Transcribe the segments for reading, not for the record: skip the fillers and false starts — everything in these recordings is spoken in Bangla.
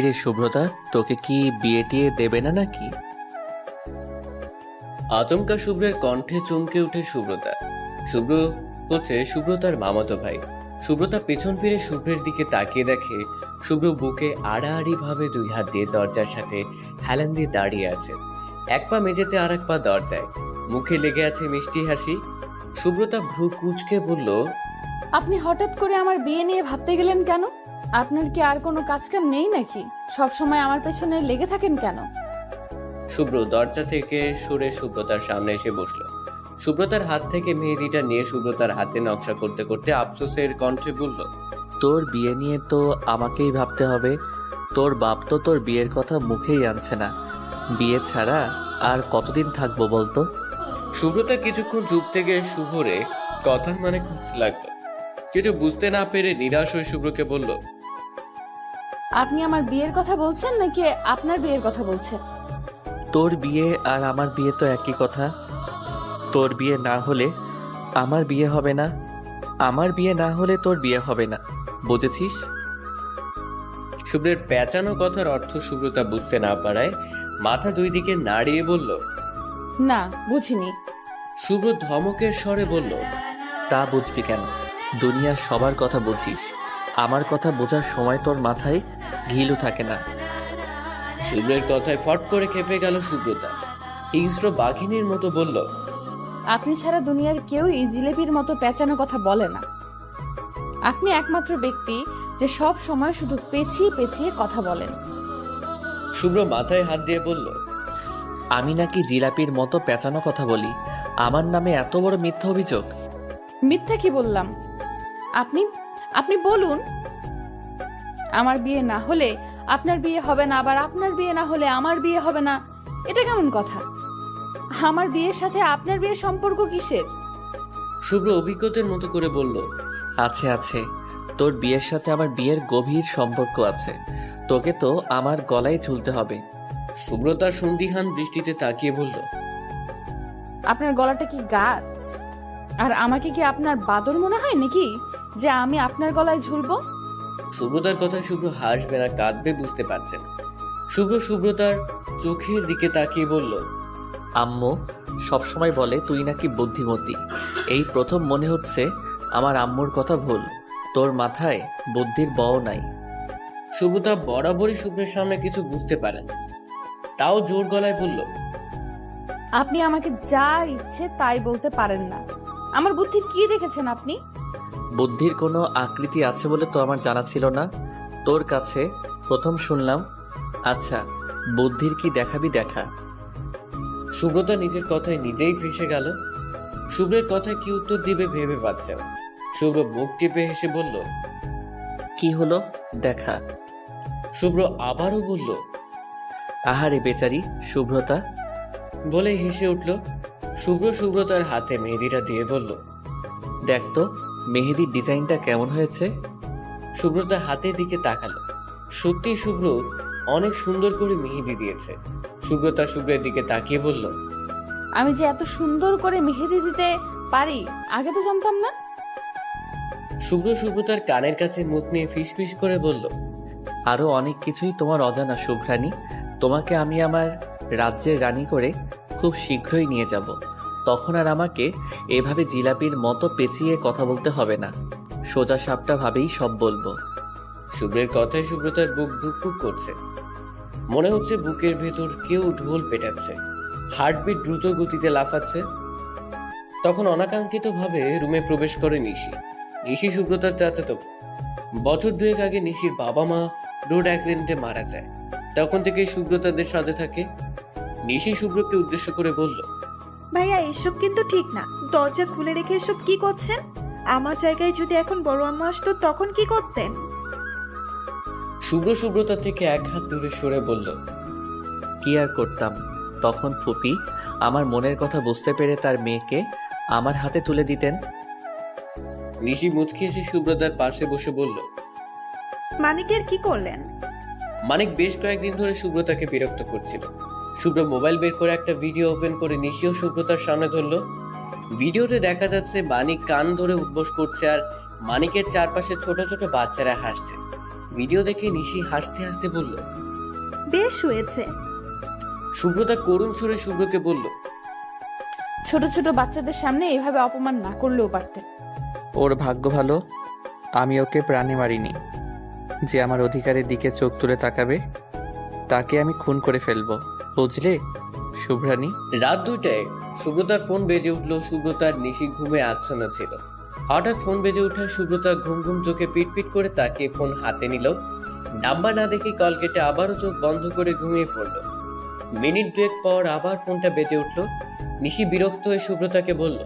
কিরে শুভ্রতা, তোকে কি বিয়ে টিয়ে দেবে না নাকি? আচমকা শুভ্রের কণ্ঠে চমকে ওঠে সুব্রতা। শুভ্র হচ্ছে সুব্রতার মামাতো ভাই। সুব্রতা পেছন ফিরে শুভ্রের দিকে তাকিয়ে দেখে শুভ্র বুকে আড়াআড়ি ভাবে দুই হাত দিয়ে দরজার সাথে হেলান দিয়ে দাঁড়িয়ে আছে। এক পা মেঝেতে আর এক পা দরজায়, মুখে লেগে আছে মিষ্টি হাসি। সুব্রতা ভ্রু কুঁচকে বলল, আপনি হঠাৎ করে আমার বিয়ে নিয়ে ভাবতে গেলেন কেন? আপনার কি আর কোনো কাজকাম নেই নাকি? সব সময় আমার পেছনে লেগে থাকেন কেন? শুভ্র দরজা থেকে সরে সুব্রতার সামনে এসে বসলো। সুব্রতার হাত থেকে মেহেদিটা নিয়ে সুব্রতার হাতে নকশা করতে করতে আফসোসের কণ্ঠে বলল, তোর বিয়ে নিয়ে তো আমাকেই ভাবতে হবে। তোর বাপ তো তোর বিয়ের কথা মুখেই আনছে না। বিয়ে ছাড়া আর কতদিন থাকবো বলতো? সুব্রতা কিছুক্ষণ চুপ থেকে শুভরে কথার মানে খুঁজতে লাগলো। কিছু বুঝতে না পেরে নিরাশ হয়ে শুভ্রকে বলল, আপনি আমার বিয়ের কথা বলছেন নাকি আপনার বিয়ের কথা বলছেন? তোর বিয়ে আর আমার বিয়ে তো একই কথা। তোর বিয়ে না হলে আমার বিয়ে হবে না, আমার বিয়ে না হলে তোর বিয়ে হবে না, বুঝেছিস? শুভ্রের পেঁচানো কথার অর্থ সুব্রতা বুঝতে না পারায় মাথা দুই দিকে নাড়িয়ে বলল। না, বুঝিনি। শুভ্র ধমকের স্বরে বলল, তা বুঝবি কেন? দুনিয়ার সবার কথা বুঝিস, আমার কথা বোঝার সময় তোর মাথায় ঘিলু থাকে না। শুভ্রের কথায় ফট করে খেপে গেল সুব্রতা। হিংস্র বাঘিনীর মতো বলল, আপনি ছাড়া দুনিয়ার কেউ এই জিলেপির মতো পেঁচানো কথা বলে না। আপনি একমাত্র ব্যক্তি যে সব সময় শুধু পেঁচিয়ে পেঁচিয়ে কথা বলেন। শুভ্র মাথায় হাত দিয়ে বলল, আমি নাকি জিলাপির মতো পেঁচানো কথা বলি? আমার নামে এত বড় মিথ্যা অভিযোগ? মিথ্যা কি বললাম? আপনি আপনি বলুন। আমার বিয়ে না হলে আপনার বিয়ে হবে না, আবার আপনার বিয়ে না হলে আমার বিয়ে হবে না। এটা কেমন কথা? আমার বিয়ের সাথে আপনার বিয়ের সম্পর্ক কিসের? শুভ্র অভিজ্ঞতার মতো করে বলল, আছে আছে, তোর বিয়ের সাথে আমার বিয়ের গভীর সম্পর্ক আছে। তোকে তো আমার গলায় ঝুলতে হবে। সুব্রতা সন্দিহান দৃষ্টিতে তাকিয়ে বলল, আপনার গলাটা কি গাছ? আর আমাকে কি আপনার বাদর মনে হয় নাকি যে আমি আপনার গলায় ঝুলবো? সুব্রতার কথায় শুভ্র হাসবে না কাঁদবে বুঝতে পারছে না। শুভ্র সুব্রতার চোখের দিকে তাকিয়ে বলল, আম্মু সবসময় বলে তুই নাকি বুদ্ধিমতী। এই প্রথম মনে হচ্ছে আমার আম্মুর কথা ভুল। তোর মাথায় বুদ্ধির বও নাই। সুব্রতা বরাবরই শুভ্রের সামনে কিছু বুঝতে পারেন, তাও জোর গলায় বলল, আপনি আমাকে যা ইচ্ছে তাই বলতে পারেন না। আমার বুদ্ধির কি দেখেছেন আপনি? বুদ্ধির কোনো আকৃতি আছে বলে তো আমার জানা ছিল না, তোর কাছে প্রথম শুনলাম। আচ্ছা, বুদ্ধির কি দেখাবি দেখা। সুব্রতা নিজের কথায় নিজেই ফেঁসে গেল। শুভ্রের কথায় কি উত্তর দিবে ভেবে পাচ্ছে না। শুভ্র মুখ টিপে হেসে বলল, কি হলো দেখা। শুভ্র আবারও বলল, আহারে বেচারি শুভ্রতা। বলে হেসে উঠল। শুভ্র সুব্রতার হাতে মেহেদিটা দিয়ে বলল, দেখ তো মেহেদির ডিজাইনটা কেমন হয়েছে। সুব্রতা হাতের দিকে তাকালো। সত্যি শুভ্র অনেক সুন্দর করে মেহেদি দিয়েছে। সুব্রতা শুভ্রের দিকে তাকিয়ে বলল, আমি যে এত সুন্দর করে মেহেদি দিতে পারি আগে তো জানতাম না। শুভ্র সুব্রতার কানের কাছে মুখ নিয়ে ফিসফিস করে বলল, আরও অনেক কিছুই তোমার অজানা শুভ্রানী। তোমাকে আমি আমার রাজ্যের রানী করে খুব শীঘ্রই নিয়ে যাব। তখন আর আমাকে এভাবে জিলাপির মতো পেঁচিয়ে কথা বলতে হবে না। সোজা সাপটা ভাবেই সব বলবো। শুভ্রের কথায় সুব্রতার বুক ধুকপুক করছে। মনে হচ্ছে বুকের ভেতর কেউ ঢোল পেটাচ্ছে, হার্টবিট দ্রুত গতিতে লাফাচ্ছে। তখন অনাকাঙ্ক্ষিত ভাবে রুমে প্রবেশ করে নিশি। নিশি সুব্রতার চাচাতো। বছর দুয়েক আগে নিশির বাবা মা রোড অ্যাক্সিডেন্টে মারা যায়। তখন থেকে সুব্রতাদের সাথে থাকে। নিশি শুভ্রকে উদ্দেশ্য করে বলল, ভাইয়া এসব কিন্তু ঠিক না। দরজা খুলে রেখে এসব কি করছেন? আমার জায়গায় যদি এখন বড় আম্মা আসতো তখন কি করতেন? শুভ্র সুব্রতা থেকে এক হাত দূরে সরে বলল, কি আর করতাম, তখন ফুপি আমার মনের কথা বুঝতে পেরে তার মেয়েকে আমার হাতে তুলে দিতেন। নিশি মুচকি এসে সুব্রতার পাশে বসে বলল, মানিকের কি করলেন? মানিক বেশ কয়েকদিন ধরে সুব্রতাকে বিরক্ত করছিল। শুভ্র মোবাইল বের করে একটা ভিডিও ওপেন করে নিশি ও সুব্রতার সামনে ধরলো। ভিডিওতে দেখা যাচ্ছে মানিক কান ধরে উঠবোস করছে আর মানিকের চারপাশে ছোট ছোট বাচ্চারা হাসছে। ভিডিও দেখে নিশি হাসতে হাসতে বলল। বেশ হয়েছে। সুব্রতা করুণ সুরে শুভ্রকে বলল। ছোট ছোট বাচ্চাদের সামনে এভাবে অপমান না করলেও পারতেন। ওর ভাগ্য ভালো আমি ওকে প্রাণে মারিনি। যে আমার অধিকারের দিকে চোখ তুলে তাকাবে তাকে আমি খুন করে ফেলবো, বুঝলে শুভ্রানী? রাত 2টায় সুব্রতার ফোন বেজে উঠলো। সুব্রতার নিশি ঘুমে আচ্ছন্ন ছিল। হঠাৎ ফোন বেজে ওঠায় সুব্রতা ঘুম ঘুম চোখে পিটপিট করে তাকিয়ে ফোন হাতে নিল। নাম্বার না দেখে কল কেটে আবারও চোখ বন্ধ করে ঘুমিয়ে পড়ল। মিনিট 2 পর আবার ফোনটা বেজে উঠলো। নিশি বিরক্ত হয়ে সুব্রতাকে বলল।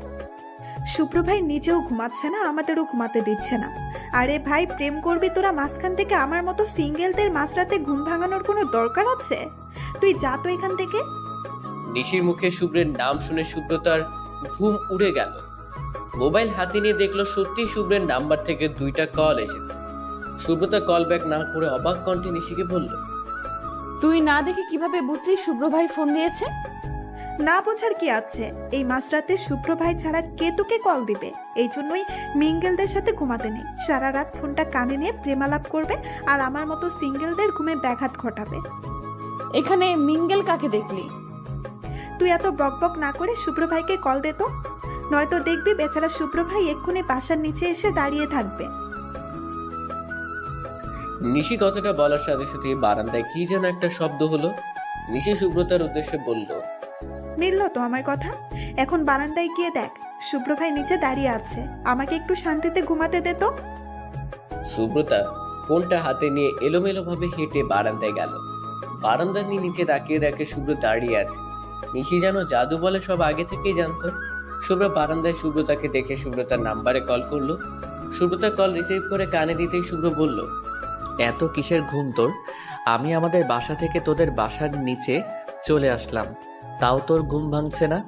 শুভ্র ভাই নিজেও ঘুমাচ্ছে না, আমাদেরও ঘুমাতে দিচ্ছে না। আরে ভাই, প্রেম করবি তোরা মাঝখান থেকে আমার মতো সিঙ্গেলদের মাঝরাতে ঘুম ভাঙানোর কোনো দরকার আছে? তুই যা তো এখান থেকে। নিশির মুখে শুভ্রের নাম শুনে সুব্রতার ঘুম উড়ে গেল। মোবাইল হাতে নিয়ে দেখলো সত্যি শুভ্রের নাম্বার থেকে 2টা কল এসেছে। সুব্রতা কল ব্যাক না করে অবাক কণ্ঠে নিশিকে বলল। তুই না দেখে কিভাবে বুঝলি শুভ্র ভাই ফোন দিয়েছে? না বোঝার কি আছে? এই মাঝরাতে শুভ্র ভাই ছাড়া কে তোকে কল দিবে? এই জন্যই মিঙ্গেলদের সাথে ঘুমাতে নেই। সারা রাত ফোনটা কানে নিয়ে প্রেমালাপ করবে আর আমার মতো সিঙ্গেলদের ঘুমে ব্যাঘাত ঘটাবে। এখানে মিঙ্গেল কাকে দেখলি? তুই এত বকবক না করে শুভ্র ভাইকে কল দে তো, নয়তো দেখবি বেচারা শুভ্র ভাই এক্ষুনি বাসার নিচে এসে দাঁড়িয়ে থাকবে। নিশি কথাটা বলার সাথে সাথে বারান্দায় কি যেন একটা শব্দ হলো। নিশি সুব্রতার উদ্দেশ্যে বলল। মিলল তো আমার কথা? এখন বারান্দায় গিয়ে দেখ, শুভ্র ভাই নিচে দাঁড়িয়ে আছে। আমাকে একটু শান্তিতে ঘুমাতে দে তো। সুব্রতা ফোনটা হাতে নিয়ে এলোমেলো ভাবে হেঁটে বারান্দায় গেল। বারান্দার নিচে তাকিয়ে দেখে শুভ্র দাঁড়িয়ে আছে। নিশি যেন জাদু বলে সব আগে থেকেই জানতো। শুভ্র বারান্দায় সুব্রতাকে দেখে সুব্রতার নাম্বারে কল করলো। সুব্রতা কল রিসিভ করে কানে দিতেই শুভ্র বলল। এত কিসের ঘুম তোর? আমি আমাদের বাসা থেকে তোদের বাসার নিচে চলে আসলাম, তাও তোর ঘুম ভাঙছে না?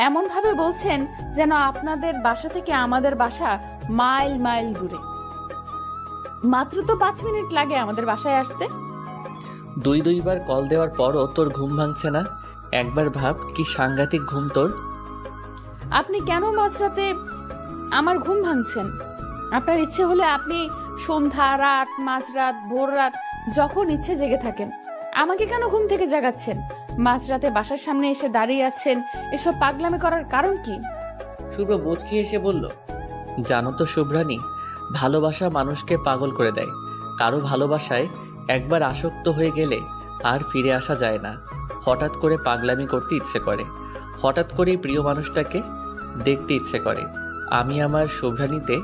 এমন ভাবে বলছেন যেন আপনাদের বাসা থেকে আমাদের বাসা মাইল মাইল দূরে। মাত্র তো 5 মিনিট লাগে আমাদের বাসায় আসতে। 2-2বার কল দেওয়ার পরও তোর ঘুম ভাঙছে না? একবার ভাব কি সাংঘাতিক ঘুম তোর। আপনি কেন মাঝরাতে আমার ঘুম ভাঙছেন? আপনার ইচ্ছে হলে আপনি সন্ধ্যা, রাত, মাঝরাত, ভোর রাত যখন ইচ্ছে জেগে থাকেন। আমাকে কেন ঘুম থেকে জাগাচ্ছেন? মাঝরাতে বাসার সামনে এসে দাঁড়িয়ে আছেন, এসব পাগলামি করার কারণ কি? শুভ্র মুচকি এসে বলল। জানো তো শুভ্রানী, ভালোবাসা মানুষকে পাগল করে দেয়। কারো ভালোবাসায় একবার আসক্ত হয়ে গেলে আর ফিরে আসা যায় না। হঠাৎ করে পাগলামি করতে ইচ্ছে করে, হঠাৎ করেই প্রিয় মানুষটাকে দেখতে ইচ্ছে করে। আমি আমার শুভ্রানীতে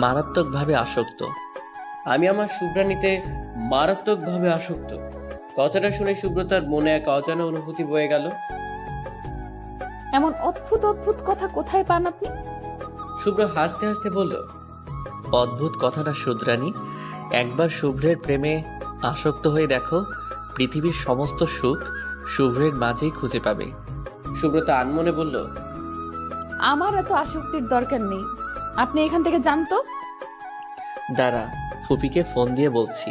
মারাত্মকভাবে আসক্ত। আমি আমার শুভ্রানীতে মারাত্মকভাবে আসক্ত। কথাটা শুনে সুব্রতার মনে এক অজানা অনুভূতি বয়ে গেল। এমন অদ্ভুত অদ্ভুত কথা কোথায় পান আপনি? শুভ্র হাসতে হাসতে বলল। অদ্ভুত কথা না শুভ্রানী, একবার শুভ্রের প্রেমে আসক্ত হয়ে দেখো, পৃথিবীর সমস্ত সুখ শুভ্রের মাঝেই খুঁজে পাবে। সুব্রতা আনমনে বলল। আমার এত আসক্তির দরকার নেই, আপনি এখান থেকে যান তো। দাঁড়া, ফুপিকে ফোন দিয়ে বলছি,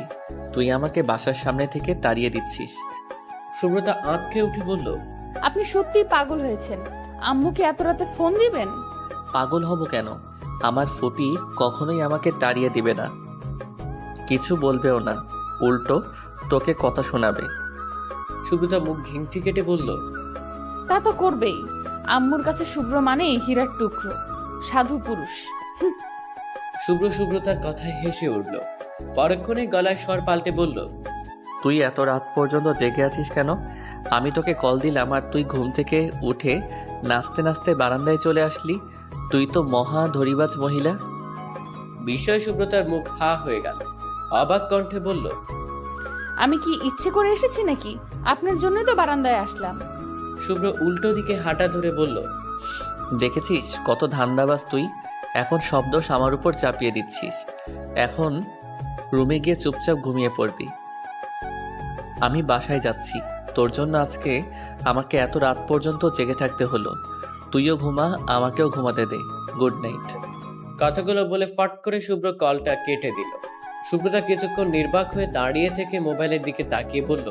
তুই আমাকে বাসার সামনে থেকে তাড়িয়ে দিচ্ছিস। সুব্রতা আঁতকে উঠে বলল। আপনি সত্যিই পাগল হয়েছেন। আম্মুকে এত রাতে ফোন দিবেন? পাগল হব কেন? আমার ফুপি কখনোই আমাকে তাড়িয়ে দিবে না, কিছু বলবেও না, উল্টো তোকে কথা শোনাবে। সুব্রতা মুখ ঘিঞ্চি কেটে বলল। তা তো করবেই। আম্মুর কাছে শুভ্র মানে হীরার টুকরো, সাধু পুরুষ। সুব্রতার কথায় হেসে উঠল। পরক্ষণে গলায় স্বর পাল্টে বলল। তুই এত রাত পর্যন্ত জেগে আছিস কেন? আমি তোকে কল দিলাম আর তুই ঘুম থেকে উঠে নাচতে নাচতে বারান্দায় চলে আসলি। তুই তো মহা ধরিবাজ মহিলা। বিস্ময় সুব্রতার মুখ হা হয়ে গেল। অবাক কণ্ঠে বলল। আমি কি ইচ্ছে করে এসেছি নাকি? আপনার জন্যই তো বারান্দায় আসলাম। শুভ্র উল্টো দিকে হাঁটা ধরে বলল। দেখেছিস কত ধান্দাবাজ তুই, এখন সব দোষ আমার উপর চাপিয়ে দিচ্ছিস। এখন রুমে গিয়ে চুপচাপ ঘুমিয়ে পড়বি। আমি বাসায় যাচ্ছি, তোর জন্য আজকে আমাকে এত রাত পর্যন্ত জেগে থাকতে হলো। তুইও ঘুমা, আমাকেও ঘুমাতে দে। Good night. কথাগুলো বলে ফট করে শুভ্র কলটা কেটে দিল। সুব্রতা কিছুক্ষণ নির্বাক হয়ে দাঁড়িয়ে থেকে মোবাইলের দিকে তাকিয়ে বলল।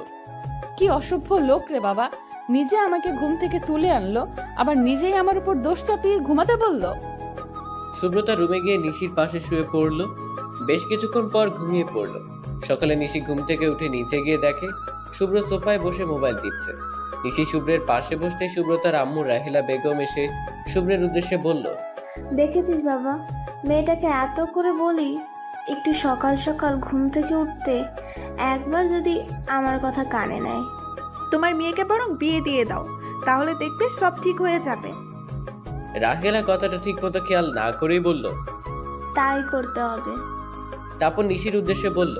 কি অসভ্য লোক রে বাবা, নিজে আমাকে ঘুম থেকে তুলে আনলো, আবার নিজেই আমার উপর দোষ চাপিয়ে ঘুমাতে বলল। সুব্রতা রুমে গিয়ে নিশির পাশে শুয়ে পড়ল। বেশ কিছুক্ষণ পর ঘুমিয়ে পড়ল। সকালে নিশি ঘুম থেকে উঠে নিচে গিয়ে দেখে শুভ্র সোফায় বসে মোবাইল টিপছে। নিশি শুভ্রের পাশে বসতে শুভ্র তার আম্মু রাহিলা বেগম এসে শুভ্রের উদ্দেশ্যে বলল, দেখেছিস বাবা, মেয়েটাকে এত করে বলি একটু সকাল সকাল ঘুম থেকে উঠতে, একবার যদি আমার কথা কানে নেয়। তোমার মেয়েকে বরং বিয়ে দিয়ে দাও, তাহলে দেখবে সব ঠিক হয়ে যাবে। রাহেলা কথাটা ঠিক মতো খেয়াল না করেই বলল। তাই করতে হবে। তারপর নিশির উদ্দেশ্যে বলল,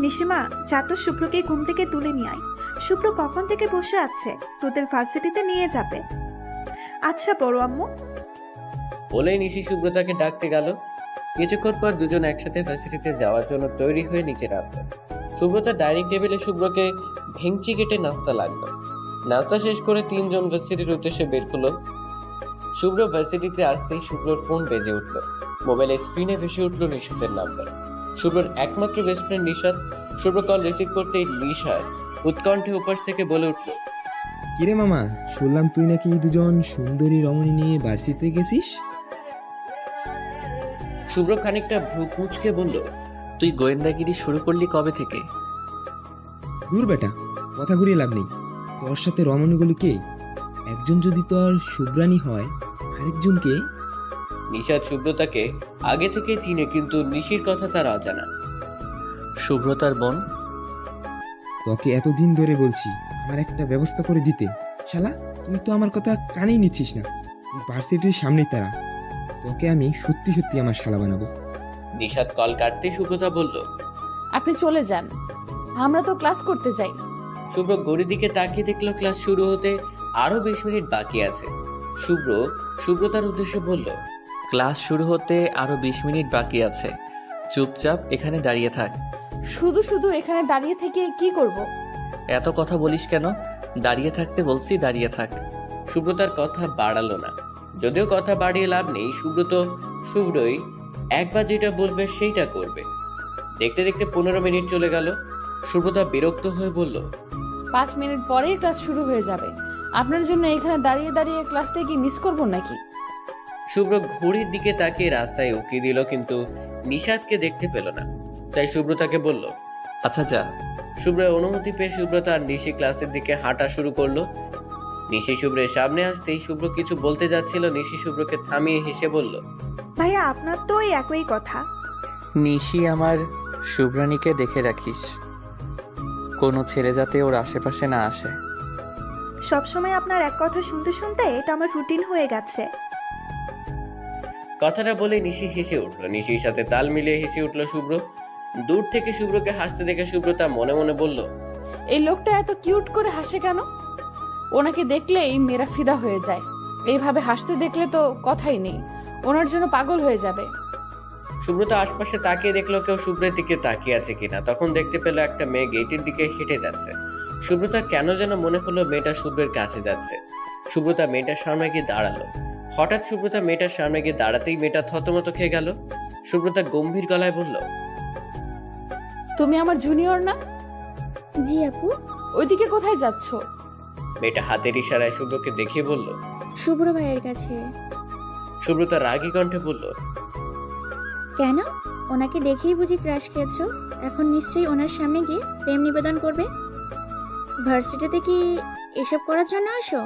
নিশিমা, যা তো শুভ্রকে ঘুম থেকে তুলে নিয়ে আয়। শুভ্র কখন থেকে বসে আছে, তোদের ভার্সিটিতে নিয়ে যাবে। আচ্ছা বড় আম্মু। বলেই নিশি শুভ্রতাকে ডাকতে গেল। কিছুক্ষণ পর দুজন একসাথে ভার্সিটিতে যাওয়ার জন্য তৈরি হয়ে নিচে নামলো। শুভ্রতা ডাইনিং টেবিলে শুভ্রকে ভেঙচি কেটে নাস্তা লাগলো। নাস্তা শেষ করে তিনজন ভার্সিটির উদ্দেশ্যে বের হলো। শুভ্র ভার্সিটিতে আসতেই শুভ্রর ফোন বেজে উঠল। মোবাইলের স্ক্রিনে ভেসে উঠল নিশাতের নাম্বার। শুভ্রর একমাত্র বেস্ট ফ্রেন্ড নিশাত। শুভ্র কল রিসিভ করতেই নিশাত উৎকণ্ঠে উপাস থেকে বলে উঠল, কিরে মামা, শুনলাম তুই নাকি দুজন সুন্দরী রমণী নিয়ে ভার্সিটিতে গেছিস? শুভ্র খানিকটা ভ্রু কুঁচকে বলল, তুই গোয়েন্দাগিরি শুরু করলি কবে থেকে? দূর বেটা, কথা ঘুরিয়ে লাভ নেই। তোর সাথে রমণীগুলো কে? একজন যদি তোর শুভ্রানী হয়, আরেকজনকে? নিশাত শুভ্রতাকে আগে থেকে চিনে, কিন্তু নিশির কথা তার অজানা। শুভ্রতার বোন। তোকে এতদিন ধরে বলছি আমার একটা ব্যবস্থা করে দিতে। শালা, তুই তো আমার কথা কানেই নিচ্ছিস না। তুই ভার্সিটির সামনেই তারা। তোকে আমি সত্যি সত্যি আমার শালা বানাবো। নিশাত কল কাটতে শুভ্রতা বলল, আপনি চলে যান, আমরা তো ক্লাস করতে যাই। শুভ্র ঘড়ির দিকে তাকিয়ে দেখলো ক্লাস শুরু হতে আরো 20 মিনিট বাকি আছে। শুভ্রতার উদ্দেশ্যে বলল, ক্লাস শুরু হতে আরো 20 মিনিট বাকি আছে। চুপচাপ এখানে দাঁড়িয়ে থাক। শুধু শুধু এখানে দাঁড়িয়ে থেকে কি করব? এত কথা বলিস কেন? দাঁড়িয়ে থাকতে বলছি, দাঁড়িয়ে থাক। শুভ্রতার কথা বাড়ালো না। যদিও কথা বাড়িয়ে লাভ নেই, শুভ্রই একবার যেটা বলবে সেইটা করবে। দেখতে দেখতে 15 মিনিট চলে গেল। শুভ্রতা বিরক্ত হয়ে বলল, 5 মিনিট পরেই ক্লাস শুরু হয়ে যাবে। আপনার জন্য এখানে দাঁড়িয়ে দাঁড়িয়ে ক্লাসটা কি মিস করব নাকি? শুভ্র ঘড়ির দিকে তাকিয়ে রাস্তায় উকি দিল, কিন্তু নিশাতকে দেখতে পেল না। তাই শুভ্রতাকে বলল, আচ্ছা যা। শুভ্রের অনুমতি পেয়ে সুব্রতা আর নিশি ক্লাসের দিকে হাঁটা শুরু করলো। নিশি শুভ্রের সামনে আসতেই শুভ্র কিছু বলতে যাচ্ছিল, নিশি শুভ্রকে থামিয়ে হেসে বলল, ভাইয়া, আপনার তো ওই একই কথা। নিশি আমার শুভ্রানীকে দেখে রাখিস, কোনো ছেলে যাতে ওর আশেপাশে না আসে। সবসময় আপনার এক কথা শুনতে শুনতে এটা আমার রুটিন হয়ে গেছে। কথাটা বলে নিশি হেসে উঠলো। নিশির সাথে তাল মিলিয়ে হেসে উঠলো শুভ্র। দূর থেকে শুভ্রকে হাসতে দেখে সুব্রতা মনে মনে বলল, এই লোকটা এত কিউট করে হাসে কেন? ওনাকে দেখলেই মেয়েরা ফিদা হয়ে যায়। এইভাবে হাসতে দেখলে তো কথাই নেই, ওনার জন্য পাগল হয়ে যাবে। সুব্রতা আশপাশে তাকিয়ে দেখলো কেউ শুভ্রের দিকে তাকিয়ে আছে কিনা। তখন দেখতে পেল একটা মেয়ে গেটের দিকে হেঁটে যাচ্ছে। সুব্রতা কেন যেন মনে হলো মেয়েটা শুভ্রের কাছে যাচ্ছে। সুব্রতা মেয়েটার সামনে গিয়ে দাঁড়ালো। হঠাৎ সুব্রতা মেয়েটার সামনে গিয়ে দাঁড়াতেই মেয়েটা থতমত খেয়ে গেল। সুব্রতা গম্ভীর গলায় বলল, তুমি আমার জুনিয়র না? জি আপু। ওইদিকে কোথায় যাচ্ছ? মেয়েটা হাতের ইশারায় শুভ্রকে দেখিয়ে বলল, শুভ্র ভাইয়ের কাছে। সুব্রতা রাগী কণ্ঠে বলল, কেন? ওনাকে দেখেই বুঝি ক্রাশ খেয়েছো? এখন নিশ্চয়ই ওনার সামনে গিয়ে প্রেম নিবেদন করবে। ভার্সিটিতে কি এসব করার জন্য আসো?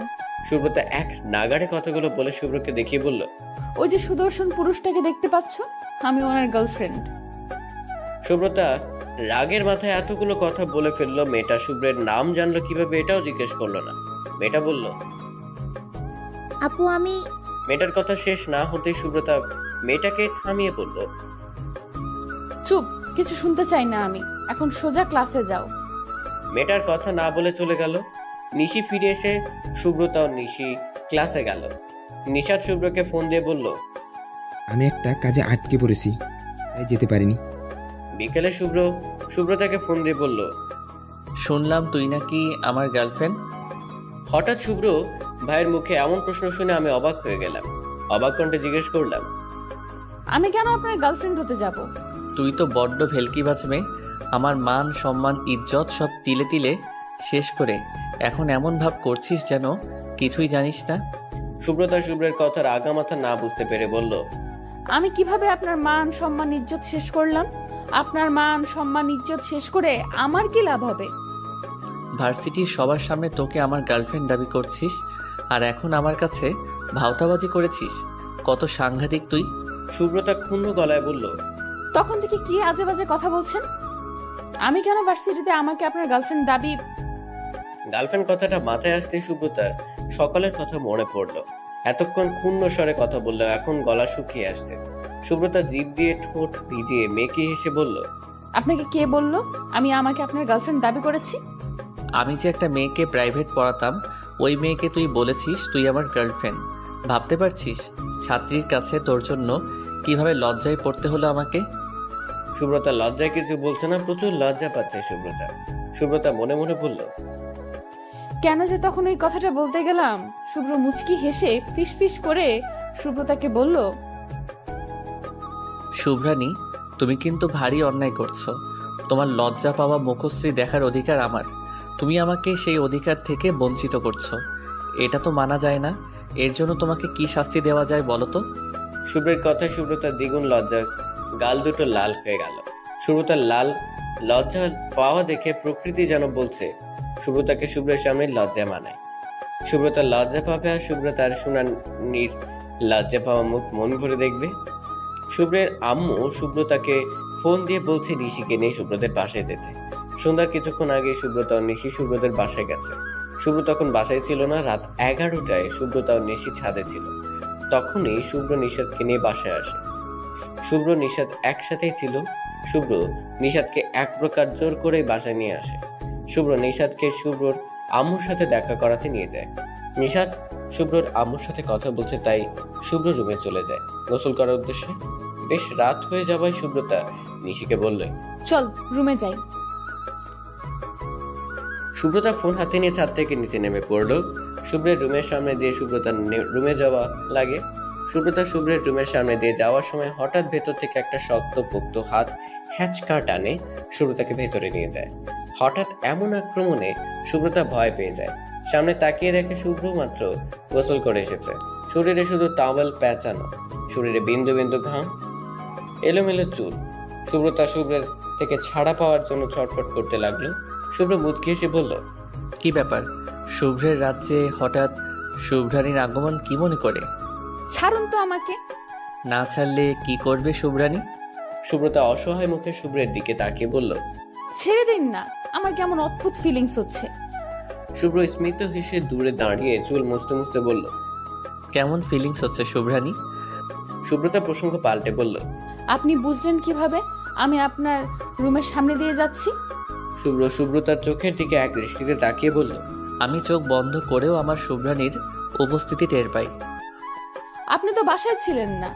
সুব্রতা এক নাগাড়ে কথাগুলো বলে শুভ্রকে দেখিয়ে বলল, ওই যে সুদর্শন পুরুষটাকে দেখতে পাচ্ছ, আমি ওনার গার্লফ্রেন্ড। সুব্রতা রাগের মাথায় এতগুলো কথা বলে ফেললো। মেয়েটা শুভ্রের নাম জানলো কিভাবে এটাও জিজ্ঞেস করলো না। মেয়েটা বলল, আপু আমি। মেয়েটার কথা শেষ না হতেই সুব্রতা মেয়েটাকে থামিয়ে বলল, চুপ, কিছু শুনতে চাই না আমি। এখন সোজা ক্লাসে যাও। মেয়েটার কথা না বলে চলে গেল। নিশি ফিরে এসে সুব্রতা ও নিশি ক্লাসে গেল। নিশাত শুভ্রকে ফোন দিয়ে বলল, আমি একটা কাজে আটকে পড়েছি, তাই যেতে পারিনি। বিকেলে সুব্রতাকে ফোন দিয়ে বলল, শুনলাম তুই নাকি আমার গার্লফ্রেন্ড। হঠাৎ শুভ্র ভাইয়ের মুখে এমন প্রশ্ন শুনে আমি অবাক হয়ে গেলাম। অবাক কণ্ঠে জিজ্ঞেস করলাম, আমি কেন আপনার গার্লফ্রেন্ড হতে যাব? তুই তো বড্ড ভেলকিবাজ মেয়ে। আমার মান সম্মান ইজ্জত সব তিলে তিলে শেষ করে এখন এমন ভাব করছিস যেন কিছুই জানিস না। সুব্রতা শুভ্রের কথার আগামাথা না বুঝতে পেরে বলল, আমি কিভাবে আপনার মান সম্মান ইজ্জত শেষ করলাম? আপনার মান সম্মান ইজ্জত শেষ করে আমার কি লাভ হবে? ভার্সিটির সবার সামনে তোকে আমার গার্লফ্রেন্ড দাবি করছিস, আর এখন আমার কাছে ভাওতাবাজি করেছিস। কত সাংঘাতিক তুই! সুব্রতা ক্ষুণ্ণ গলায় বলল, তখন থেকে কি আজে বাজে কথা বলছেন? আমি কেন ভার্সিটিতে আমাকে আপনার গার্লফ্রেন্ড দাবি? গার্লফ্রেন্ড কথাটা মাথায় আসতেই সুব্রতার সকালের কথা মনে পড়লো। এতক্ষণ ক্ষুণ্ণ স্বরে কথা বললেও এখন গলা শুকিয়ে আসছে। সুব্রতা জিভ দিয়ে ঠোঁট ভিজিয়ে মেকি হেসে বলল, আপনাকে কে বললো আমি আমাকে আপনার গার্লফ্রেন্ড দাবি করেছি? আমি যে একটা মেয়েকে প্রাইভেট পড়াতাম, ওই মেয়েকে তুই বলেছিস তুই আমার গার্লফ্রেন্ড। ভাবতে পারছিস ছাত্রীর কাছে তোর জন্য কিভাবে লজ্জায় পড়তে হলো আমাকে? সুব্রতা লজ্জায় কিছু বলছে না, প্রচুর লজ্জা পাচ্ছে সুব্রতা। সুব্রতা মনে মনে বলল, কেন যে তখন ওই কথাটা বলতে গেলাম? শুভ্র মুচকি হেসে ফিস ফিস করে সুব্রতাকে বলল, শুভ্রানী, তুমি কিন্তু ভারী অন্যায় করছো। তোমার লজ্জা পাওয়া মুখশ্রী দেখার অধিকার আমার, তুমি আমাকে সেই অধিকার থেকে বঞ্চিত করছো। এটা তো মানা যায় না। এর জন্য তোমাকে কি শাস্তি দেওয়া যায় বলো তো? শুভ্রের কথায় সুব্রতার দ্বিগুণ লজ্জা, গাল দুটো লাল হয়ে গেল। সুব্রতার লাল লজ্জা পাওয়া দেখে প্রকৃতি যেন বলছে সুব্রতাকে শুভ্রের সামনে লজ্জা মানায়। সুব্রতার লজ্জা পাবে আর সুব্রতার শুনানির লজ্জা পাওয়া মুখ মন ভরে দেখবে। শুভ্রের আম্মু সুব্রতাকে ফোন দিয়ে বলছে নিশিকে নিয়ে সুব্রতের বাসায় যেতে। সন্ধ্যার কিছুক্ষণ আগে সুব্রতা ও নিশি সুব্রতের বাসায় গেছে। শুভ্র তখন বাসায় ছিল না। রাত 11টায় সুব্রতা ও নিশি ছাদে ছিল। তখনই শুভ্র নিশাদকে নিয়ে বাসায় আসে। শুভ্র নিশাদ একসাথেই ছিল। শুভ্র নিশাদকে এক প্রকার জোর করে বাসায় নিয়ে আসে। শুভ্র নিশাদকে শুভ্রর আম্মুর সাথে দেখা করাতে নিয়ে যায়। নিশাদ শুভ্রর আম্মুর সাথে কথা বলছে, তাই শুভ্র রুমে চলে যায় গোসল করার উদ্দেশ্যে। বেশ রাত হয়ে যাওয়ায় সুব্রতা নিশিকে বললে, চল রুমে যাই। সুব্রতা ফোন হাতে নিয়ে ছাদ থেকে নিচে নেমে পড়লো। শুভ্রের রুমের সামনে দিয়ে সুব্রতার রুমে যাওয়া লাগে। সুব্রতা শুভ্রের রুমের সামনে দিয়ে যাওয়ার সময় হঠাৎ ভেতর থেকে একটা শক্ত পোক্ত হাত হ্যাচকা টানে সুব্রতাকে ভেতরে নিয়ে যায়। হঠাৎ এমন আক্রমণে সুব্রতা ভয় পেয়ে যায়। সামনে তাকিয়ে রেখে শুভ্র মাত্র গোসল করে এসেছে। শরীরে শুধু টাওয়েল প্যাঁচানো, শরীরে বিন্দু বিন্দু ঘাম, এলোমেলো চুল। সুব্রতা শুভ্রের থেকে ছাড়া পাওয়ার জন্য ছটফট করতে লাগলো। শুভ্র মুচকি এসে বলল, কি ব্যাপার? শুভ্রের রাজ্যে হঠাৎ শুভ্রানীর আগমন কি মনে করে? ছাড়ুন তো আমাকে। না ছাড়লে কি করবে শুভ্রানী? সুব্রতা অসহায় মুখে শুভ্রের দিকে তাকিয়ে বলল। ছেড়ে দিন না, আমার কেমন অদ্ভুত ফিলিংস হচ্ছে। শুভ্র স্মিত হেসে দূরে দাঁড়িয়ে চুল মুছতে মুছতে বলল। কেমন ফিলিংস হচ্ছে শুভ্রানী? সুব্রতা প্রসঙ্গ পাল্টে বলল। আপনি বুঝলেন কিভাবে আমি আপনার রুমের সামনে দিয়ে যাচ্ছি? শুভ্র সুব্রতার চোখের দিকে এক দৃষ্টিতে তাকিয়ে বলল। আমি চোখ বন্ধ করেও আমার শুভ্রানীর উপস্থিতি টের পাই। আপনি তো বাসায় ছিলেন না,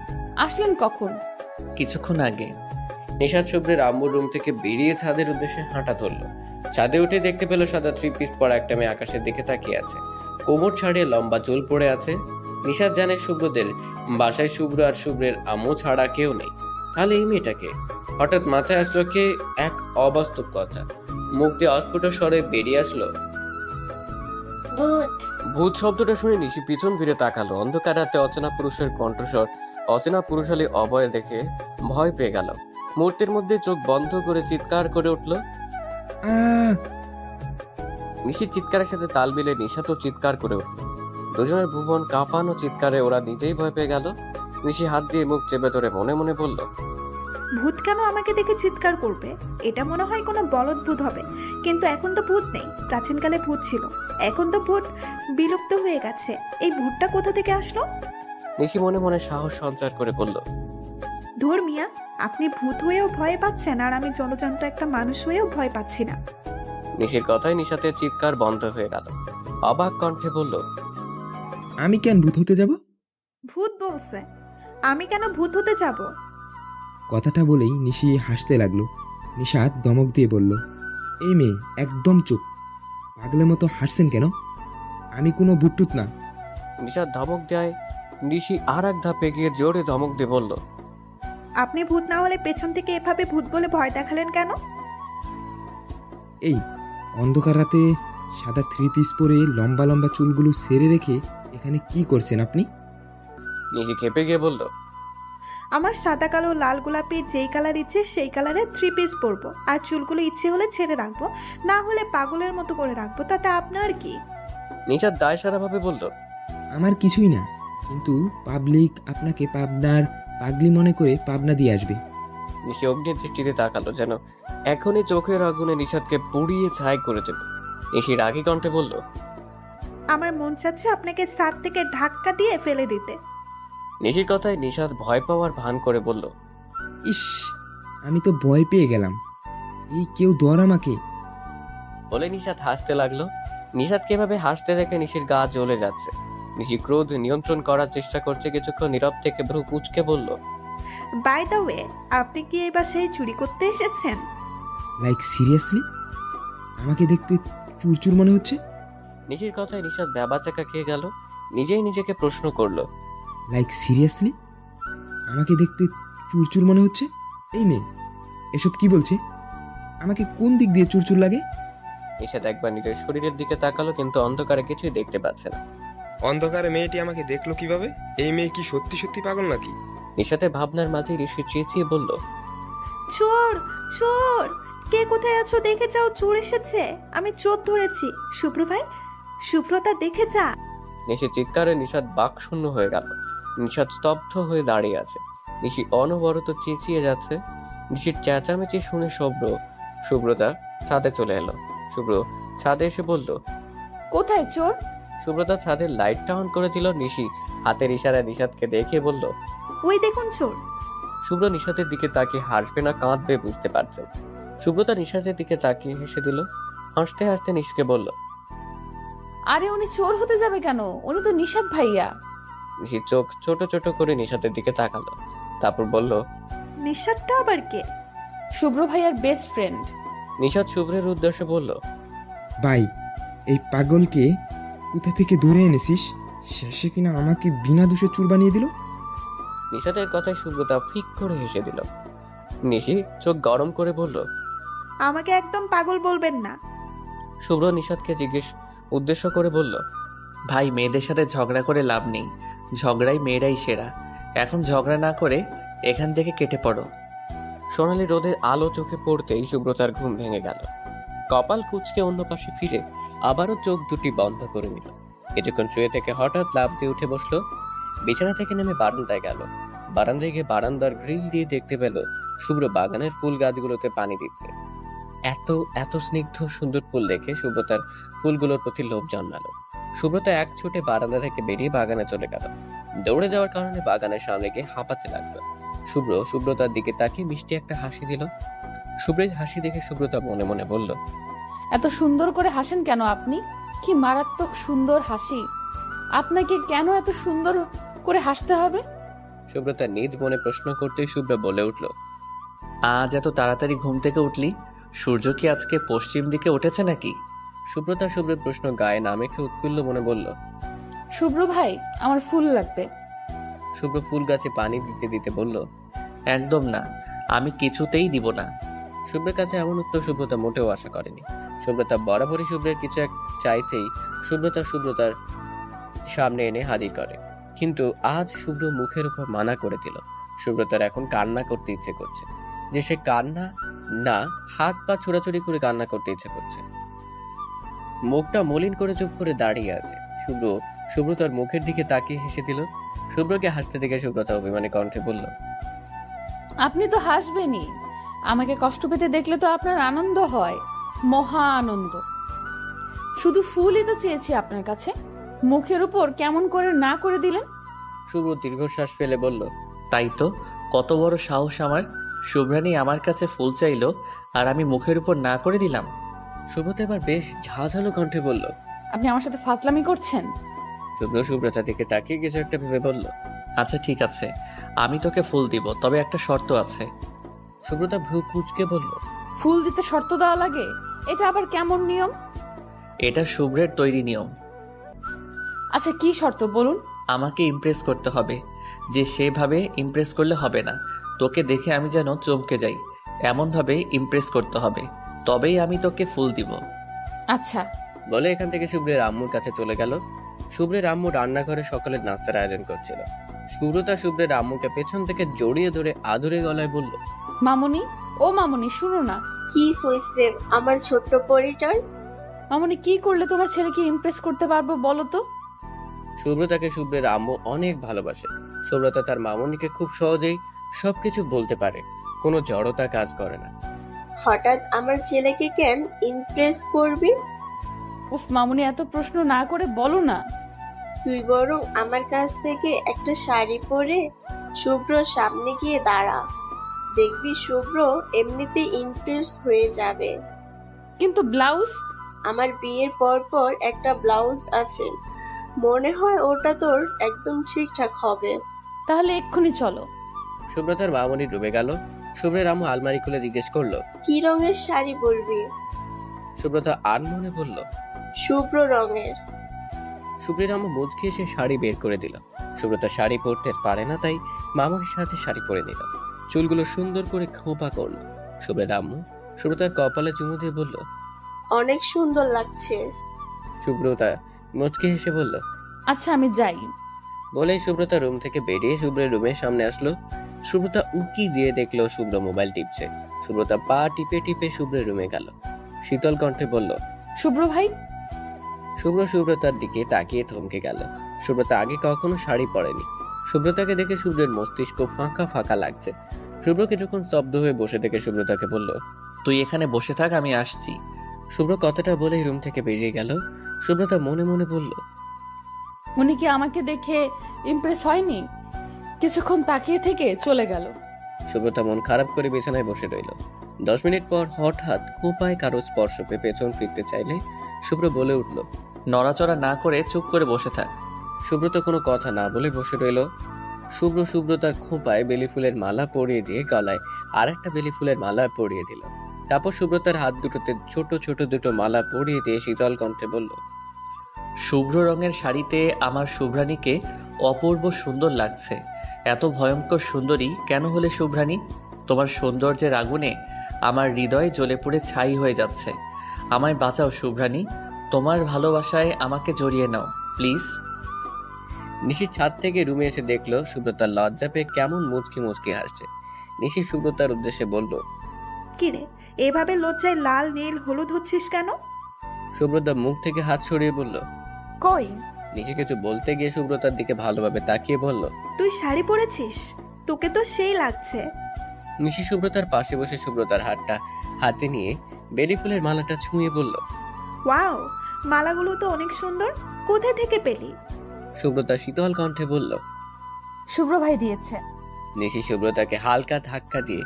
আসলেন কখন? কিছুক্ষণ আগে। নিশাদ শুভ্রের আম্মুর রুম থেকে বেরিয়ে ছাদের উদ্দেশ্যে হাঁটা ধরল। ছাদে উঠে দেখতে পেল সাদা 3 পিস পরা একটা মেয়ে আকাশের দিকে তাকিয়ে আছে। কোমর ছাড়িয়ে লম্বা চুল পড়ে আছে। নিশাদ জানে শুভ্রদের বাসায় শুভ্র আর শুভ্রের আম্মু ছাড়া কেউ নেই। তাহলে এই মেয়েটাকে? হঠাৎ মাথায় আসলো কে এক অবাস্তব কথা। মুখ দিয়ে অস্ফুট স্বরে বেরিয়ে আসলো, ভূত শব্দটা শুনে নিশি পিছন ফিরে তাকালো। অন্ধকার রাতে অচেনা পুরুষের কণ্ঠস্বর, অচেনা পুরুষালী অভয় দেখে ভয় পেয়ে গেল। মুহূর্তের মধ্যে চোখ বন্ধ করে চিৎকার করে উঠল। আহ! নিশির চিৎকারের সাথে তাল মিলে নিশা তো চিৎকার করে উঠল। দুজনের ভুবন কাঁপানো চিৎকারে ওরা নিজেই ভয় পেয়ে গেল। নিশি হাত দিয়ে মুখ চেপে ধরে মনে মনে বলল, ভূত কেন আমাকে দেখে চিৎকার করবে? এটা মনে হয় কোনো বলদ ভূত হবে। কিন্তু এখন তো ভূত নেই, প্রাচীনকালে ভূত ছিল, এখন তো ভূত বিলুপ্ত হয়ে গেছে। এই ভূতটা কোথা থেকে আসলো? নিশি মনে মনে সাহস সঞ্চার করে বলল, ধুর মিয়া, আপনি ভূত হয়েও ভয় পাচ্ছেন আর আমি জলজান্ত একটা মানুষ হয়েও ভয় পাচ্ছি না। নিশির কথায় নিশাতের চিৎকার বন্ধ হয়ে গেল। অবাক কণ্ঠে বলল, আমি কেন ভূত হতে যাব? ভূত বলছে, আমি কেন ভূত হতে যাব? কথাটা বলেই নিশি হাসতে লাগলো। নিশাদ ধমক দিয়ে বলল, এই মেয়ে একদম চুপ, পাগলের মতো হাসছেন কেন? আমি কোনো ভূতটুত না। নিশাদ ধমক দেয়। নিশি আর এক ধাপ এগিয়ে জোরে ধমক দিয়ে বলল, আপনি ভূত না হলে পেছন থেকে এভাবে ভূত বলে ভয় দেখালেন কেন? এই অন্ধকার রাতে সাদা 3 পিস পরে লম্বা লম্বা চুলগুলো সেরে রেখে এখানে কি করছেন আপনি? নিশি খেপে গিয়ে বলল, আমার সাদা কালো লাল গোলাপি যেই কালার ইচ্ছে সেই কালারের 3 পিস পরবো, আর চুলগুলো ইচ্ছে হলে ছেড়ে রাখবো, না হলে পাগলের মতো করে রাখবো, তাতে আপনার কি? নিশাদ দায়সারাভাবে বলল, আমার কিছুই না, কিন্তু পাবলিক আপনাকে পাবনার পাগলি মনে করে পাবনা দিয়ে আসবে। নিশি অগ্নি দৃষ্টিতে তাকালো, যেন এখনই চোখের আগুনে নিশাদকে পুড়িয়ে ছাই করে দেবে। নিশি রাগী কণ্ঠে বলল, আমার মন চাচ্ছে আপনাকে ছাদ থেকে ধাক্কা দিয়ে ফেলে দিতে। নিশির কথায় নিশাদ ভয় পাওয়ার ভান করে বলল, ইস, আমি তো ভয় পেয়ে গেলাম। এই কেউ ধর আমাকে। বলে নিশাদ হাসতে লাগলো। নিশাদকে এভাবে হাসতে দেখে নিশির গা জ্বলে যাচ্ছে। নিশি ক্রোধ নিয়ন্ত্রণ করার চেষ্টা করছে, কিছুক্ষণ নীরব থেকে ভ্রু কুঁচকে বলল, বাই দ্য ওয়ে, আপনি কি এই বাসায় চুরি করতে এসেছেন? Like seriously? আমাকে দেখতে চুরচুর মনে হচ্ছে। নিশির কথায় নিশাদ ব্যাবাচাকা খেয়ে গেল। নিজেই নিজেকে প্রশ্ন করলো, লাইক সিরিয়াসলি? আমাকে দেখতে চুরচুর মনে হচ্ছে? এই মেয়ে এসব কি বলছে? আমাকে কোন দিক দিয়ে চুরচুর লাগে? নিশাদ একবার নিজের শরীরের দিকে তাকালো, কিন্তু অন্ধকারে কিছুই দেখতে পাচ্ছে না। অন্ধকারে মেয়েটি আমাকে দেখলো কিভাবে? এই মেয়ে কি সত্যি সত্যি পাগল নাকি? নিশাতের ভাবনার মাঝে ঋষি চেঁচিয়ে বলল, চোর, চোর! কে কোথায় আছো দেখে যাও, চোর এসেছে। আমি চোর ধরেছি। শুভ্র ভাই, শুভ্রতা দেখে যা। নিশির চিৎকারে নিশাদ বাকশূন্য হয়ে গেল। নিশাদ স্তব্ধ হয়ে দাঁড়িয়ে আছে। নিশি অনবরত চেঁচিয়ে যাচ্ছে। নিশির চেঁচামেচি শুনে শুভ্রতা ছাদে চলে এলো। শুভ্র ছাদে এসে বলল, কোথায় চোর? সুব্রতা ছাদের লাইটটা অন করে দিল। নিশি হাতের ইশারায় নিশাদকে দেখে বলল, ওই দেখুন চোর। শুভ্র নিশাতের দিকে তাকিয়ে হাসবে না কাঁদবে বুঝতে পারছেন। সুব্রতা নিশাতের দিকে তাকিয়ে হেসে দিল। হাসতে হাসতে নিশিকে বলল, আরে উনি চোর হতে যাবে কেন? উনি তো নিশাদ ভাইয়া। নিশি চোখ ছোট ছোট করে নিশাতের দিকে তাকালো, তারপর বলল, নিঃশ্বাসটা আবার কে? শুভ্র ভাইয়ার বেস্ট ফ্রেন্ড। নিশাদ শুভ্রের উদ্দেশ্যে বলল, ভাই, এই পাগলকে কোথা থেকে ধরে এনেছিস? শেষে কিনা আমাকে বিনা দোষে চুর বানিয়ে দিল। নিশাতের কথায় সুব্রতা ফিক করে হেসে দিল। নিশি চোখ গরম করে বলল, আমাকে একদম পাগল বলবেন না। শুভ্র নিশাদকে উদ্দেশ্য করে বলল, ভাই, মেয়েদের সাথে ঝগড়া করে লাভ নেই। ঝগড়াই মেয়েরাই সেরা। এখন ঝগড়া না করে এখান থেকে কেটে পড়ো। সোনালি রোদের আলো চোখে পড়তেই সুব্রতার ঘুম ভেঙে গেল। কপাল কুঁচকে অন্য পাশে ফিরে আবারও চোখ দুটি বন্ধ করে নিল। কিছুক্ষণ শুয়ে থেকে হঠাৎ লাফ দিয়ে উঠে বসলো। বিছানা থেকে নেমে বারান্দায় গেল। বারান্দায় গিয়ে বারান্দার গ্রিল দিয়ে দেখতে পেল শুভ্র বাগানের ফুল গাছগুলোতে পানি দিচ্ছে। এত এত স্নিগ্ধ সুন্দর ফুল দেখে সুব্রতার ফুলগুলোর প্রতি লোভ জন্মালো। সুব্রতা এক ছুটে বারান্দা থেকে বেরিয়ে বাগানে চলে গেল। দৌড়ে যাওয়ার কারণে বাগানের সামনে গিয়ে হাঁপাতে লাগলো। সুব্রতার দিকে তাকিয়ে মিষ্টি একটা হাসি দিল। শুভ্রের হাসি দেখে সুব্রতা মনে মনে বলল, এত সুন্দর করে হাসেন কেন আপনি? কি মারাত্মক সুন্দর হাসি! আপনাকে কেন এত সুন্দর করে হাসতে হবে? সুব্রতা নিজ মনে প্রশ্ন করতেই শুভ্র বলে উঠল, আজ এত তাড়াতাড়ি ঘুম থেকে উঠলি? সূর্য কি আজকে পশ্চিম দিকে উঠেছে নাকি? সুব্রতা শুভ্রের প্রশ্ন গায়ে না মেখে উৎফুল্ল মনে বলল, শুভ্র ভাই, আমার ফুল লাগবে। শুভ্র ফুল গাছে পানি দিতে দিতে বলল, একদম না, আমি কিছুতেই দিব না। শুভ্রের কাছে এমন উত্তর সুব্রতা মোটেও আশা করেনি। সুব্রতা বরাবরই শুভ্রের কিছু এক চাইতেই সুব্রতার সামনে এনে হাজির করে, কিন্তু আজ শুভ্র মুখের উপর মানা করে দিল। সুব্রতার এখন কান্না করতে ইচ্ছে করছে, যে সে কান্না না, হাত পা ছোড়াছুড়ি করে কান্না করতে ইচ্ছে করছে। মুখটা মলিন করে চুপ করে দাঁড়িয়ে আছে। সুব্রতার মুখের দিকে তাকিয়ে হেসে দিল। শুভ্রকে হাসতে দেখে সুব্রতা অভিমানী কণ্ঠে বলল, আপনি তো হাসবেনই। আমাকে কষ্ট পেতে দেখলে তো আপনার আনন্দ হয়, মহা আনন্দ। শুধু ফুলই তো চেয়েছি আপনার কাছে, মুখের উপর কেমন করে না করে দিলেন। শুভ্র দীর্ঘশ্বাস ফেলে বলল, তাই তো, কত বড় সাহস আমার! শুভ্রানী আমার কাছে ফুল চাইলো আর আমি মুখের উপর না করে দিলাম। সুব্রতা এবার বেশ ঝাঁঝালো কণ্ঠে বলল, আপনি আমার সাথে ফাজলামি করছেন। সুব্রতা দিকে তাকিয়ে কিছু একটা ভেবে বলল, আচ্ছা ঠিক আছে, আমি তোকে ফুল দিব, তবে একটা শর্ত আছে। সুব্রতা ভ্রু কুঁচকে বলল, ফুল দিতে শর্ত দেওয়া লাগে? এটা আবার কেমন নিয়ম? এটা শুভ্রের তৈরি নিয়ম। আচ্ছা, কি শর্ত বলুন? আমাকে ইমপ্রেস করতে হবে। যে সেভাবে ইমপ্রেস করলে হবে না, তোকে দেখে আমি যেন চমকে যাই, এমনভাবে ইমপ্রেস করতে হবে, তবেই আমি তোকে ফুল দিব। আচ্ছা। বলে এখান থেকে শুভ্রের আম্মুর কাছে চলে গেল। শুভ্রের আম্মু রান্নাঘরে সকালের নাস্তার আয়োজন করছিল। সুব্রতা শুভ্রের আম্মুকে পেছন থেকে জড়িয়ে ধরে আদরে গলায় বলল, মামুনি, ও মামুনি শুনো না। কি হয়েছে আমার ছোট্ট পরিটার? মামুনি, কি করলে তোমার ছেলেকে ইমপ্রেস করতে পারবো বলো তো? সুব্রতাকে শুভ্রের আম্মু অনেক ভালোবাসে। সুব্রতা তার মামুনিকে খুব সহজেই সবকিছু বলতে পারে, কোনো জড়তা কাজ করে না। হঠাৎ আমার ছেলেকে কেন ইমপ্রেস করবি? উফ মামুনি, এত প্রশ্ন না করে বলো না। তুই বরং আমার কাছ থেকে একটা শাড়ি পরে শুভ্রর সামনে গিয়ে দাঁড়া, দেখবি শুভ্র এমনিতে ইমপ্রেস হয়ে যাবে। কিন্তু ব্লাউজ? আমার বিয়ের পর পর একটা ব্লাউজ আছে, মনে হয় ওটা তোর একদম ঠিকঠাক হবে। তাহলে এক্ষুনি চলো। সুব্রতার মামুনি ডুবে গেল। শুভ্রের আম্মু আলমারি খুলে জিজ্ঞেস করলো, কি রঙের শাড়ি পরবি? সুব্রতা আনমনে বলল, শুভ্র রঙের। শুভ্রের আম্মু মুচকি এসে শাড়ি বের করে দিল। সুব্রতা শাড়ি পরতে পারে না, তাই মামুনির সাথে শাড়ি পরে নিল। চুলগুলো সুন্দর করে খোঁপা করলো। শুভ্রের আম্মু সুব্রতার কপালে চুমু দিয়ে বলল, অনেক সুন্দর লাগছে। সুব্রতা মুচকি হেসে বলল, আচ্ছা আমি যাই। বলেই সুব্রতা রুম থেকে বেরিয়ে শুভ্রের রুমের সামনে আসলো। সুব্রতা উকি দিয়ে দেখলো শুভ্র মোবাইল টিপছে। সুব্রতা পা টিপে টিপে শুভ্রের রুমে গেল। শীতল কণ্ঠে বলল, শুভ্র ভাই। শুভ্র সুব্রতার দিকে তাকিয়ে থমকে গেল। সুব্রতা আগে কখনো শাড়ি পরেনি। সুব্রতাকে দেখে শুভ্রের মস্তিষ্ক ফাঁকা ফাঁকা লাগছে। শুভ্র কিছুক্ষণ স্তব্ধ হয়ে বসে থেকে সুব্রতাকে বলল, তুই এখানে বসে থাক, আমি আসছি। শুভ্র কথাটা বলেই রুম থেকে বেরিয়ে গেল। সুব্রতা মনে মনে বলল, উনি কি আমাকে দেখে ইমপ্রেস হয়নি? কিছুক্ষণ তাকিয়ে থেকে চলে গেল। সুব্রতা মন খারাপ করে বিছানায় বসে রইল। 10 মিনিট পর হঠাৎ খোঁপায় কারো স্পর্শ পেয়ে পেছন ফিরতে চাইলে শুভ্র বলে উঠল, নড়াচড়া না করে চুপ করে বসে থাক। সুব্রত কোনো কথা না বলে বসে রইল। সুব্রতার খোঁপায় বেলি ফুলের মালা পরিয়ে দিয়ে গলায় আর একটা বেলি ফুলের মালা পরিয়ে দিল। তারপর সুব্রতার হাত দুটোতে ছোট ছোট দুটো মালা পরিয়ে দিয়ে শীতল কণ্ঠে বলল, শুভ্র রঙের শাড়িতে আমার শুভ্রাণীকে অপূর্ব সুন্দর লাগছে। এত ভয়ঙ্কর সুন্দরী কেন হলে শুভ্রাণী? তোমার সৌন্দর্যের আগুনে আমার হৃদয় জ্বলে পুড়ে ছাই হয়ে যাচ্ছে। আমায় বাঁচাও শুভ্রাণী, তোমার ভালোবাসায় আমাকে জড়িয়ে নাও প্লিজ। নিশি ছাদ থেকে রুমে এসে দেখলো সুব্রতার লজ্জা পেয়ে কেমন মুচকি মুচকি হাসছে। নিশি সুব্রতার উদ্দেশ্যে বলল, কিরে, এভাবে লজ্জায় লাল নীল হলুদ হচ্ছিস কেন? সুব্রতা মুখ থেকে হাত সরিয়ে বলল। কই? নিশি কিছু বলতে গিয়ে সুব্রতার দিকে ভালোভাবে তাকিয়ে বলল, তুই শাড়ি পরেছিস, তোকে তো সেই লাগছে। নিশি সুব্রতার পাশে বসে সুব্রতার হাতটা হাতে নিয়ে বেলি ফুলের মালাটা ছুঁয়ে বলল, ওয়াও, মালাগুলো তো অনেক সুন্দর, কোথা থেকে পেলি? সুব্রতা শীতল কণ্ঠে বলল। শুভ্র ভাই দিয়েছে। নিশি সুব্রতাকে হালকা ধাক্কা দিয়ে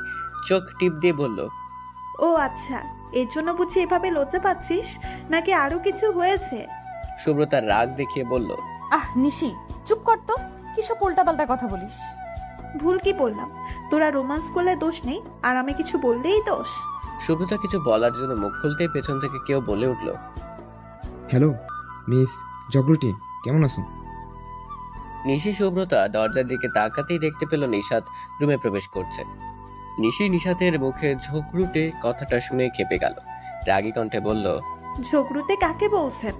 চোখ টিপ দিয়ে বলল, ও আচ্ছা, এর জন্য বুঝি এভাবে লজ্জা পাচ্ছিস, নাকি আরো কিছু হয়েছে? সুব্রতার রাগ দেখিয়ে বলল, আহ নিশি, চুপ কর তো, কিসব উল্টাপাল্টা কথা বলিস। ভুল কি বললাম? তোরা রোমান্স করলে দোষ নেই, আর আমি কিছু বললেই দোষ। সুব্রতা কিছু বলার জন্য মুখ খুলতেই পেছন থেকে কেউ বলে উঠল, হ্যালো মিস জগরুটি, কেমন আছো? নিশি সুব্রতা দরজার দিকে তাকাতেই দেখতে পেল নিশাত রুমে প্রবেশ করছে। নিশি নিশাতের মুখে ঝোঁকরুটে কথাটা শুনে খেপে গেল। রাগী কণ্ঠে বলল, ঝগড়ুতে কাকে বলছেন?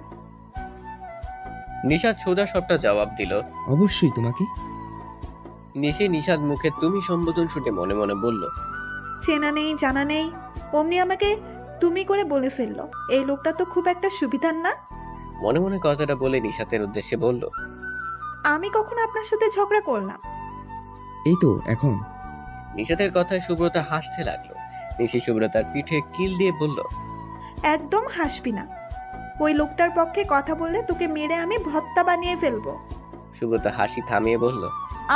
নিশাত সোজা সবটা জবাব দিল। অবশ্যই তোমাকে। নিশি নিশাত মুখে তুমি সম্বোধন শুনে মনে মনে বলল, চেনা নেই জানা নেই, অমনি আমাকে তুমি করে বলে ফেললো। এই লোকটা তো খুব একটা সুবিধার না। মনে মনে কথাটা বলে নিশাতের উদ্দেশ্যে বলল, আমি কখন আপনার সাথে ঝগড়া করলাম? এই তো এখন। নিশাতের কথায় সুব্রতা হাসতে লাগলো। নিশি সুব্রতার পিঠে কিল দিয়ে বলল, একদম হাসবি না। ওই লোকটার পক্ষে কথা বললে তোকে মেরে আমি ভর্তা বানিয়ে ফেলবো। সুব্রতা হাসি থামিয়ে বলল,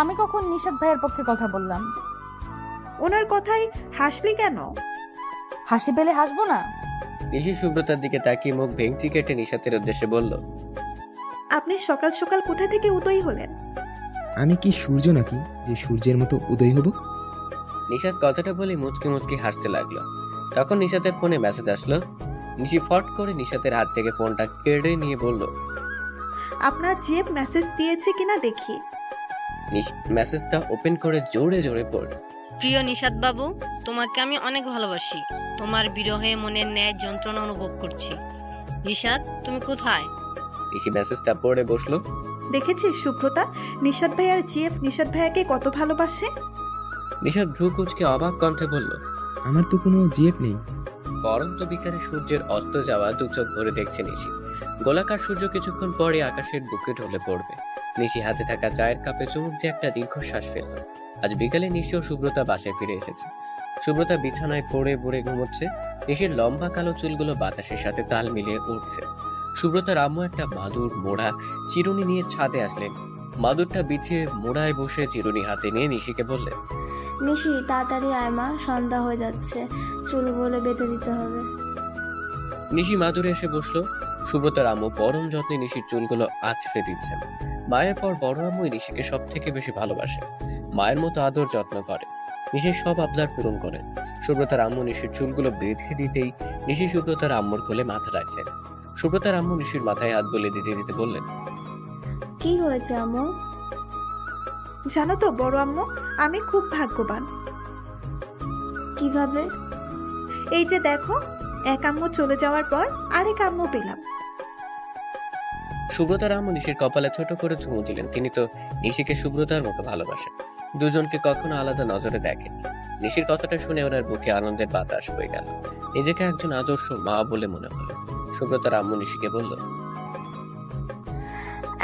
আমি কখন নিশাত ভাইয়ের পক্ষে কথা বললাম? ওনার কথাই হাসলি কেন? হাসি পেলে হাসবো না? নিশি সুব্রতার দিকে তাকিয়ে মুখ ভেঙচি কেটে নিশাতের উদ্দেশ্যে বলল, আপনি সকাল সকাল কোথা থেকে উদয় হলেন? আমি কি সূর্য নাকি যে সূর্যের মতো উদয় হব? নিশাত কথাটা বলে মুচকি মুচকি হাসতে লাগলো। তখন নিশাতের ফোনে মেসেজ আসলো। নিশি ফট করে নিশাতের হাত থেকে ফোনটা কেড়ে নিয়ে বলল, আপনার জেব মেসেজ দিয়েছে কিনা দেখি। মেসেজটা ওপেন করে জোরে জোরে পড়ল, প্রিয় নিশাত বাবু, তোমাকে আমি অনেক ভালোবাসি। তোমার বিরহে মনের ন্যায় যন্ত্রণা অনুভব করছি। নিশাত, তুমি কোথায়? নিশি মেসেজটা পড়ে বসলো। দেখেছিস সুব্রতা, নিশাদ ভাইয়ার জিএফ নিশাদ ভাইয়াকে কত ভালোবাসে। নিশাদ ভ্রু কুচকে অবাক কণ্ঠে বলল, আমার তো কোনো জিএফ নেই। পরন্ত বিকালে সূর্যের অস্ত যাওয়া দু চোখ ভরে দেখছে নিশি। গোলাকার সূর্য কিছুক্ষণ পরে আকাশের বুকে ঢলে পড়বে। নিশি হাতে থাকা চায়ের কাপে চুমুক দিয়ে একটা দীর্ঘশ্বাস ফেলল। আজ বিকালে নিশি ও সুব্রতা বাসায় ফিরে এসেছে। সুব্রতা বিছানায় পড়ে পড়ে ঘুমোচ্ছে। নিশির লম্বা কালো চুলগুলো বাতাসের সাথে তাল মিলিয়ে উঠছে। সুব্রতার আম্মু একটা মাদুর মোড়া চিরুনি নিয়ে ছাদে আসলেন। মাদুরটা বিছিয়ে মোড়ায় বসে চিরুনি হাতে নিয়ে নিশিকে বললেন, নিশি তাড়াতাড়ি আয় মা, সন্ধ্যা হয়ে যাচ্ছে, চুলগুলো বেঁধে দিতে হবে। নিশি মাদুরে এসে বসলো। সুব্রতার আম্মু পরম যত্নে নিশির চুলগুলো আঁচড়ে দিচ্ছেন। মায়ের পর বড় আম্মুই নিশিকে সব থেকে বেশি ভালোবাসে, মায়ের মতো আদর যত্ন করে, নিশির সব আবদার পূরণ করে। সুব্রতার আম্মু নিশির চুলগুলো বেঁধে দিতেই নিশি সুব্রতার আম্মুর কোলে মাথা রাখলেন। সুব্রতার আম্মু নিশির মাথায় হাত বলে দিতে দিতে বললেন, কি হয়েছে আম্মু? জানো তো বড় আম্মু, আমি খুব ভাগ্যবান। কিভাবে? এই যে দেখো, এক আম্মু চলে যাওয়ার পর আরেক আম্মু পেলাম। সুব্রতার আম্মু নিশির কপালে ছোট করে চুমু দিলেন। তিনি তো নিশিকে সুব্রতার মতো ভালোবাসেন, দুজনকে কখনো আলাদা নজরে দেখেন। নিশির কথাটা শুনে ওনার বুকে আনন্দের বাতাস বয়ে গেল। নিজেকে একজন আদর্শ মা বলে মনে হলো। সুব্রতার আম্মু নিশিকে বলল,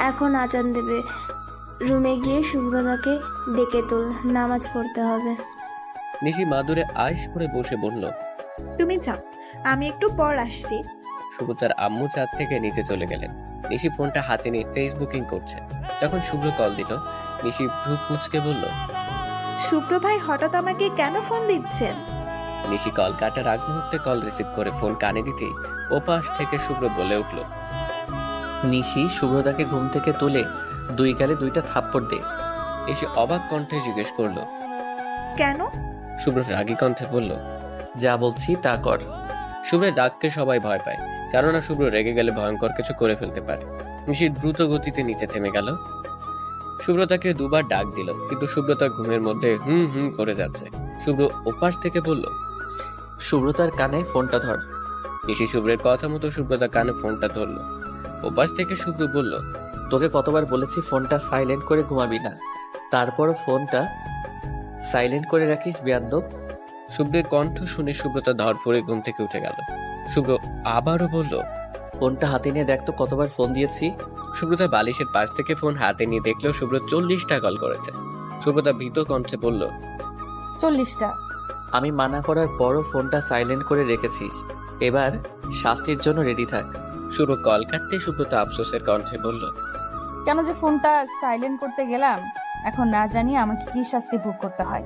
এখন আজান দেবে, রুমে গিয়ে সুব্রতাকে ডেকে তুল, নামাজ পড়তে হবে। নিশি মাদুরে আয়েশ করে বসে বলল, তুমি যাও, আমি একটু পর আসছি। সুব্রতার আম্মু ছাদ থেকে নিচে চলে গেলেন। নিশি ফোনটা হাতে নিয়ে ফেসবুকিং করছে। তখন শুভ্র কল দিল। নিশি ভ্রু কুচকে বলল, শুভ্র ভাই হঠাৎ আমাকে কেন ফোন দিচ্ছেন? নিশি কল কাটার আগ মুহূর্তে কল রিসিভ করে ফোন কানে দিতেই ওপাশ থেকে শুভ্র বলে উঠল, নিশি শুভ্রতাকে ঘুম থেকে তুলে দুই গালে দুইটা থাপ্পড় দে। নিশি অবাক কণ্ঠে জিজ্ঞেস করলো, কেন? শুভ্র রাগী কণ্ঠে বলল, যা বলছি তা কর। শুভ্রের ডাককে সবাই ভয় পায়, কেননা শুভ্র রেগে গেলে ভয়ঙ্কর কিছু করে ফেলতে পারে। নিশি দ্রুত গতিতে নিচে থেমে গেল। শুভ্রতাকে দুবার ডাক দিল, কিন্তু শুভ্রতা ঘুমের মধ্যে হুম হুম করে যাচ্ছে। শুভ্র ওপাশ থেকে বলল, শুভ্রতার কানে ফোনটা ধর। নিশি শুভ্রের কথা মতো শুভ্রতা কানে ফোনটা ধরলো। ওপাশ থেকে শুভ্র বলল, তোকে কতবার বলেছি ফোনটা সাইলেন্ট করে ঘুমাবি না, তারপরও ফোনটা সাইলেন্ট করে রাখিস বেয়াদব। শুভ্রের কণ্ঠ শুনে সুব্রতা ধরফরে ঘুম থেকে উঠে গেল। শুভ্র আবারও বলল, ফোনটা হাতে নিয়ে দেখ তো কতবার ফোন দিয়েছি। সুব্রতা বালিশের পাশ থেকে ফোন হাতে নিয়ে দেখলেও শুভ্র 40টা কল করেছে। সুব্রতা ভীত কণ্ঠে বলল, 40টা? আমি মানা করার পরও ফোনটা সাইলেন্ট করে রেখেছিস, এবার শাস্তির জন্য রেডি থাক। শুভ্র কল কাটতে সুব্রতা আফসোসের কণ্ঠে বলল, কেন যে ফোনটা সাইলেন্ট করতে গেলাম, এখন না জানি আমাকে কি শাস্তি ভোগ করতে হয়।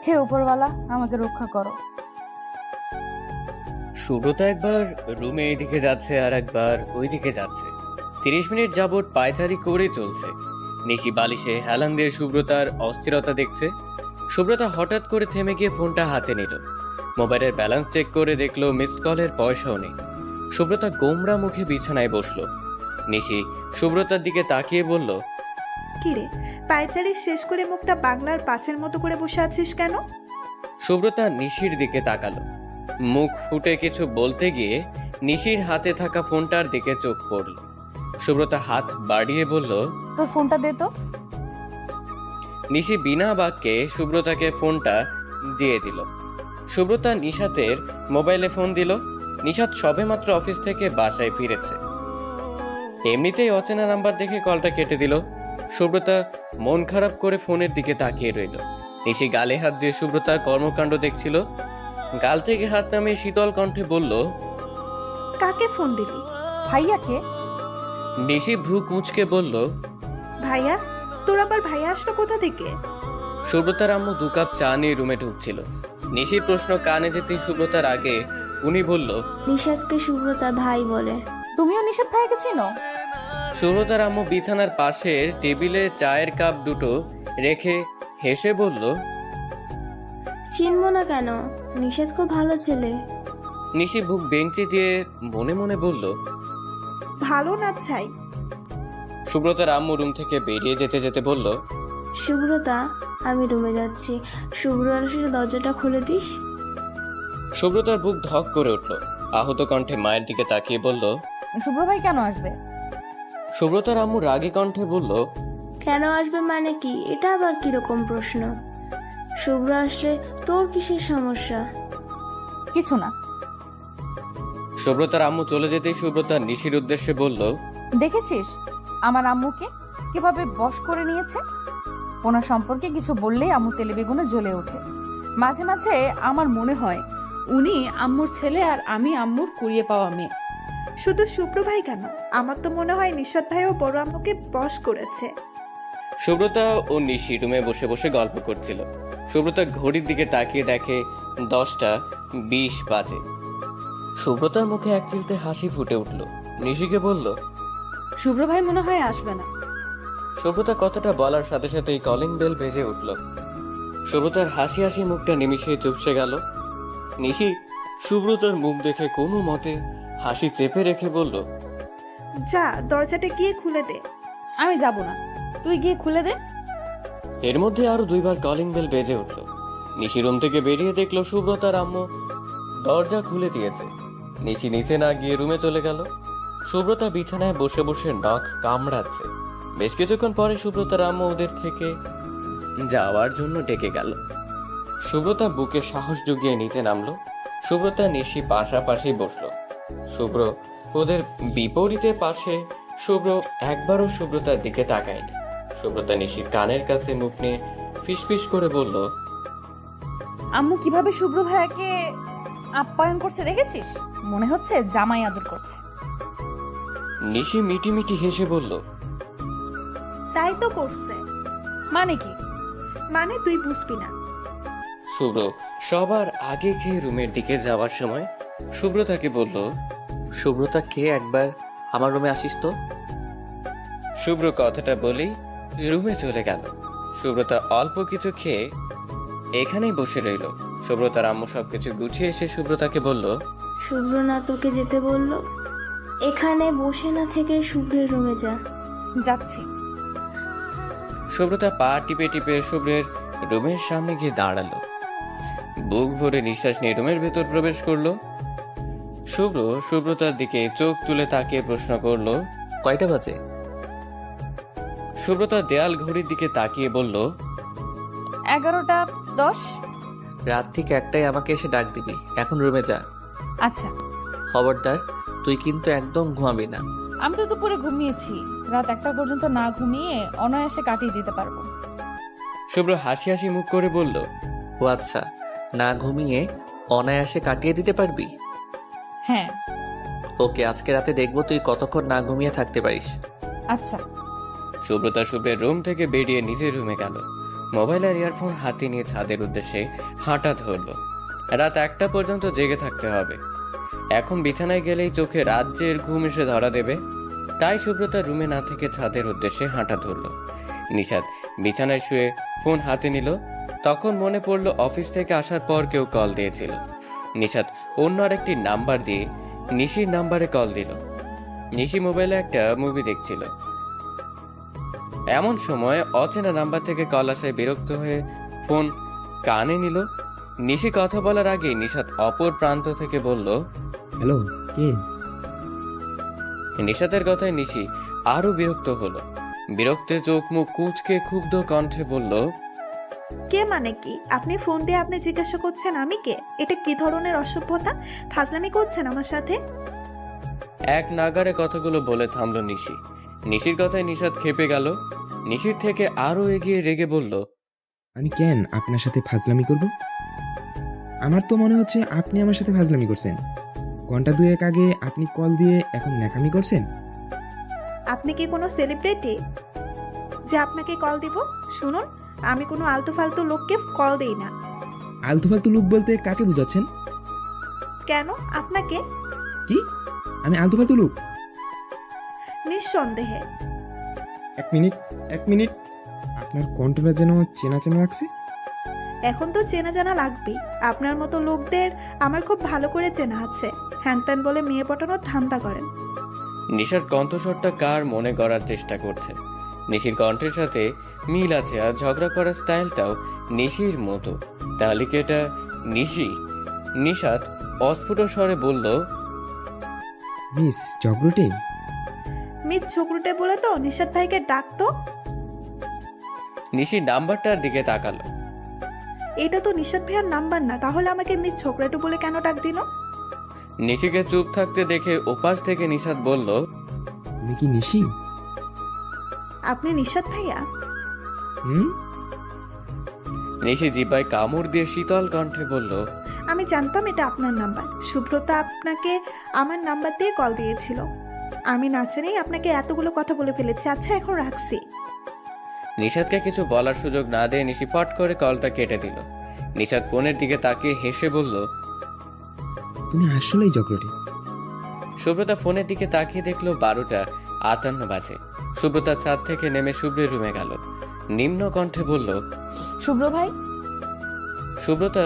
হে উপরওয়ালা, আমাকে রক্ষা করো। সুব্রতা একবার রুমে এইদিকে যাচ্ছে আর একবার ওইদিকে যাচ্ছে। 30 মিনিট যাবৎ পায়চারি করে চলছে। নিশি বালিশে হেলান দিয়ে সুব্রতার অস্থিরতা দেখছে। সুব্রতা হঠাৎ করে থেমে গিয়ে ফোনটা হাতে নিল। মোবাইলের ব্যালেন্স চেক করে দেখলো মিসড কলের পয়সাও নেই। সুব্রতা গোমরা মুখে বিছানায় বসলো। নিশি সুব্রতার দিকে তাকিয়ে বলল, কিরে, পায়চারি শেষ করে মুখটা বাংলার পাঁচের মতো করে বসে আছিস কেন? সুব্রতা নিশির দিকে তাকালো। মুখ ফুটে কিছু বলতে গিয়ে নিশির হাতে থাকা ফোনটার দিকে চোখ পড়ল। সুব্রতা হাত বাড়িয়ে বলল, তোর ফোনটা দে তো। নিশি বিনা বাক্যে সুব্রতাকে ফোনটা দিয়ে দিল। সুব্রতা নিশাতের মোবাইলে ফোন দিল। নিশাত সবেমাত্র অফিস থেকে বাসায় ফিরেছে। এমনিতেই অচেনা নাম্বার দেখে কলটা কেটে দিল। সুব্রতা মন খারাপ করে ফোনের দিকে তাকিয়ে রইল। নিশি গালে হাত দিয়ে সুব্রতার কর্মকাণ্ড দেখছিল। গাল থেকে হাত নামিয়ে শীতল কণ্ঠে বলল, কাকে ফোন দিলি? ভাইয়াকে? নিশি ভ্রু কুঁচকে বলল, ভাইয়া? তোর আবার ভাইয়া আসলো কোথা থেকে? সুব্রতার আম্মু 2 কাপ চা নিয়ে রুমে ঢুকছিল। নিশির প্রশ্ন কানে যেতেই সুব্রতার আগে উনি বলল, নিশাদকে সুব্রতা ভাই বলে। তুমিও নিশাদ ভাইয়াকে চিনো? সুব্রতার আম্মু বিছানার পাশের টেবিলে চায়ের কাপ দুটো রেখে হেসে বলল, চিনবো না কেন, নিশাদ খুব ভালো ছেলে। নিশি বুক বেঞ্চি দিয়ে মনে মনে বলল। ভালো না চাই। সুব্রতার আম্মু রুম থেকে বেরিয়ে যেতে যেতে বলল, সুব্রতা, আমি রুমে যাচ্ছি, শুভ্র আসলে দরজাটা খুলে দিস। সুব্রতার বুক ধক করে উঠল। আহত কণ্ঠে মায়ের দিকে তাকিয়ে বলল, শুভ্র ভাই কেন আসবে? সুব্রতার আম্মু রাগী কণ্ঠে বলল, কেন আসবে মানে কি? এটা আবার কিরকম প্রশ্ন? শুভ্র আসলে তোর কিসের সমস্যা? কিছু না। সুব্রতার আম্মু চলে যেতেই সুব্রতা নিশির উদ্দেশ্যে বলল, দেখেছিস আমার আম্মুকে কিভাবে বশ করে নিয়েছে? ওনার সম্পর্কে কিছু বললেই আম্মু তেলে বেগুনে জ্বলে ওঠে। মাঝে মাঝে আমার মনে হয় উনি আম্মুর ছেলে আর আমি আম্মুর কুড়িয়ে পাওয়া মেয়ে। শুধু শুভ্র ভাই কেন, আমার তো মনে হয় নিশাদ ভাইও বড় আম্মুকে বশ করেছে। সুব্রতা ও নিশি রুমে বসে বসে গল্প করছিল। সুব্রতা ঘড়ির দিকে তাকিয়ে দেখে 10:20 বাজে। সুব্রতার মুখে এক চিলতে হাসি ফুটে উঠল। নিশিকে বলল, শুভ্র ভাই মনে হয় আসবে না। সুব্রতা কথাটা বলার সাথে সাথেই কলিং বেল বেজে উঠল। সুব্রতার হাসি হাসি মুখটা নিমিষে চুপসে গেল। নিশি সুব্রতার মুখ দেখে কোনো মতে হাসি চেপে রেখে বলল, যা দরজাটা গিয়ে খুলে দে। আমি যাব না, তুই গিয়ে খুলে দে। এর মধ্যে আরো 2বার কলিং বেল বেজে উঠল। নিশি রুম থেকে বেরিয়ে দেখলো সুব্রতার আম্মু দরজা খুলে দিয়েছে। নিশি নিচে না গিয়ে রুমে চলে গেল। সুব্রতা বিছানায় বসে বসে নখ কামড়াচ্ছে। বেশ কিছুক্ষণ পরে সুব্রতার আম্মু ওদের থেকে যাওয়ার জন্য ডেকে গেল। সুব্রতা বুকে সাহস জুগিয়ে নিচে নামলো। সুব্রতা নিশি পাশাপাশি বসলো। শুভ্র ওদের বিপরীতে পাশে। শুভ্র একবারও সুব্রতার দিকে তাকায়নি। সুব্রতা নিশির কানের কাছে মুখ নিয়ে ফিসফিস করে বলল, আম্মু কিভাবে শুভ্র ভাইয়াকে আপ্যায়ন করছে দেখেছিস? মনে হচ্ছে জামাই আদর করছে। নিশি মিটি মিটি হেসে বলল, তাই তো করছে। মানে কি? মানে তুই বুঝবি না। শুভ্র সবার আগে খেয়ে রুমের দিকে যাওয়ার সময় সুব্রতাকে বলল, সুব্রতা কে, একবার আমার রুমে আসিস তো। শুভ্র কথাটা বলেই রুমে চলে গেল। সুব্রতা অল্প কিছু খেয়ে এখানেই বসে রইল। সুব্রতার আম্মু সবকিছু গুছিয়ে এসে সুব্রতাকে বলল, শুভ্র না তোকে যেতে বললো? এখানে বসে না থেকে শুভ্রের রুমে যা। যাচ্ছি। সুব্রতা পা টিপে টিপে শুভ্রের রুমের সামনে গিয়ে দাঁড়ালো। বুক ভরে নিঃশ্বাস নিয়ে রুমের ভেতর প্রবেশ করলো। শুভ্র সুব্রতার দিকে চোখ তুলে তাকিয়ে প্রশ্ন করলো, কয়টা বাজে? সুব্রতা দেয়াল ঘড়ির দিকে তাকিয়ে বলল, 11:10। রাত ঠিক একটাই আমাকে এসে ডাক দিবি। এখন রুমে যা। আচ্ছা। খবরদার, তুই কিন্তু একদম ঘুমাবি না। আমি তো দুপুরে ঘুমিয়েছি। রাত 1টা পর্যন্ত না ঘুমিয়ে অনায়াসে কাটিয়ে দিতে পারবো। শুভ্র হাসি হাসি মুখ করে বলল, ও আচ্ছা, না ঘুমিয়ে অনায়াসে কাটিয়ে দিতে পারবি? হ্যাঁ। ওকে, আজকে রাতে দেখবো তুই কতক্ষণ না ঘুমিয়ে থাকতে পারিস। আচ্ছা। সুব্রতা শুভ্রের রুম থেকে বেরিয়ে নিজের রুমে গেল। মোবাইল আর ইয়ারফোন হাতে নিয়ে ছাদের উদ্দেশ্যে হাঁটা ধরলো। রাত 1টা পর্যন্ত জেগে থাকতে হবে। এখন বিছানায় গেলেই চোখে রাজ্যের ঘুম এসে ধরা দেবে। তাই সুব্রতা রুমে না থেকে ছাদের উদ্দেশ্যে হাঁটা ধরলো। নিশাদ বিছানায় শুয়ে ফোন হাতে নিল। তখন মনে পড়লো অফিস থেকে আসার পর কেউ কল দিয়েছিল। নিশাদ অন্য আরেকটি নাম্বার দিয়ে নিশির নাম্বারে কল দিল। নিশি মোবাইলে একটা মুভি দেখছিল। এমন সময় অচেনা নাম্বার থেকে কল আসায় বিরক্ত হয়ে ফোন কানে নিল। নিশি কথা বলার আগে নিশাদ অপর প্রান্ত থেকে বলল, হ্যালো, কে? নিশাদের কথায় নিশি আরো বিরক্ত হলো। বিরক্তে চোখ মুখ কুঁচকে ক্ষুব্ধ কণ্ঠে বলল, কে মানে কি? আপনি ফোন দিয়ে আপনি জিজ্ঞাসা করছেন আমি কে? এটা কি ধরনের অসভ্যতা? ফাজলামি করছেন আমার সাথে? এক নাগারে কথাগুলো বলে থামলো নিশি। নিশির কথায় নিশাদ খেপে গেল। নিশির থেকে আরো এগিয়ে রেগে বলল, আমি কেন আপনার সাথে ফাজলামি করব? আমার তো মনে হচ্ছে আপনি আমার সাথে ফাজলামি করছেন। ঘন্টা 2 আগে আপনি কল দিয়ে এখন ন্যাকামি করছেন। আপনি কি কোনো সেলিব্রিটি যে আপনাকে কল দিব? শুনুন, আমি কোনো আলতু ফালতু লোককে কল দেই না। আলতু ফালতু লোক বলতে কাকে বুঝাচ্ছেন? কেন? আপনাকে। কি? আমি আলতু ফালতু লোক? নিঃসন্দেহে। এক মিনিট, আপনার কণ্ঠটা যেন চেনা চেনা লাগছে। এখন তো চেনা জানা লাগবেই। আপনার মতো লোকদের আমার খুব ভালো করে চেনা আছে। হ্যানত্যান বলে মেয়ে পটানোর ধান্দা করেন। নিশার কণ্ঠস্বরটা কার মনে করার চেষ্টা করছে। নিশির কণ্ঠের সাথে মিল আছে আর ঝগড়া করার স্টাইলটাও নিশির মতো। তাহলে কি এটা নিশি? নিশাদ অস্ফুট স্বরে বলল, মিস জগরটে। মিস ছোকরুটে বলে তো নিশাদ ভাইকে ডাকতো। নিশি নাম্বারটার দিকে তাকালো। এটা তো নিশাদ ভাইয়ার নাম্বার না, তাহলে আমাকে মিস ছোকরাটু বলে কেন ডাক দিল? নিশিকে চুপ থাকতে দেখে ওপাশ থেকে নিশাদ বলল, তুমি কি নিশি? আপনি নিশাদ ভাইয়া? হুম। নিশি জিপায় কামড় দিয়ে শীতল কণ্ঠে বলল, আমি জানতাম এটা আপনার নাম্বার। সুব্রতা আপনাকে আমার নাম্বার দিয়ে কল দিয়েছিল। আমি না জানেই আপনাকে এতগুলো কথা বলে ফেলেছি। আচ্ছা, এখন রাখছি। নিশাদকে কিছু বলার সুযোগ না দিয়ে নিশি ফট করে কলটা কেটে দিল। নিশাদ ফোনের দিকে তাকিয়ে হেসে বলল, তুমি আসলেই চক্রটি। সুব্রতা ফোনের দিকে তাকিয়ে দেখলো 12:58 বাজে। সুব্রতা ছাদ থেকে নেমে শুভ্রের রুমে গেল। নিম্ন কণ্ঠে বলল, শুভ্র ভাই। সুব্রতা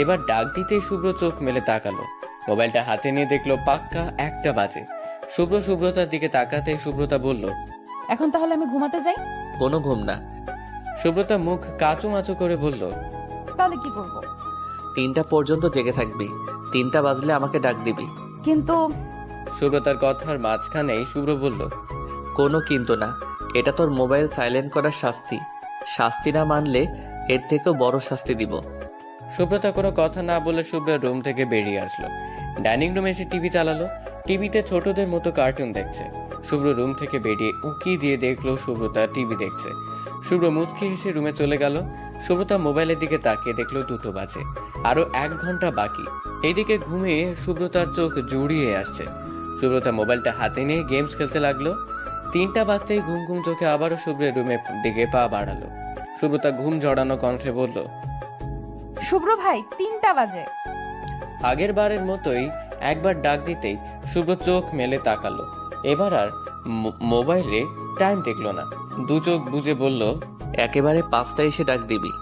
এবার ডাক দিতেই শুভ্র চোখ মেলে তাকালো। মোবাইলটা হাতে নিয়ে দেখলো পাক্কা 1টা বাজে। সুব্রতার দিকে তাকাতে সুব্রতা বলল, এখন তাহলে আমি ঘুমাতে যাই? কোনো ঘুম না। সুব্রতা মুখ কাচুমাচু করে বলল, তাহলে কি করব? 3টা পর্যন্ত জেগে থাকবি। 3টা বাজলে আমাকে ডাক দিবি। কিন্তু সুব্রতার কথার মাঝখানেই শুভ্র বলল, কোনো কিন্তু না, এটা তোর মোবাইল সাইলেন্ট করার শাস্তি। শাস্তি না মানলে এর থেকেও বড় শাস্তি দিব। সুব্রতা কোনো কথা না বলে শুভ্রের রুম থেকে বেরিয়ে আসলো। ডাইনিং রুমে এসে টিভি চালালো। টিভিতে ছোটদের মতো কার্টুন দেখছে। শুভ্র রুম থেকে বেরিয়ে উকি দিয়ে দেখলো সুব্রতা টিভি দেখছে। শুভ্র মুচকি হেসে রুমে চলে গেল। সুব্রতা মোবাইলের দিকে তাকিয়ে দেখলো 2টো বাজে, আরো 1 ঘন্টা বাকি। এইদিকে ঘুমিয়ে সুব্রতার চোখ জুড়িয়ে আসছে। সুব্রতা মোবাইলটা হাতে নিয়ে গেমস খেলতে লাগলো। 3টা বাজতেই ঘুম ঘুম চোখে আবারও শুভ্রের রুমের দিকে পা বাড়ালো। সুব্রতা ঘুম জড়ানো কণ্ঠে বলল, শুভ্র ভাই 3টা বাজে। আগের বারের মতোই একবার ডাক দিতেই শুভ্র চোখ মেলে তাকালো। এবার আর মোবাইলে টাইম দেখলো না। 2 চোখ বুজে বলল, একেবারে 5টায় এসে ডাক দিবি।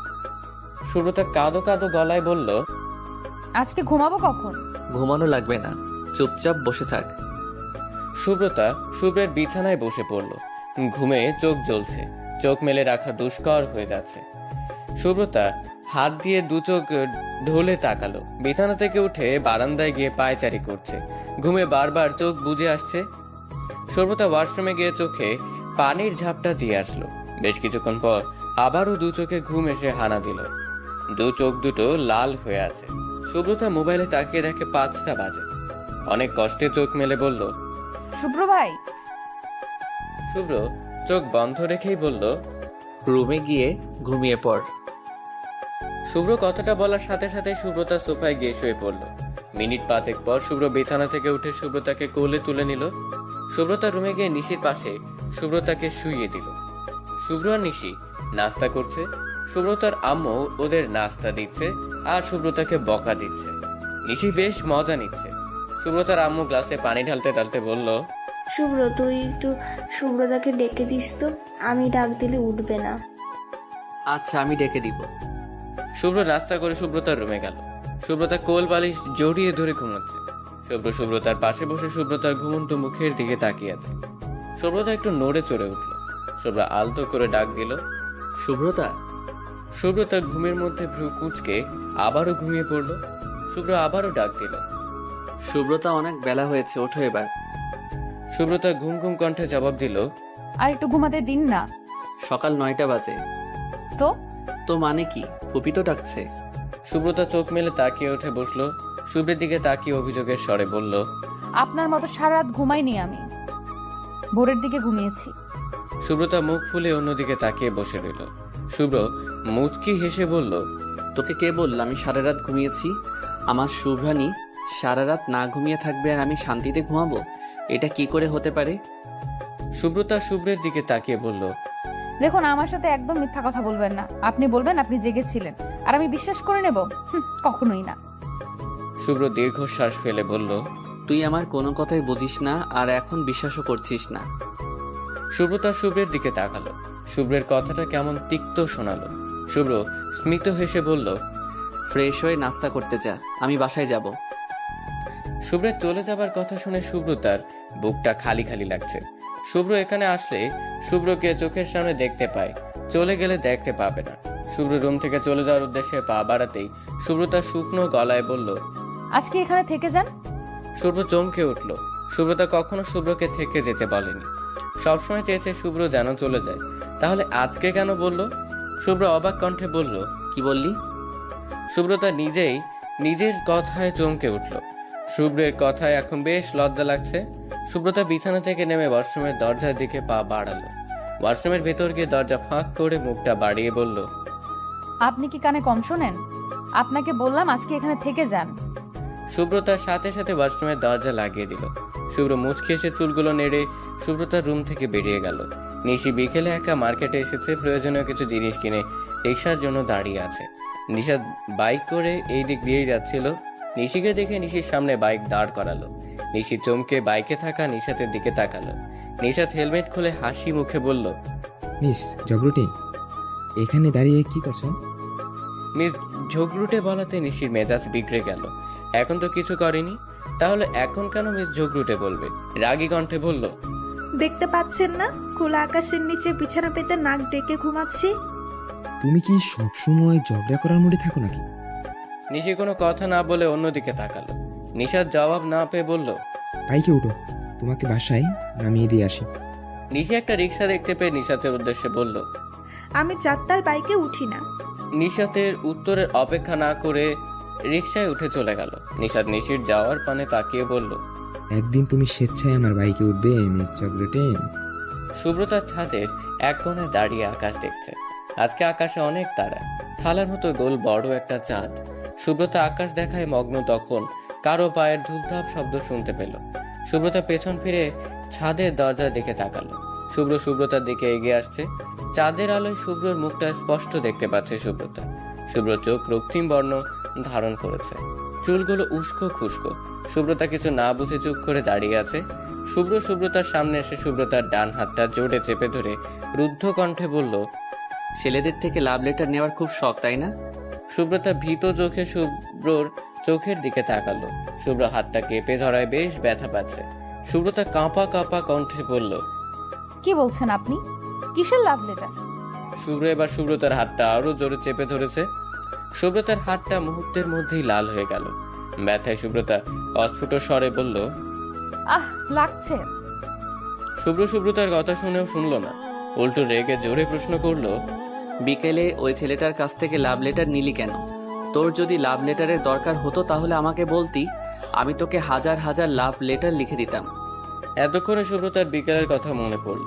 সুব্রতা কাঁদো কাঁদো গলায় বলল, আজকে ঘুমাবো কখন? ঘুমানো লাগবে না, চুপচাপ বসে থাক। সুব্রতা শুভ্রের বিছানায় বসে পড়ল। ঘুমে চোখ জ্বলছে, চোখ মেলে রাখা দুষ্কর হয়ে যাচ্ছে। সুব্রতা হাত দিয়ে 2 চোখ ঢোলে তাকালো। বিছানা থেকে উঠে বারান্দায় গিয়ে পায়চারি করছে। ঘুমে বারবার চোখ বুজে আসছে। সুব্রতা ওয়াশরুমে গিয়ে চোখে পানির ঝাপটা দিয়ে আসলো। বেশ কিছুক্ষণ পর আবারও 2 চোখে ঘুম এসে হানা দিল। 2 চোখ দুটো লাল হয়ে আছে। সুব্রতা মোবাইলে তাকিয়ে দেখে 5টা বাজে। অনেক কষ্টে চোখ মেলে বলল, শুভ্র ভাই। শুভ্র চোখ বন্ধ রেখেই বলল, রুমে গিয়ে ঘুমিয়ে পড়। শুভ্র কথাটা বলার সাথে সাথে সুব্রতা সোফায় গিয়ে শুয়ে পড়ল। মিনিট 5 পর শুভ্র বিছানা থেকে উঠে সুব্রতাকে কোলে তুলে নিল। সুব্রতা রুমে গিয়ে নিশির পাশে সুব্রতাকে শুইয়ে দিল। শুভ্র আর নিশি নাস্তা করছে। সুব্রতার আম্মু ওদের নাস্তা দিচ্ছে আর সুব্রতাকে বকা দিচ্ছে। নিশি বেশ মজা নিচ্ছে। সুব্রতার আম্মু গ্লাসে পানি ঢালতে ঢালতে বলল, শুভ্র তুই একটু শুভ্রতাকে ডেকে দিস তো, আমি ডাক দিলে উঠবে না। আচ্ছা, আমি ডেকে দিব। শুভ্র নাস্তা করে সুব্রতার রুমে গেল। সুব্রতা কোল বালিশ জড়িয়ে ধরে ঘুমাচ্ছে। সুব্রতার পাশে বসে সুব্রতার ঘুমন্ত মুখের দিকে তাকিয়ে আছে। সুব্রতা একটু নড়ে চড়ে উঠল। শুভ্র আলতো করে ডাক দিল, শুভ্রতা। সুব্রতা ঘুমের মধ্যে ভ্রু কুঁচকে আবারও ঘুমিয়ে পড়ল। শুভ্র আবারও ডাক দিল, শুভ্রতা, অনেক বেলা হয়েছে, ওঠো এবার। সুব্রতা ঘুম ঘুম কণ্ঠে জবাব দিল, আর একটু ঘুমাতে দিন না। সকাল 9টা বাজে। তো তো মানে কি? ফুপি তো ডাকছে। সুব্রতা চোখ মেলে তাকিয়ে উঠে বসলো। শুভ্রের দিকে তাকিয়ে অভিযোগের স্বরে বলল, আপনার মতো সারা রাত ঘুমাইনি আমি, ভোরের দিকে ঘুমিয়েছি। সুব্রতা মুখ ফুলে অন্যদিকে তাকিয়ে বসে রইল। শুভ্র মুচকি হেসে বলল, তোকে কে বলল আমি সারা রাত ঘুমিয়েছি? আমার শুভ্রানী সারা রাত না ঘুমিয়ে থাকবে আর আমি শান্তিতে ঘুমাবো? এটা কি করে হতে পারে? সুব্রতা শুভ্রের দিকে তাকিয়ে বলল, দেখুন, আমার সাথে একদম মিথ্যা কথা বলবেন না। আপনি বলবেন আপনি জেগেছিলেন আর আমি বিশ্বাস করে নেব? কখনোই না। শুভ্র দীর্ঘশ্বাস ফেলে বলল, তুই আমার কোনো কথাই বুঝিস না আর এখন বিশ্বাসও করছিস না। সুব্রতা শুভ্রের দিকে তাকালো। শুভ্রের কথাটা কেমন তিক্ত শোনালো। শুভ্র স্মিত হেসে বলল, ফ্রেশ হয়ে নাস্তা করতে যা, আমি বাসায় যাব। শুভ্রের চলে যাবার কথা শুনে সুব্রতার বুকটা খালি খালি লাগছে। শুভ্র এখানে আসলে শুভ্রকে চোখের সামনে দেখতে পায়, চলে গেলে দেখতে পাবে না। শুভ্র রুম থেকে চলে যাওয়ার উদ্দেশ্যে পা বাড়াতেই সুব্রতা শুকনো গলায় বলল, আজকে এখানে থেকে যান। শুভ্র চমকে উঠল। সুব্রতা কখনো শুভ্রকে থেকে যেতে বলেনি। সবসময় চেয়েছে শুভ্র যেন চলে যায়, তাহলে আজকে কেন বলল? শুভ্র অবাক কণ্ঠে বলল, কি বললি? সুব্রতা নিজের কথায় চমকে উঠল। শুভ্রের কথায় এখন বেশ লজ্জা লাগছে। সুব্রতা বিছানা থেকে নেমে ওয়াশরুমের দরজার দিকে পা বাড়ালো। ওয়াশরুমের ভেতর গিয়ে দরজা ফাঁক করে মুখটা বাড়িয়ে বলল, আপনি কি কানে কম শোনেন? আপনাকে বললাম আজকে এখানে থেকে যান। সুব্রতার সাথে সাথে ওয়াশরুমের দরজা লাগিয়ে দিল। শুভ্র মুচকি এসে চুলগুলো নেড়ে সুব্রতার রুম থেকে বেরিয়ে গেল। নিশি বিকেলে একা মার্কেটে এসেছে, প্রয়োজনীয় কিছু জিনিস কিনে রিক্সার জন্য দাঁড়িয়ে আছে। নিশাদ বাইক করে এই দিক দিয়েই যাচ্ছিল। নিশিকে দেখে নিশির সামনে বাইক দাঁড় করালো। নিশি চমকে বাইকে থাকা নিশাতের দিকে তাকালো। নিশাত হেলমেট খুলে হাসি মুখে বলল, মিস জগরুটে, এখানে দাঁড়িয়ে কি করছো? মিস ঝগড়ুটে বলাতে নিশির মেজাজ বিগড়ে গেল। এখন তো কিছু করেনি, তাহলে এখন কেন মিস ঝগড়ুটে বলবে? রাগী কণ্ঠে বলল, দেখতে পাচ্ছেন না খোলা আকাশের নিচে বিছানা পেতে নাক ডেকে ঘুমাচ্ছি। তুমি কি সবসময় ঝগড়া করার মুডে থাকো নাকি? নিশি কোনো কথা না বলে অন্যদিকে তাকালো। নিশাদ জবাব না পেয়ে বলল, বাইকে উঠো, তোমাকে বাসায় নামিয়ে দিয়ে আসি। নিশি একটা রিক্সা দেখতে পেয়ে নিশাতের উদ্দেশ্যে বলল। আমি যাত্রার বাইকে উঠি না। নিশাতের উত্তরের অপেক্ষা না করে রিক্সায় উঠে চলে গেল। নিশাত নিশির যাওয়ার পানে তাকিয়ে বলল, একদিন তুমি স্বেচ্ছায় আমার বাইকে উঠবে মিস চকলেটে। সুব্রতার ছাদের এক কোণে দাঁড়িয়ে আকাশ দেখছে। আজকে আকাশে অনেক তারা, থালার মতো গোল বড় একটা চাঁদ। সুব্রতা আকাশ দেখায় মগ্ন, তখন কারো পায়ের ধূপধাপ শব্দ শুনতে পেল। সুব্রতা পেছন ফিরে ছাদের দরজা দিকে তাকালো। সুব্রতার দিকে এগিয়ে আসছে। চাঁদের আলোয় শুভ্রর মুখটা স্পষ্ট দেখতে পাচ্ছে সুব্রতা। শুভ্র চোখ রক্তিম বর্ণ ধারণ করেছে, চুলগুলো উস্কো খুস্কো। সুব্রতা কিছু না বুঝে চুপ করে দাঁড়িয়ে আছে। সুব্রতার সামনে এসে সুব্রতার ডান হাতটা জোরে চেপে ধরে রুদ্ধ কণ্ঠে বলল, ছেলেদের থেকে লাভ লেটার নেওয়ার খুব শখ, তাই না? সুব্রতা ভীত চোখে শুভ্রর চোখের দিকে তাকালো। শুভ্র হাতটা কেঁপে ধরায় বেশ ব্যথা পাচ্ছে। সুব্রতা কাঁপা কাঁপা কণ্ঠে বলল, কি বলছেন আপনি? কিসের লাভ লেটার? শুভ্র এবার সুব্রতার হাতটা আরো জোরে চেপে ধরেছে। সুব্রতার হাতটা মুহূর্তের মধ্যেই লাল হয়ে গেল। ব্যথায় সুব্রতা অস্ফুট স্বরে বলল, আহ, লাগছে। সুব্রতার কথা শুনেও শুনলো না, উল্টো রেগে জোরে প্রশ্ন করলো, বিকেলে ওই ছেলেটার কাছ থেকে লাভ লেটার নিলি কেন? তোর যদি লাভ লেটারের দরকার হতো তাহলে আমাকে বলতি, আমি তোকে হাজার হাজার লাভ লেটার লিখে দিতাম। এতক্ষণে সুব্রতার বিকেলের কথা মনে পড়ল।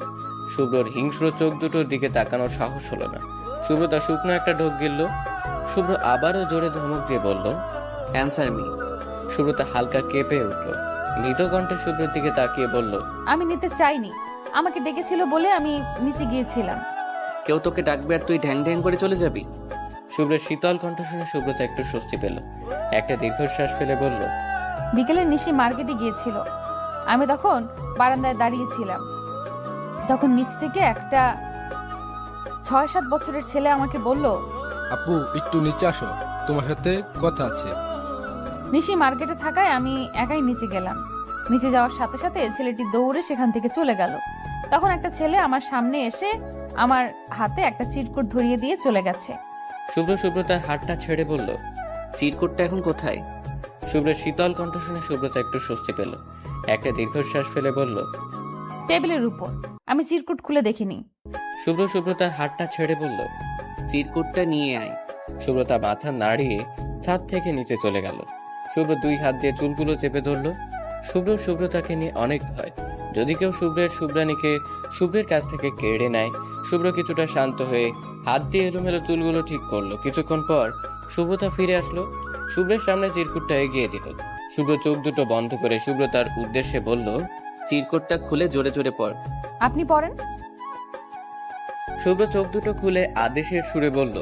শুভ্রর হিংস্র চোখ দুটোর দিকে তাকানোর সাহস হলো না। সুব্রতা শুকনো একটা ঢোক গিলল। শুভ্র আবারও জোরে ধমক দিয়ে বলল, অ্যান্সার মি। সুব্রতা হালকা কেঁপে উঠল। ভীত কণ্ঠে শুভ্রের দিকে তাকিয়ে বলল, আমি নিতে চাইনি, আমাকে ডেকেছিল বলে আমি নিচে গিয়েছিলাম। কেউ তোকে ডাকবে আর তুই ঢ্যাং ঢ্যাং করে চলে যাবি? শুভ্রের শীতল কণ্ঠ শুনে সুব্রতা একটু স্বস্তি পেল। একটা দীর্ঘশ্বাস ফেলে বলল, বিকেলে নিশি মার্কেটে গিয়েছিল, আমি তখন বারান্দায় দাঁড়িয়েছিলাম। তখন নিচ থেকে একটা ৬-৭ বছরের ছেলে আমাকে বলল, আপু একটু নিচে আসো, তোমার সাথে কথা আছে। নিশি মার্কেটে থাকায় আমি একাই নিচে গেলাম। নিচে যাওয়ার সাথে সাথে ছেলেটি দৌড়ে সেখান থেকে চলে গেল। তখন একটা ছেলে আমার সামনে এসে আমার হাতে একটা চিরকুট ধরিয়ে দিয়ে চলে গেছে। সুব্রতার হাতটা ছেড়ে বলল, চিরকুটটা এখন কোথায়? শুভ্রের শীতল কণ্ঠ শুনে সুব্রতা একটু স্বস্তি পেল। একটা দীর্ঘশ্বাস ফেলে বলল, টেবিলের উপর, আমি চিরকুট খুলে দেখিনি। সুব্রতার হাতটা ছেড়ে বলল, চিরকুটটা নিয়ে আয়। সুব্রতা মাথা নাড়িয়ে ছাদ থেকে নিচে চলে গেল। শুভ্র 2 হাত দিয়ে চুলগুলো চেপে ধরল। সুব্রতাকে নিয়ে অনেক ভয়, যদি কেউ শুভ্রানীকে শুভ্রের কাছ থেকে কেড়ে নেয়। শুভ্র কিছুটা শান্ত হয়ে হাত দিয়ে এলোমেলো চুলগুলো ঠিক করলো। কিছুক্ষণ পর সুব্রতা ফিরে আসলো। শুভ্রের সামনে চিরকুটটা এগিয়ে দিল। শুভ্র চোখ দুটো বন্ধ করে সুব্রতার উদ্দেশ্যে বলল, চিরকুটটা খুলে জোরে জোরে পড়। আপনি পড়েন। শুভ্র চোখ দুটো খুলে আদেশের সুরে বলল,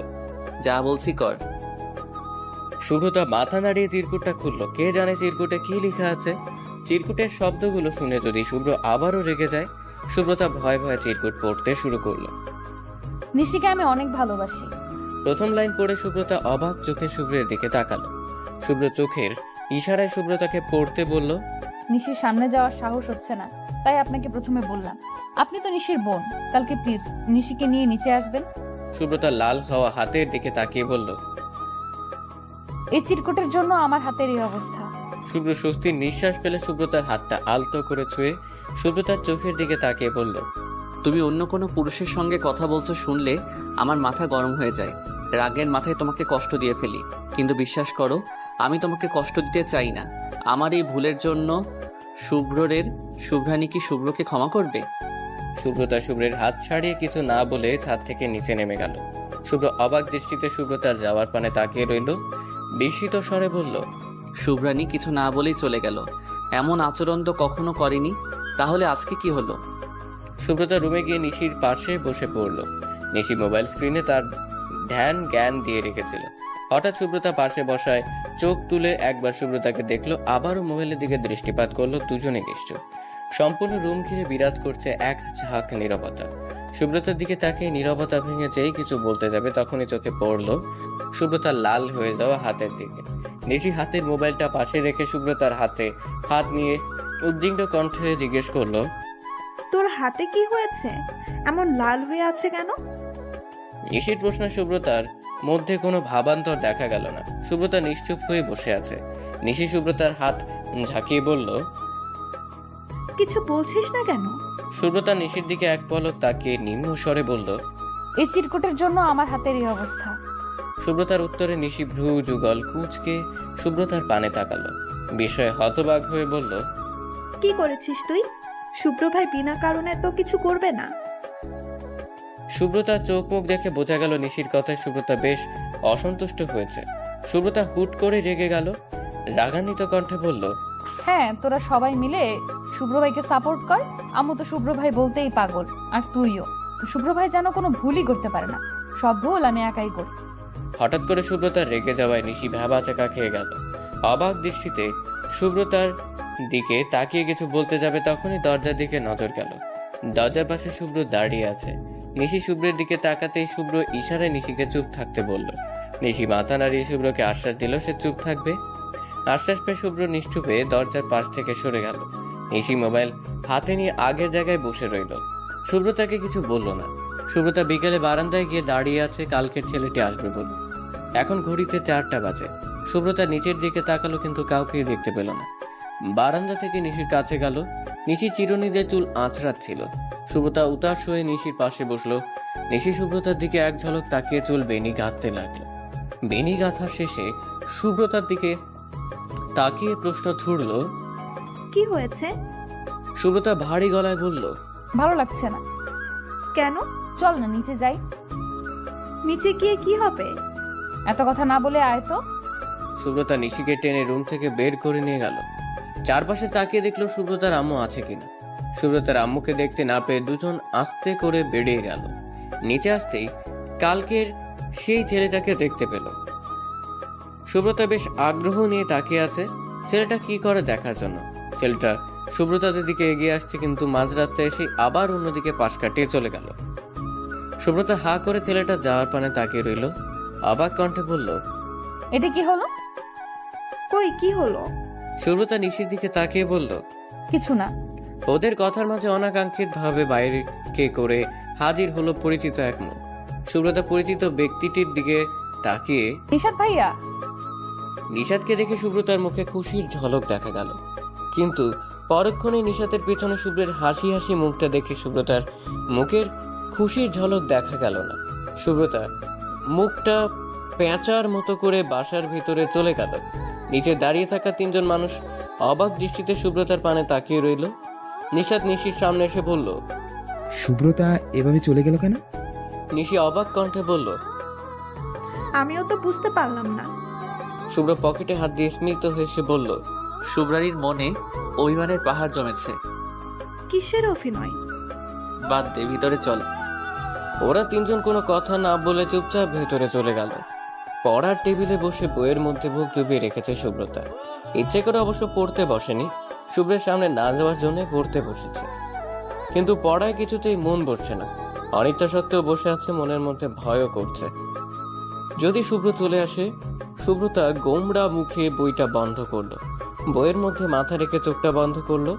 যা বলছি কর। সুব্রতা মাথা নাড়িয়ে চিরকুটটা খুলল। কে জানে চিরকুটে কি লেখা আছে। চিরকুটের শব্দগুলো শুনে যদি শুভ্র আবারও রেগে যায়। সুব্রতা ভয়ে ভয়ে চিরকুট পড়তে শুরু করলো। নিশিকে আমি অনেক ভালোবাসি। প্রথম লাইন পড়ে সুব্রতা অবাক চোখে শুভ্রের দিকে তাকালো। শুভ্র চোখের ইশারায় সুব্রতাকে পড়তে বলল, নিশির সামনে যাওয়ার সাহস হচ্ছে না, তাই আপনাকে প্রথমে বললাম। আপনি তো নিশির বোন, কালকে প্লিজ নিশিকে নিয়ে নিচে আসবেন। সুব্রতা লাল হওয়া হাতের দিকে তাকিয়ে বলল, এই চিরকুটের জন্য আমার হাতের এই অবস্থা। শুভ্র স্বস্তির নিঃশ্বাস ফেলে সুব্রতার হাতটা আলতো করে ছুঁয়ে সুব্রতার চোখের দিকে তাকিয়ে বলল, তুমি অন্য কোনো পুরুষের সঙ্গে কথা বলছো শুনলে আমার মাথা গরম হয়ে যায়। রাগের মাথায় তোমাকে কষ্ট দিয়ে ফেলি, কিন্তু বিশ্বাস করো আমি তোমাকে কষ্ট দিতে চাই না। আমার এই ভুলের জন্য শুভ্রানী কি শুভ্রকে ক্ষমা করবে? সুব্রতা শুভ্রের হাত ছাড়িয়ে কিছু না বলে ছাদ থেকে নিচে নেমে গেল। শুভ্র অবাক দৃষ্টিতে সুব্রতার যাওয়ার পানে তাকিয়ে রইল। বিস্মিত স্বরে বলল, শুভ্রানী কিছু না বলেই চলে গেল। এমন আচরণ তো কখনো করেনি, তাহলে আজকে কি হলো? সুব্রতা রুমে গিয়ে নিশির পাশে বসে পড়ল। নিশি মোবাইল স্ক্রিনে তার ধ্যান জ্ঞান দিয়ে রেখেছিল। হঠাৎ সুব্রতা পাশে বসায় চোখ তুলে একবার সুব্রতাকে দেখলো, আবারও মোবাইলের দিকে দৃষ্টিপাত করলো। দুজনে নিশ্চুপ। সম্পূর্ণ রুম ঘিরে বিরাজ করছে এক ঝাঁক নীরবতা। সুব্রতার দিকে তাকিয়ে নীরবতা ভেঙে যেই কিছু বলতে যাবে তখনই চোখে পড়লো সুব্রতার লাল হয়ে যাওয়া হাতের দিকে। নিশি হাতের মোবাইলটা পাশে রেখে সুব্রতার হাতে হাত নিয়ে উদ্বিগ্ন কণ্ঠে জিজ্ঞেস করলো, তোর হাতে কি হয়েছে? এমন লাল হয়ে আছে কেন? নিশির প্রশ্নে সুব্রতার মধ্যে কোনো ভাবান্তর দেখা গেল না। সুব্রতা নিশ্চুপ হয়ে বসে আছে। নিশি সুব্রতার হাত ঝাঁকিয়ে বলল, কিছু বলছিস না কেন? সুব্রতা নিশির দিকে এক পলক তাকিয়ে নিম্ন স্বরে বলল, এই চিরকুটের জন্য আমার হাতের এই অবস্থা। সুব্রতার উত্তরে নিশি ভ্রু যুগল কুঁচকে সুব্রতার পানে তাকালো। বিষয়ে হতবাক হয়ে বলল, কি করেছিস তুই? শুভ্র ভাই বিনা কারণে তো কিছু করবে না। সুব্রতার চোখ মুখ দেখে বোঝা গেল নিশির কথায় সুব্রতা বেশ অসন্তুষ্ট হয়েছে। সুব্রতা হুট করে রেগে গেল। রাগান্বিত কণ্ঠে বলল, হ্যাঁ, তোরা সবাই মিলে শুভ্র ভাইকে সাপোর্ট কর। আম্মু তো শুভ্র ভাই বলতেই পাগল, আর তুইও। তো শুভ্র ভাই যেন কোনো ভুলই করতে পারে না, সব ভুল আমি একাই করি। হঠাৎ করে সুব্রতার রেগে যাওয়ায় নিশি ভ্যাবাচাকা খেয়ে গেল। অবাক দৃষ্টিতে সুব্রতার দিকে তাকিয়ে কিছু বলতে যাবে তখনই দরজার দিকে নজর গেল। দরজার পাশে শুভ্র দাঁড়িয়ে আছে। নিশি শুভ্রের দিকে তাকাতেই শুভ্র ইশারায় নিশিকে চুপ থাকতে বলল। নিশি মাথা নাড়িয়ে শুভ্রকে আশ্বাস দিল সে চুপ থাকবে। আশ্বাস পেয়ে শুভ্র নিশ্চুপে দরজার পাশ থেকে সরে গেল। নিশি মোবাইল হাতে নিয়ে আগের জায়গায় বসে রইল। শুভ্র তাকে কিছু বলল না। সুব্রতা বিকেলে বারান্দায় গিয়ে দাঁড়িয়ে আছে কালকের ছেলেটি আসবে বলে। এখন ঘড়িতে 4টা বাজে। সুব্রতা নিচের দিকে তাকালো কিন্তু কাউকেই দেখতে পেল না। বারান্দা থেকে নিশির কাছে গেল। নিশি চিরুনি দিয়ে চুল আঁচড়াচ্ছিল। সুব্রতা উতাস হয়ে নিশির পাশে বসলো। নিশি সুব্রতার দিকে এক ঝলক তাকিয়ে চুল বেনি গাঁথতে লাগলো। বেনি গাঁথা শেষে সুব্রতার দিকে তাকিয়ে প্রশ্ন ছুড়ল, কি হয়েছে? সুব্রতা ভারী গলায় বলল, ভালো লাগছে না। কেন? চল না নিচে যাই। নিচে গিয়ে কি হবে? এত কথা না বলে আয় তো। সুব্রতা নিশিকে টেনে রুম থেকে বের করে নিয়ে গেল। চারপাশে তাকিয়ে দেখলো সুব্রতার আম্মু আছে কিনা। সুব্রতার আম্মুকে দেখতে না পেয়ে দুজন আস্তে করে বেরিয়ে গেল। নিচে আসতেই কালকের সেই ছেলেটাকে দেখতে পেল। সুব্রতা বেশ আগ্রহ নিয়ে তাকিয়ে আছে ছেলেটা কি করে দেখার জন্য। ছেলেটা সুব্রতাদের দিকে এগিয়ে আসছে কিন্তু মাঝ রাস্তায় এসে আবার অন্যদিকে পাশ কাটিয়ে চলে গেল। সুব্রতা হা করে ছেলেটা যাওয়ার পানে তাকিয়ে রইল। অবাক কণ্ঠে বলল, এটা কি হলো? কই কি হলো? সুব্রতা নিশির দিকে তাকিয়ে বলল, কিছু না। ওদের কথার মাঝে অনাকাঙ্ক্ষিত ভাবে বাইরে কে করে হাজির হলো পরিচিত এক মুখ। সুব্রতা পরিচিত ব্যক্তিটির দিকে তাকিয়ে, নিশাদ ভাইয়া। নিশাদকে দেখে সুব্রতার মুখে খুশির ঝলক দেখা গেল, কিন্তু পরক্ষণে নিশাতের পেছনে শুভ্রের হাসি হাসি মুখটা দেখে সুব্রতার মুখের খুশির ঝলক দেখা গেল না। সুব্রতা মুখটা পেঁচার মতো করে বাসার ভিতরে চলে গেল। নিচে দাঁড়িয়ে থাকা 3জন মানুষ অবাক দৃষ্টিতে সুব্রতার পানে তাকিয়ে রইল। নিশাত নিশির সামনে এসে বলল, সুব্রতা এভাবে চলে গেল কেন? নিশি অবাক কণ্ঠে বলল, আমিও তো বুঝতে পারলাম না। শুভ্র পকেটে হাত দিয়ে স্মিত হেসে বলল, শুভ্রানীর মনে অভিমানের পাহাড় জমেছে। কিসের অভিনয়? বাদ দে, ভিতরে চল। ওরা 3জন কোনো কথা না বলে চুপচাপ ভেতরে চলে গেল। পড়ার টেবিলে বসে বইয়ের মধ্যে মুখ ডুবিয়ে রেখেছে সুব্রতা। ইচ্ছে করে অবশ্য পড়তে বসেনি, শুভ্রের সামনে না যাওয়ার জন্য পড়তে বসেছে। কিন্তু পড়ায় কিছুতেই মন বসছে না। অনিচ্ছা সত্ত্বেও বসে আছে, মনের মধ্যে ভয়ও করছে যদি শুভ্র চলে আসে। সুব্রতা গোমড়া মুখে বইটা বন্ধ করলো। বইয়ের মধ্যে মাথা রেখে চোখটা বন্ধ করলো।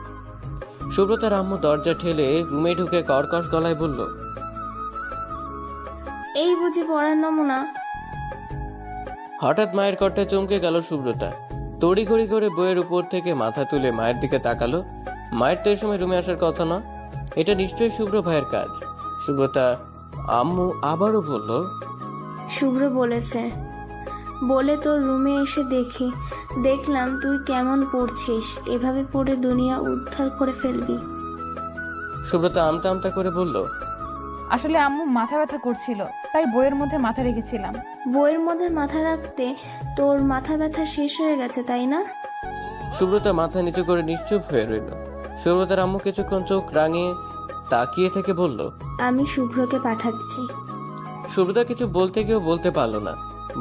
সুব্রতার আম্মু দরজা ঠেলে রুমে ঢুকে কর্কশ গলায় বলল, এই বুঝি পড়ার নমুনা? হঠাৎ মায়ের কর্টায় চমকে গেল সুব্রতা। তড়িঘড়ি করে বইয়ের উপর থেকে মাথা তুলে মায়ের দিকে তাকালো। মায়ের তো এই সময় রুমে আসার কথা না, এটা নিশ্চয়ই শুভ্র ভাইয়ের কাজ। সুব্রতা আম্মু আবারও বলল, শুভ্র বলেছে বলে তোর রুমে এসে দেখলাম তুই কেমন পড়ছিস, এভাবে পড়ে দুনিয়া উদ্ধার করে ফেলবি। সুব্রতা আমতা আমতা করে বলল, আসলে আম্মু মাথা ব্যথা করছিল, তাই বইয়ের মধ্যে মাথা রেখেছিলাম। বইয়ের মধ্যে মাথা রাখতে তোর মাথা ব্যথা শেষ হয়ে গেছে তাই না? সুব্রতা মাথা নিচু করে নিশ্চুপ হয়ে রইল। সুব্রতার আম্মু কিছুক্ষণ চোখ রাঙিয়ে তাকিয়ে থেকে বলল, আমি শুভ্রকে পাঠাচ্ছি। সুব্রতা কিছু বলতে গিয়েও বলতে পারলো না।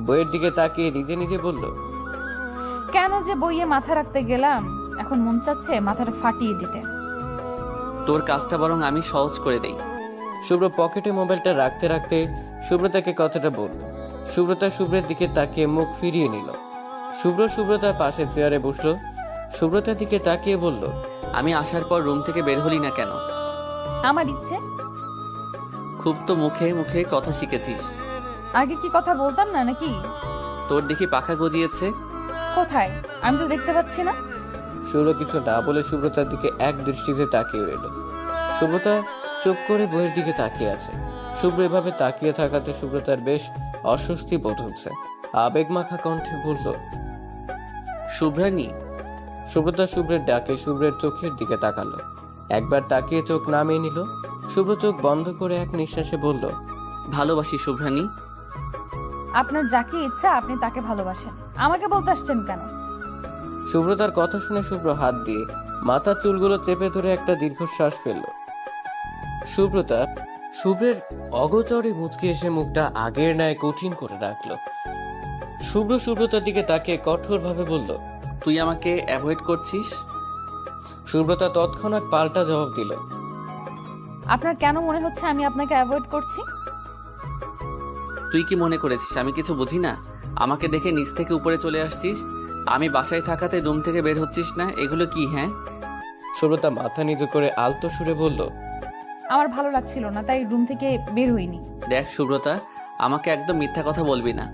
বইয়ের দিকে তাকিয়ে নিজে নিজে বলল, কেন যে বইয়ে মাথা রাখতে গেলাম, এখন মন চাচ্ছে মাথাটা ফাটিয়ে দিতে। তোর কাজটা বরং আমি সহজ করে দেই। শুভ্র পকেটে মোবাইলটা রাখতে রাখতে সুব্রতাকে কথাটা বলল। সুব্রতা শুভ্রের দিকে তাকিয়ে মুখ ফিরিয়ে নিল। সুব্রতার পাশে চেয়ারে বসলো। সুব্রতার দিকে তাকিয়ে বলল, আমি আসার পর রুম থেকে বের হলি না কেন? আমার ইচ্ছে। খুব তো মুখে মুখে কথা শিখেছিস। আগে কি কথা বলতাম না নাকি? তোর দেখি পাখা গজিয়েছে। কোথায়? আমি তো দেখতে পাচ্ছি না। শুভ্র কিছু না বলে সুব্রতার দিকে এক দৃষ্টিতে তাকিয়ে রইল। সুব্রতা চুপ করে বইয়ের দিকে তাকিয়ে আছে। শুভ্র এভাবে তাকিয়ে থাকাতে সুব্রতার বেশ অস্বস্তি বোধ হচ্ছে। আবেগ মাখা কণ্ঠে বলল, শুভ্রানী। সুব্রতা শুভ্রের ডাকে শুভ্রের চোখের দিকে তাকালো। একবার তাকিয়ে চোখ নামিয়ে নিল। শুভ্র চোখ বন্ধ করে এক নিঃশ্বাসে বলল, ভালোবাসি শুভ্রানী। আপনার যাকে ইচ্ছা আপনি তাকে ভালোবাসেন, আমাকে বলতে আসছেন কেন? সুব্রতার কথা শুনে শুভ্র হাত দিয়ে মাথার চুলগুলো চেপে ধরে একটা দীর্ঘশ্বাস ফেলল। সুব্রতা শুভ্রের অগোচরে মুচকি এসে মুখটা আগের ন্যায় কঠিন করে রাখলো। শুভ্র সুব্রতার দিকে তাকিয়ে কঠোরভাবে বলল, তুই আমাকে অ্যাভয়েড করছিস? সুব্রতা তৎক্ষণাৎ পাল্টা জবাব দিল, আপনার কেন মনে হচ্ছে আমি আপনাকে অ্যাভয়েড করছি? তুই কি মনে করেছিস আমি কিছু বুঝি না? আমাকে দেখে নিচ থেকে উপরে চলে আসছিস, আমি বাসায় থাকাতে রুম থেকে বের হচ্ছিস না, এগুলো কি? হ্যাঁ। সুব্রতা মাথা নিচু করে আলতো সুরে বলল, আমার ভালো লাগছিল না তাই রুম থেকে বের হইনি। দেখ সুব্রতা, আমাকে একদম মিথ্যা কথা বলবি না।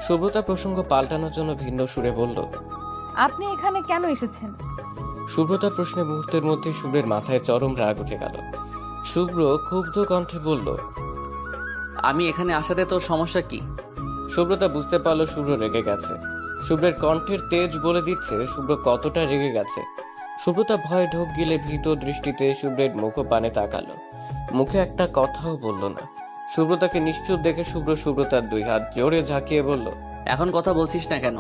সুব্রতা প্রসঙ্গ পাল্টানোর জন্য ভিন্ন সুরে বলল, আপনি এখানে কেন এসেছেন? সুব্রতার প্রশ্নে মুহূর্তের মধ্যে শুভ্রের মাথায় চরম রাগ উঠে গেল। শুভ্র ক্ষুব্ধ কণ্ঠে বলল, আমি এখানে আসাতে তোর সমস্যা কি? সুব্রতা বুঝতে পারলো শুভ্র রেগে গেছে। শুভ্রের কণ্ঠের তেজ বলে দিচ্ছে শুভ্র কতটা রেগে গেছে। সুব্রতা ভয়ে ঢোক গিলে ভীত দৃষ্টিতে শুভ্রের মুখপানে তাকালো। মুখে একটা কথাও বলল না। সুব্রতাকে নিশ্চুপ দেখে সুব্রতার দুই হাত জোরে ঝাঁকিয়ে বলল, এখন কথা বলছিস না কেন?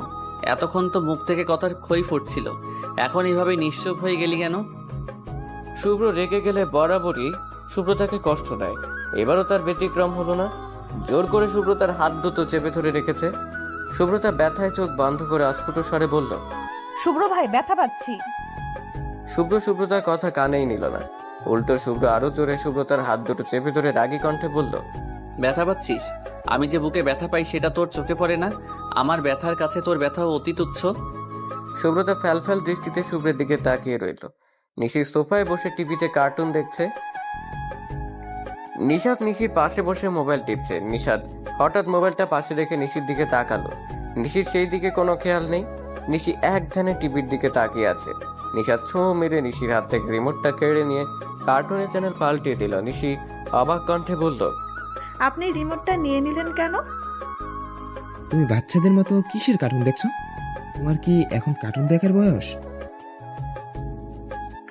এতক্ষণ তো মুখ থেকে কথার খই ফুটছিল, এখন এইভাবে নিশ্চুপ হয়ে গেলি কেন? শুভ্র রেগে গেলে বরাবরই সুব্রতাকে কষ্ট দেয়। এবারও তার ব্যতিক্রম হলো না। জোর করে সুব্রতার হাত দুটো চেপে ধরে রেখেছে। সুব্রতা ব্যথায় চোখ বন্ধ করে অস্ফুট স্বরে বলল, শুভ্র ভাই, ব্যথা পাচ্ছি। সুব্রতার কথা কানেই নিল না। উল্টো শুভ্র আরো জোরে সুব্রতার হাত দুটো চেপে ধরে রাগী কণ্ঠে বলল, ব্যথা পাচ্ছিস? আমি যে বুকে ব্যথা পাই সেটা তোর চোখে পড়ে না? আমার ব্যথার কাছে তোর ব্যথা অতি তুচ্ছ। সুব্রতা ফ্যালফ্যাল দৃষ্টিতে শুভ্রের দিকে তাকিয়ে রইল। নিশি সোফায় বসে টিভিতে কার্টুন দেখছে। নিশাদ নিশির পাশে বসে মোবাইল টিপছে। নিশাদ হঠাৎ মোবাইলটা পাশে রেখে নিশির দিকে তাকালো। নিশির সেই দিকে কোনো খেয়াল নেই। নিশি এক ধ্যানে টিভির দিকে তাকিয়ে আছে। নিশাদ ছোঁ মেরে নিশির হাত থেকে রিমোটটা কেড়ে নিয়ে কার্টুনের চ্যানেল পাল্টিয়ে দিল। নিশি অবাক কণ্ঠে বলল, আপনি রিমোটটা নিয়ে নিলেন কেন? তুমি বাচ্চাদের মতো কিসের কার্টুন দেখছো? তোমার কি এখন কার্টুন দেখার বয়স?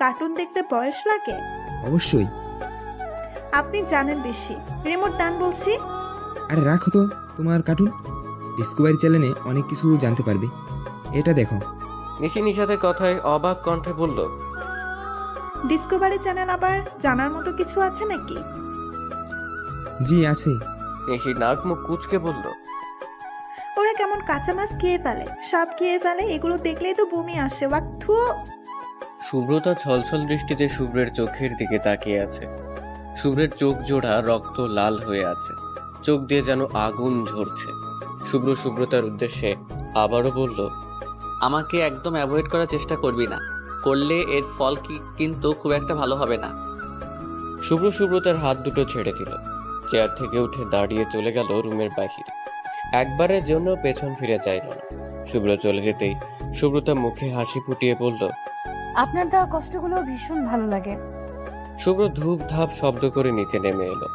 কার্টুন দেখতে বয়স লাগে? অবশ্যই। আপনি জানেন বেশি। রিমোট দান বলছি। আরে রাখো তো তোমার কার্টুন, ডিসকভারি চ্যানেলে অনেক কিছু জানতে পারবে। এটা দেখো। নিশি নিশাদের কথায় অবাক কণ্ঠে বলল, ডিসকভারি চ্যানেল আবার জানার মতো কিছু আছে নাকি? জি আছে। নিশি নাক মুখ কুচকে বলল, ওরা কেমন কাঁচা মাছ খেয়ে ফেলে, সাপ খেয়ে ফেলে, এগুলো দেখলেই তো বমি আসে। ওয়াক্থু। সুব্রতা ছলছল দৃষ্টিতে শুভ্রের চোখের দিকে তাকিয়ে আছে। শুভ্রের চোখ জোড়া রক্ত লাল হয়ে আছে, চোখ দিয়ে যেন আগুন ঝরছে। শুভ্র সুব্রতার উদ্দেশ্যে আবারও বলল, আমাকে একদম অ্যাভয়েড করার চেষ্টা করবি না, করলে এর ফল কিন্তু খুব একটা ভালো হবে না। শুভ্র সুব্রতার হাত দুটো ছেড়ে দিল। চেয়ার থেকে উঠে দাঁড়িয়ে চলে গেল রুমের বাহিরে। একবারের জন্য পেছন ফিরে চাইল না। শুভ্র চলে যেতেই সুব্রতা মুখে হাসি ফুটিয়ে বলল, আপনার দেওয়া কষ্টগুলো ভীষণ ভালো লাগে। শুভ্র ধূপ ধাপ শব্দ করে নিচে নেমে এলো।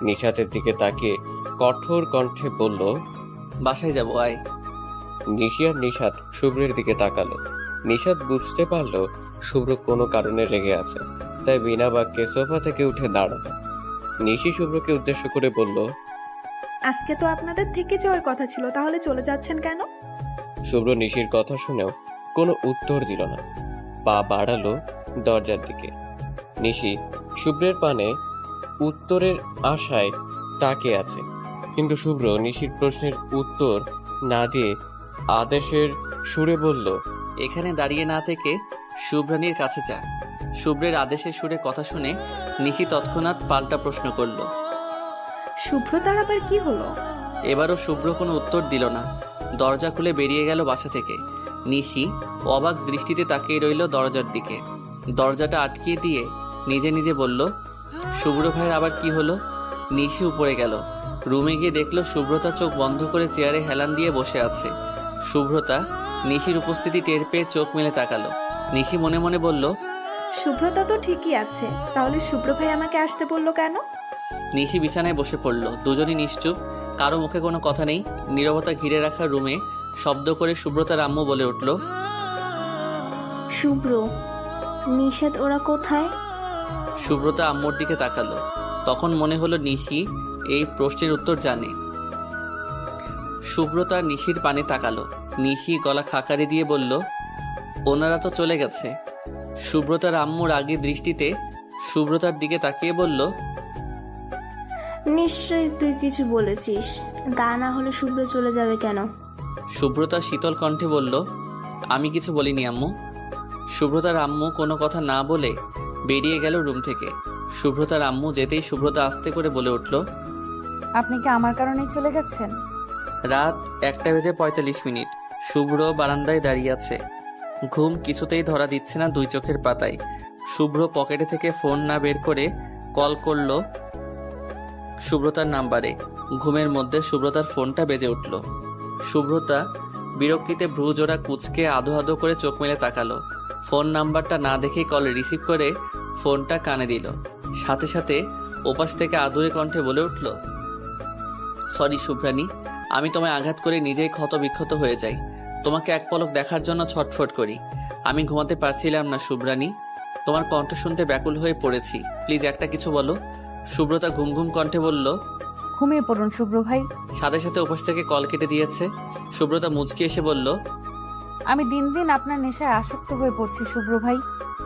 নিশাতের দিকে তাকিয়ে কঠোর কণ্ঠে বলল, বাসায় যাবো, আয়। নিশি আর নিশাত শুভ্রের দিকে তাকালো। নিশাত বুঝতে পারলো শুভ্র কোনো কারণে রেগে আছে, তাই বিনা বাক্যে সোফা থেকে উঠে দাঁড়ালো। নিশি শুভ্রকে উদ্দেশ্য করে বলল, আজকে তো আপনাদের থেকে যাওয়ার কথা ছিল, তাহলে চলে যাচ্ছেন কেন? শুভ্র নিশির কথা শুনেও কোনো উত্তর দিল না, পা বাড়ালো দরজার দিকে। নিশি শুভ্রের পানে উত্তরের আশায় তাকিয়ে আছে, কিন্তু শুভ্র নিশির প্রশ্নের উত্তর না দিয়ে আদেশের সুরে বলল, এখানে দাঁড়িয়ে না থেকে শুভ্রানীর কাছে যা। শুভ্রের আদেশের সুরে কথা শুনে নিশি তৎক্ষণাৎ পাল্টা প্রশ্ন করল। শুভ্রতার আবার কি হলো? এবারও শুভ্র কোনো উত্তর দিল না, দরজা খুলে বেরিয়ে গেল বাসা থেকে। নিশি অবাক দৃষ্টিতে তাকিয়ে রইল দরজার দিকে। দরজাটা আটকিয়ে দিয়ে নিজে নিজে বলল, শুভ্র ভাইয়ের আবার কি হলো? নিশি উপরে গেল, রুমে গিয়ে দেখলো শুভ্রতা চোখ বন্ধ করে চেয়ারে হেলান দিয়ে বসে আছে। শুভ্রতা নিশির উপস্থিতি টের পেয়ে চোখ মেলে তাকালো। নিশি মনে মনে বলল, শুভ্রতা তো ঠিকই আছে, তাহলে শুভ্র ভাই আমাকে আসতে বললো কেন? নিশি বিছানায় বসে পড়ল। দুজনই নিশ্চুপ, কারো মুখে কোনো কথা নেই। নীরবতা ঘিরে রাখা রুমে শব্দ করে শুভ্রতার আম্মু বলে উঠল, শুভ্র, নিশাত ওরা কোথায়? শুভ্রতা আম্মুর দিকে তাকালো। তখন মনে হলো নিশি এই প্রশ্নের উত্তর জানে। শুভ্রতা নিশির পানে তাকালো। নিশি গলা খাকারি দিয়ে বলল, ওনারা তো চলে গেছে। শুভ্রতার আম্মুর আগে দৃষ্টিতে শুভ্রতার দিকে তাকিয়ে বলল, নিশ্চয়ই তুই কিছু বলেছিস, তা না হলে শুভ্র চলে যাবে কেন? শুভ্রতা শীতল কণ্ঠে বলল, আমি কিছু বলিনি আম্মু। শুভ্রতার আম্মু কোনো কথা না বলে বেরিয়ে গেল রুম থেকে। শুভ্রতার আম্মু যেতেই শুভ্রতা আস্তে করে বলে উঠল, আপনি কি আমার কারণেই চলে গেছেন? রাত 1:45। শুভ্র বারান্দায় দাঁড়িয়ে আছে। ঘুম কিছুতেই ধরা দিচ্ছে না দুই চোখের পাতায়। শুভ্র পকেটে থেকে ফোন না বের করে কল করল শুভ্রতার নাম্বারে। ঘুমের মধ্যে শুভ্রতার ফোনটা বেজে উঠল। শুভ্রতা বিরক্তিতে ভ্রুজোড়া কুঁচকে আধো আধো করে চোখ মেলে তাকালো। ফোন নাম্বারটা না দেখেই কল রিসিভ করে ফোনটা কানে দিল। সাথে সাথে ওপাশ থেকে আদুরে কণ্ঠে বলে উঠল, সরি শুভ্রানী, আমি তোমায় আঘাত করে নিজেই ক্ষত বিক্ষত হয়ে যাই। তোমাকে এক পলক দেখার জন্য ছটফট করি। আমি ঘুমাতে পারছিলাম না শুভ্রানী, তোমার কণ্ঠ শুনতে ব্যাকুল হয়ে পড়েছি। প্লিজ একটা কিছু বলো। শুভ্রতা ঘুম ঘুম কণ্ঠে বলল, ঘুমিয়ে পড়ুন শুভ্র ভাই। সাথে সাথে ওপাশ থেকে কল কেটে দিয়েছে। শুভ্রতা মুচকি এসে বলল, আমি দিন দিন আপনার নেশায় আসক্ত হয়ে পড়ছি শুভ্র ভাই।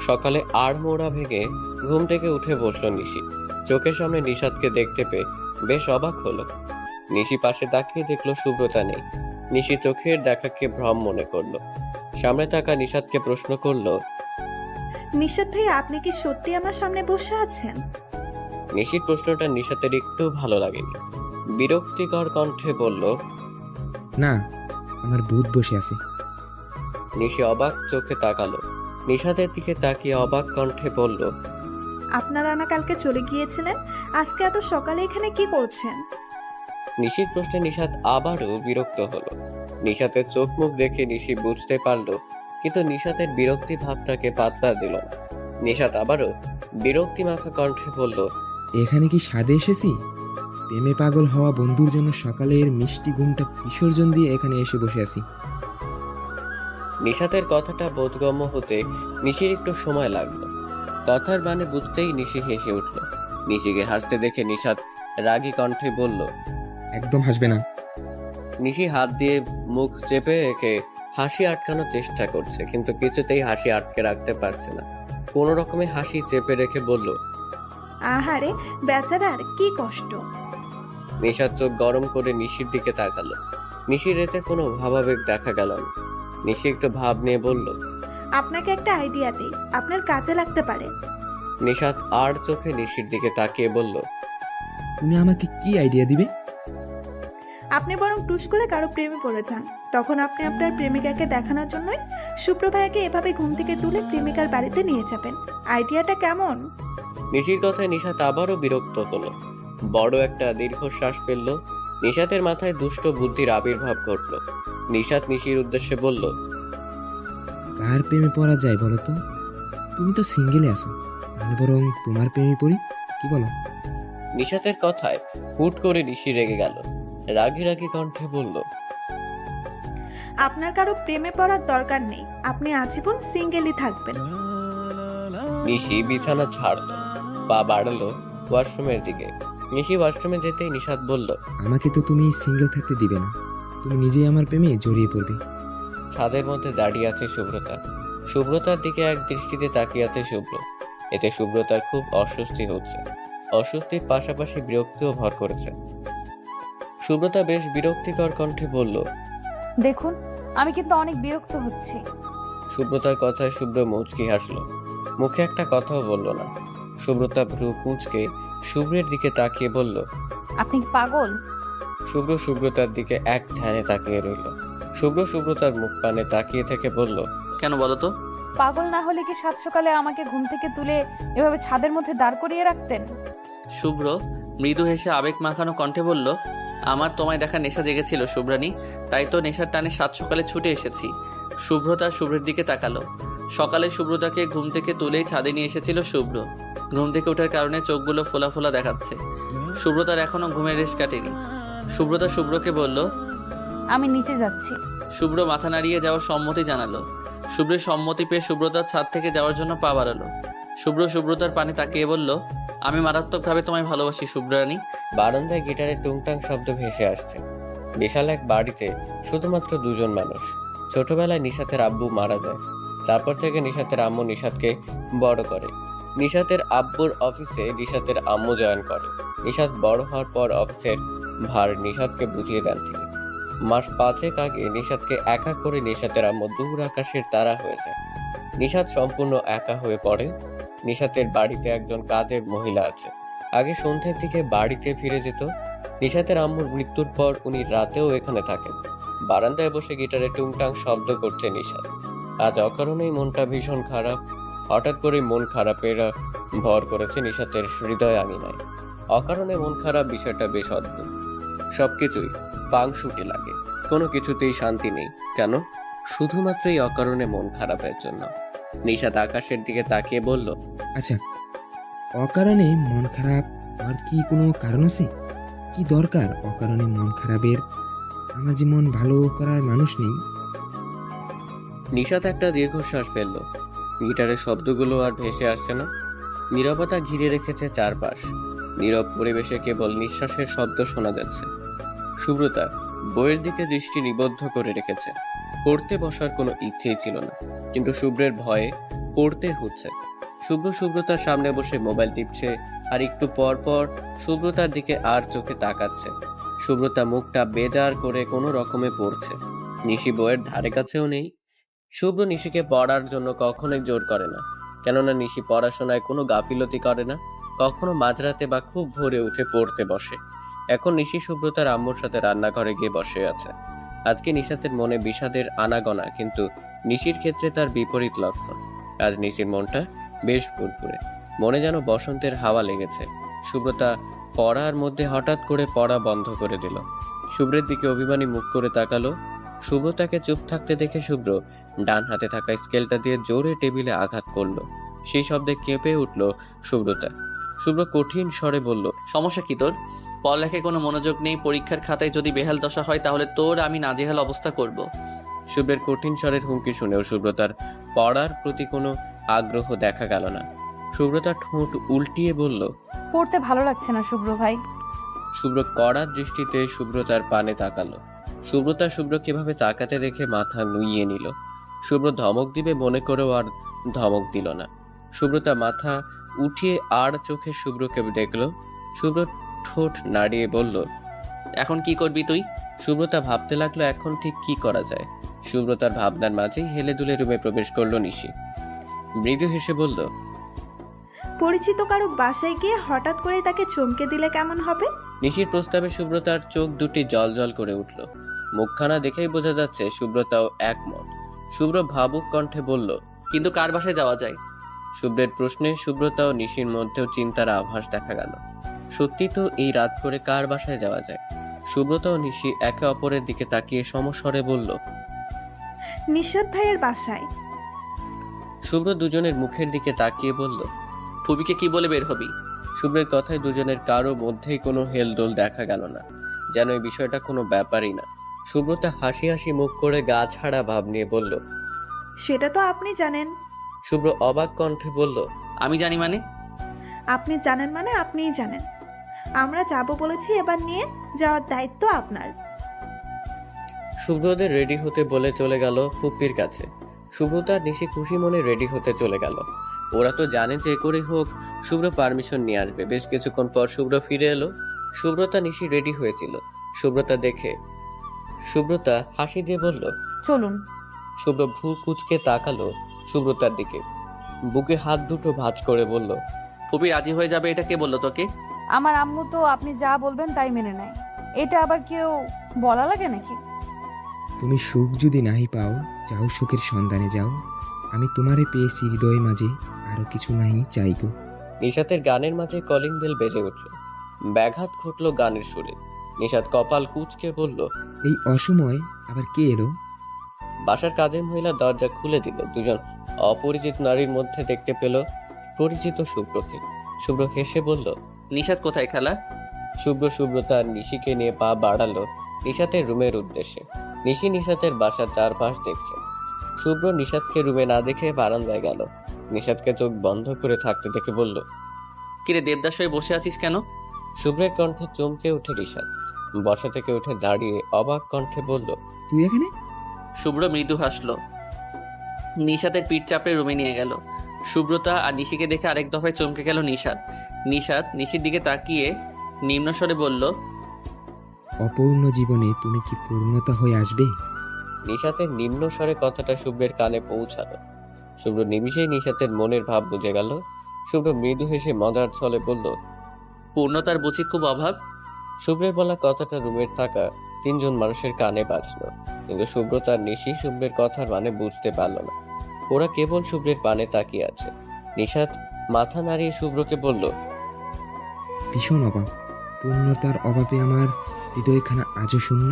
সকালে আড়মোড়া ভেঙে ঘুম থেকে উঠে বসলো নিশি। চোখের সামনে নিশাতকে দেখতে পেয়ে বেশ অবাক হলো। নিশি পাশে তাকিয়ে দেখলো শুভ্রতা নেই। নিশি চোখের দেখাকে ভ্রম মনে করলো। সামনে থাকা নিশাতকে প্রশ্ন করলো, নিশাত ভাই, আপনি কি সত্যি আমার সামনে বসে আছেন? নিশির প্রশ্নটা নিশাতের একটু ভালো লাগেনি। বিরক্তিকর কণ্ঠে বলল, না, আমার ভূত বসে আছে। নিশি অবাক চোখে তাকালো। নিশাতের দিকে তাকিয়ে অবাক কণ্ঠে বলল, আপনারা না কালকে চলে গিয়েছিলেন, আজকে এত সকালে এখানে কি করছেন? নিশির প্রশ্নে নিশাত আবারও বিরক্ত হলো। নিশাতের চোখ মুখ দেখে নিশি বুঝতে পারলো, কিন্তু নিশাতের বিরক্তি ভাবটাকে পাত্তা দিল না। নিশাত আবারও বিরক্তি মাখা কণ্ঠে বলল, এখানে কি স্বাদে এসেছি? প্রেমে পাগল হওয়া বন্ধুর জন্য সকালের মিষ্টি ঘুমটা বিসর্জন দিয়ে এখানে এসে বসে আছি। নিশাতের কথাটা বোধগম্য হতে নিশির একটু সময় লাগলো। কথার মানে বুঝতেই নিশি হেসে উঠল। নিশিকে হাসতে দেখে নিশাত রাগী কণ্ঠে বলল, একদম হাসবে না। নিশি হাত দিয়ে মুখ চেপে রেখে হাসি আটকানোর চেষ্টা করছে, কিন্তু কিছুতেই হাসি আটকে রাখতে পারছে না। কোনো রকমে হাসি চেপে রেখে বলল, আহারে বেচারার কি কষ্ট। নিশার চোখ গরম করে নিশির দিকে তাকালো। নিশির এতে কোনো ভাবাবেগ দেখা গেল না। নিশি একটু ভাব নিয়ে বলল, আপনাকে একটা আইডিয়া দিই, আপনার কাজে লাগতে পারে। নিশাত আর চোখে নিশির দিকে তাকিয়ে বলল, তুমি আমাকে কি আইডিয়া দিবে? আপনি বরং টুস করে কারো প্রেমে পড়ে যান, তখন আপনি আপনার প্রেমিকাকে দেখানোর জন্যই শুভ্র ভাইয়াকে এভাবে ঘুম থেকে তুলে প্রেমিকার বাড়িতে নিয়ে যাবেন। আইডিয়াটা কেমন? নিশির কথায় নিশাত আবারও বিরক্ত হলো। বড় একটা দীর্ঘশ্বাস ফেলল। নিশাতের মাথায় দুষ্ট বুদ্ধির আবির্ভাব ঘটল। নিশাত নিশির উদ্দেশ্যে বলল, কার প্রেমে পড়া যায় বলো তো? তুমি তো সিঙ্গেলে আছো, তাহলে বরং তোমার প্রেমে পড়ি, কি বলো? নিশাতের কথায় হুট করে নিশি রেগে গেল। রাগী রাগী কণ্ঠে বলল, আপনার কারো প্রেমে পড়ার দরকার নেই, আপনি আজীবন সিঙ্গেলই থাকবেন। নিশি বিছানা ছাড়লো, পা বাড়ালো ওয়াশরুমের দিকে। নিশি ওয়াশরুমে যেতেই নিশাত বলল, আমাকে তো তুমি সিঙ্গেল থাকতে দিবে না, তুমি নিজেই আমার প্রেমে জড়িয়ে পড়বে। ছাদের মধ্যে দাঁড়িয়ে আছে শুভ্রতা। শুভ্রতার দিকে এক দৃষ্টিতে তাকিয়ে আছে শুভ্র। এতে শুভ্রতার খুব অস্বস্তি হচ্ছে। অস্বস্তির পাশাপাশি বিরক্তিও ভর করেছে। শুভ্রতা বেশ বিরক্তিকর কণ্ঠে বলল, দেখুন, আমি কিন্তু অনেক বিরক্ত হচ্ছি। শুভ্রতার কথায় শুভ্র মুচকি হাসলো, মুখে একটা কথাও বলল না। শুভ্রতা ভ্রু কুঁচকে শুভ্রের দিকে তাকিয়ে বলল, আপনি কি পাগল? শুভ্র শুভ্রতার দিকে এক ধ্যানে তাকিয়ে রইল। শুভ্র শুভ্রতার মুখ পানে তাকিয়ে থেকে বলল, কেন বলো তো? পাগল না হলে কি সাত সকালে আমাকে ঘুম থেকে তুলে এভাবে ছাদের মধ্যে দাঁড় করিয়ে রাখতেন? শুভ্র মৃদু হেসে আবেগ মাখানো কণ্ঠে বলল, আমার তোমায় দেখা নেশা জেগেছিল শুভ্রানী, তাই তো নেশার টানে সাত সকালে ছুটে এসেছি। শুভ্রতা শুভ্রের দিকে তাকালো। সকালে শুভ্রতাকে ঘুম থেকে তুলেই ছাদে নিয়ে এসেছিল শুভ্র। ঘুম থেকে ওঠার কারণে চোখগুলো ফোলা ফোলা দেখাচ্ছে। শুভ্রতার এখনো ঘুমের রেশ কাটেনি। শুভ্রতা শুভ্রকে বলল, আমি নিচে যাচ্ছি। শুভ্র মাথা নাড়িয়ে যাওয়ার সম্মতি জানালো। শুভ্রের সম্মতি পেয়ে শুভ্রতার ছাদ থেকে যাওয়ার জন্য পা বাড়ালো। শুভ্র শুভ্রতার পানে তাকিয়ে বলল, আমি মারাত্মকভাবে তোমায় ভালোবাসি শুভ্রানী। বারান্দায় গিটারের টুংটাং শব্দ ভেসে আসছে। বিশাল এক বাড়িতে শুধুমাত্র দুজন মানুষ। ছোটবেলায় নিশাতের আব্বু মারা যায়। তারপর থেকে নিশাতের আম্মু নিশাতকে বড় করে। নিশাতের আব্বুর অফিসে নিশাতের আম্মু জয়েন করে। নিশাত বড় হওয়ার পর অফিসের ভার নিশাতকে বুঝিয়ে দেন তিনি। মাস 5 আগে নিশাতকে একা করে নিশাতের আম্মু দূর আকাশের তারা হয়েছে। নিশাত সম্পূর্ণ একা হয়ে পড়ে। নিশাতের বাড়িতে একজন কাজের মহিলা আছে। আগে সন্ধ্যের দিকে বাড়িতে ফিরে যেত। নিশাতের আম্মুর মৃত্যুর পর উনি রাতেও এখানে থাকেন। বারান্দায় বসে গিটারে টুংটাং শব্দ করছে নিশাত। আজ অকারণেই মনটা ভীষণ খারাপ। হঠাৎ করে মন খারাপের ভর করেছে নিশাতের হৃদয় আঙিনায়। অকারণে মন খারাপ বিষয়টা বেশ অদ্ভুত। সবকিছুই পাংশুটে লাগে, কোনো কিছুতেই শান্তি নেই। কেন? শুধুমাত্র এই অকারণে মন খারাপের জন্য। নিশাত আকাশের দিকে তাকিয়ে বলল, আচ্ছা, অকারণে মন খারাপ আর কি কোনো কারণ আছে? কি দরকার অকারণে মন খারাপের? আমার যে মন ভালো করার মানুষ নেই। নিশাত একটা দীর্ঘশ্বাস ফেলল। গিটারের শব্দগুলো আর ভেসে আসছে না। নীরবতা ঘিরে রেখেছে চারপাশ। নীরব পরিবেশে কেবল নিঃশ্বাসের শব্দ শোনা যাচ্ছে। শুভ্রতা বইয়ের দিকে দৃষ্টি নিবদ্ধ করে রেখেছে। পড়তে বসার কোনো ইচ্ছেই ছিল না, কিন্তু শুভ্রের ভয়ে পড়তে হচ্ছে। শুভ্র শুভ্রতার সামনে বসে মোবাইল টিপছে, আর একটু পর পর শুভ্রতার দিকে আর চোখে তাকাচ্ছে। শুভ্রতা মুখটা বেজার করে কোনো রকমে পড়ছে। নিশি বইয়ের ধারে কাছেও নেই। শুভ্র নিশিকে পড়ার জন্য কখনোই জোর করে না, কেননা নিশি পড়াশোনায় কোনো গাফিলতি করে না। কখনো মাঝরাতে বা খুব ভোরে উঠে পড়তে বসে। এখন নিশি শুভ্রতার আম্মুর সাথে রান্নাঘরে গিয়ে বসে আছে। আজকে নিশাতের মনে বিষাদের আনাগোনা, কিন্তু নিশির ক্ষেত্রে তার বিপরীত লক্ষণ। আজ নিশির মনটা বেশ ফুরফুরে, মনে যেন বসন্তের হাওয়া লেগেছে। শুভ্রতা পড়ার মধ্যে হঠাৎ করে পড়া বন্ধ করে দিল। শুভ্রের দিকে অভিমানী মুখ করে তাকালো। শুভ্রতাকে চুপ থাকতে দেখে শুভ্র ডান হাতে থাকা স্কেলটা দিয়ে জোরে টেবিলে আঘাত করলো। সেই শব্দে কেঁপে উঠল শুভ্রতা। শুভ্র কঠিন স্বরে বলল, সমস্যা কি তোর? পড়ালেখায় কোনো মনোযোগ নেই, পরীক্ষার খাতায় যদি বেহাল দশা হয় তাহলে তোর আমি নাজেহাল অবস্থা করব। শুভ্রের কঠিন স্বরের হুমকি শুনেও শুভ্রতার পড়ার প্রতি কোনো আগ্রহ দেখা গেল না। শুভ্রতার ঠোঁট উল্টিয়ে বলল, পড়তে ভালো লাগছে না শুভ্র ভাই। শুভ্র কড়া দৃষ্টিতে শুভ্রতার পানে তাকালো। শুভ্রতা শুভ্র কিভাবে তাকাতে দেখে মাথা নুইয়ে নিল। শুভ্র ধমক দিবে মনে করেও আর ধমক দিল না। শুভ্রতা মাথা উঠিয়ে আর চোখে শুভ্রকে দেখলো। শুভ্র ঠোঁট নাড়িয়ে বলল, এখন কি করবি তুই? শুভ্রতা ভাবতে লাগলো এখন ঠিক কি করা যায়। শুভ্রতার ভাবনার মাঝেই হেলে দুলে রুমে প্রবেশ করলো নিশি। মৃদু হেসে বলল, পরিচিত কারো বাসায় গিয়ে হঠাৎ করে তাকে চমকে দিলে কেমন হবে? নিশির প্রস্তাবে শুভ্রতার চোখ দুটি জল জল করে উঠল। মুখখানা দেখেই বোঝা যাচ্ছে শুভ্রতাও একমত। শুভ্র ভাবুক কণ্ঠে বলল, কিন্তু কার বাসায় যাওয়া যায়? শুভ্রের প্রশ্নে শুভ্রতা ও নিশির মধ্যেও চিন্তার আভাস দেখা গেল। সত্যি তো এই রাত করে কার বাসায় যাওয়া যায়? সুব্রত ও নিশি একে অপরের দিকে তাকিয়ে সমস্বরে বলল, নিশাত ভাইয়ের বাসায়। শুভ্র দুজনের মুখের দিকে তাকিয়ে বলল, ফুবিকে কি বলে বের হবি? শুভ্রের কথায় দুজনের কারো মধ্যেই কোনো হেলদোল দেখা গেল না, যেন এই বিষয়টা কোনো ব্যাপারই না। শুভ্রতা হাসি হাসি মুখ করে গা ছাড়া ভাব নিয়ে বলল। সেটা তো আপনি জানেন। শুভ্র অবাক কণ্ঠে বলল, আমি জানি মানে? আপনি জানেন মানে আপনিই জানেন। আমরা যাব বলেছি, এবার নিয়ে যাওয়ার দায়িত্ব আপনার। শুভ্রদের রেডি হতে বলে চলে গেল ফুপ্পির কাছে। শুভ্রতা আর নিশি খুশি মনে রেডি হতে চলে গেল। ওরা তো জানে যে করেই হোক শুভ্র পারমিশন নিয়ে আসবে। বেশ কিছুক্ষণ পর শুভ্র ফিরে এলো। শুভ্রতা নিশি রেডি হয়েছিল। শুভ্রতা হাসি দিয়ে বলল, চলুন। শুভ্র ভ্রু কুঁচকে তাকালো শুভ্রতার দিকে, বুকে হাত দুটো ভাঁজ করে বলল, ফুবি রাজি হয়ে যাবে এটা কে বললো তোকে? আমার আম্মু তো আপনি যা বলবেন তাই মেনে নেয়। এটা আবার কেউ বলা লাগে নাকি? তুমি সুখ যদি নাই পাও, যাও সুখের সন্ধানে যাও। আমি তোমারে পেয়েছি হৃদয় মাঝে, আরো কিছু নাই চাই গো। নিশাতের গানের মাঝে কলিং বেল বেজে উঠল। ব্যাঘাত ঘটলো গানের সুরে। নিশাত কপাল কুঁচকে বলল, এই অসময় আবার কে এলো? বাসার কাজের মহিলা দরজা খুলে দিল। দুজন অপরিচিত নারীর মধ্যে দেখতে পেল পরিচিত শুভ্রকে। শুভ্র হেসে বলল, নিশাত কোথায় খেলা? শুভ্রতা নিশিকে নিয়ে পা বাড়ালো নিশাতের রুমের উদ্দেশ্যে। নিশি নিশাতের বাসার চারপাশ দেখছে। শুভ্র নিশাতকে রুমে না দেখে বারান্দায় গেল। নিশাতকে চোখ বন্ধ করে থাকতে দেখে বলল, কিরে দেবদাস হয়ে বসে আছিস কেন? শুভ্রের কণ্ঠে চমকে উঠে নিশাত। বসা থেকে উঠে দাঁড়িয়ে অবাক কণ্ঠে বলল, তুই এখানে? শুভ্র মৃদু হাসলো। নিশাতের পিঠ চাপড়ে রুমে নিয়ে গেল। শুভ্রতা আর নিশিকে দেখে আরেক দফায় চমকে গেল নিশাত নিশির দিকে তাকিয়ে নিম্নস্বরে বলল, অপূর্ণ জীবনে তুমি কি পূর্ণতা হয়ে আসবে? নিশাতের নিম্ন স্বরে কথাটা শুভ্রের কানে পৌঁছালো। শুভ্র নিমিষেই নিশাতের মনের ভাব বুঝে গেল। শুভ্র মৃদু হেসে মজার ছলে বলল, পূর্ণতার বুঝি খুব অভাব? শুভ্রের বলা কথাটা রুমের থাকা তিনজন মানুষের কানে বাজলো, কিন্তু শুভ্রতার নিশি শুভ্রের কথার মানে বুঝতে পারল না। ওরা কেবল শুভ্রের পানে তাকিয়ে আছে। নিশাত মাথা নাড়িয়ে শুভ্রকে বলল, ভীষণ অভাব। পূর্ণতার অভাবে আমার হৃদয়খানা আজও শূন্য।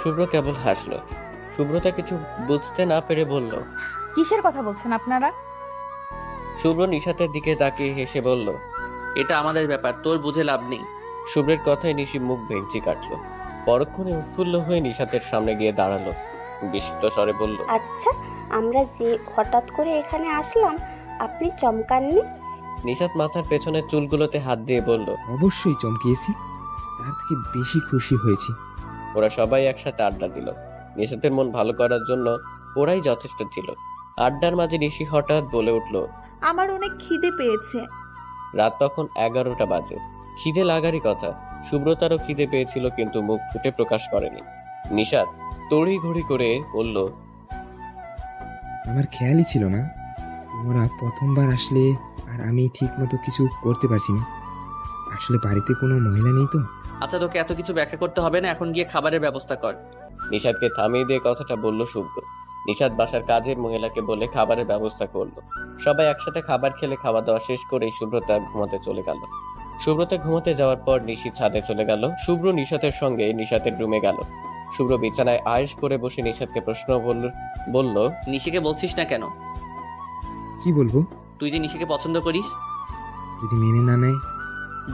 শুভ্র কেবল হাসলো। শুভ্রতা কিছু বুঝতে না পেরে বলল, কিসের কথা বলছেন আপনারা? শুভ্র নিশাতের দিকে তাকিয়ে হেসে বলল, এটা আমাদের ব্যাপার, তোর বুঝে লাভ নেই। শুভ্রের কথায় নিশি মুখ ভেঙচি কাটলো। পরক্ষণে উৎফুল্ল হয়ে নিশাতের সামনে গিয়ে দাঁড়ালো। বিস্মিত স্বরে বলল, আচ্ছা, আমরা যে হঠাৎ করে এখানে আসলাম, আপনি চমকাননি? নিশাত মাথার পেছনের চুলগুলোতে হাত দিয়ে বলল, অবশ্যই চমকিয়েছি, তার থেকে বেশি খুশি হয়েছি। ওরা সবাই একসাথে আড্ডা দিল। নিশাতের মন ভালো করার জন্য ওরাই যথেষ্ট ছিল। আড্ডার মাঝে নিশি হঠাৎ বলে উঠল, আমার অনেক খিদে পেয়েছে। রাত তখন 11টা বাজে। খিদে লাগারই কথা। শুভ্রতারও খিদে পেয়েছিল, কিন্তু মুখ ফুটে প্রকাশ করেনি। নিশাত তড়িঘড়ি করে বলল, আমার খেয়ালই ছিল না, তোমরা প্রথমবার আসলে আর আমি ঠিক মতো কিছু করতে পারছি না। আসলে বাড়িতে কোনো মহিলা নেই তো। আচ্ছা, তোকে এত কিছু ব্যাখ্যা করতে হবে না, এখন গিয়ে খাবারের ব্যবস্থা কর। নিশাতকে থামিয়ে দিয়ে কথাটা বলল শুভ্র। নিশাত বাসার কাজের মহিলাকে বলে খাবারের ব্যবস্থা করলো। সবাই একসাথে খাবার খেলে খাওয়া দাওয়া শেষ করে শুভ্রতা ঘুমাতে চলে গেল। শুভ্রতা ঘুমাতে যাওয়ার পর নিশি ছাদে চলে গেল। শুভ্র নিশাতের সঙ্গে নিশাতের রুমে গেল। শুভ্র বিছানায় আয়েশ করে বসে নিশাতকে প্রশ্ন বলল, নিশিকে বলছিস না কেন? কি বলবো? তুই যে নিশিকে পছন্দ করিস। যদি মেনে না নেয়?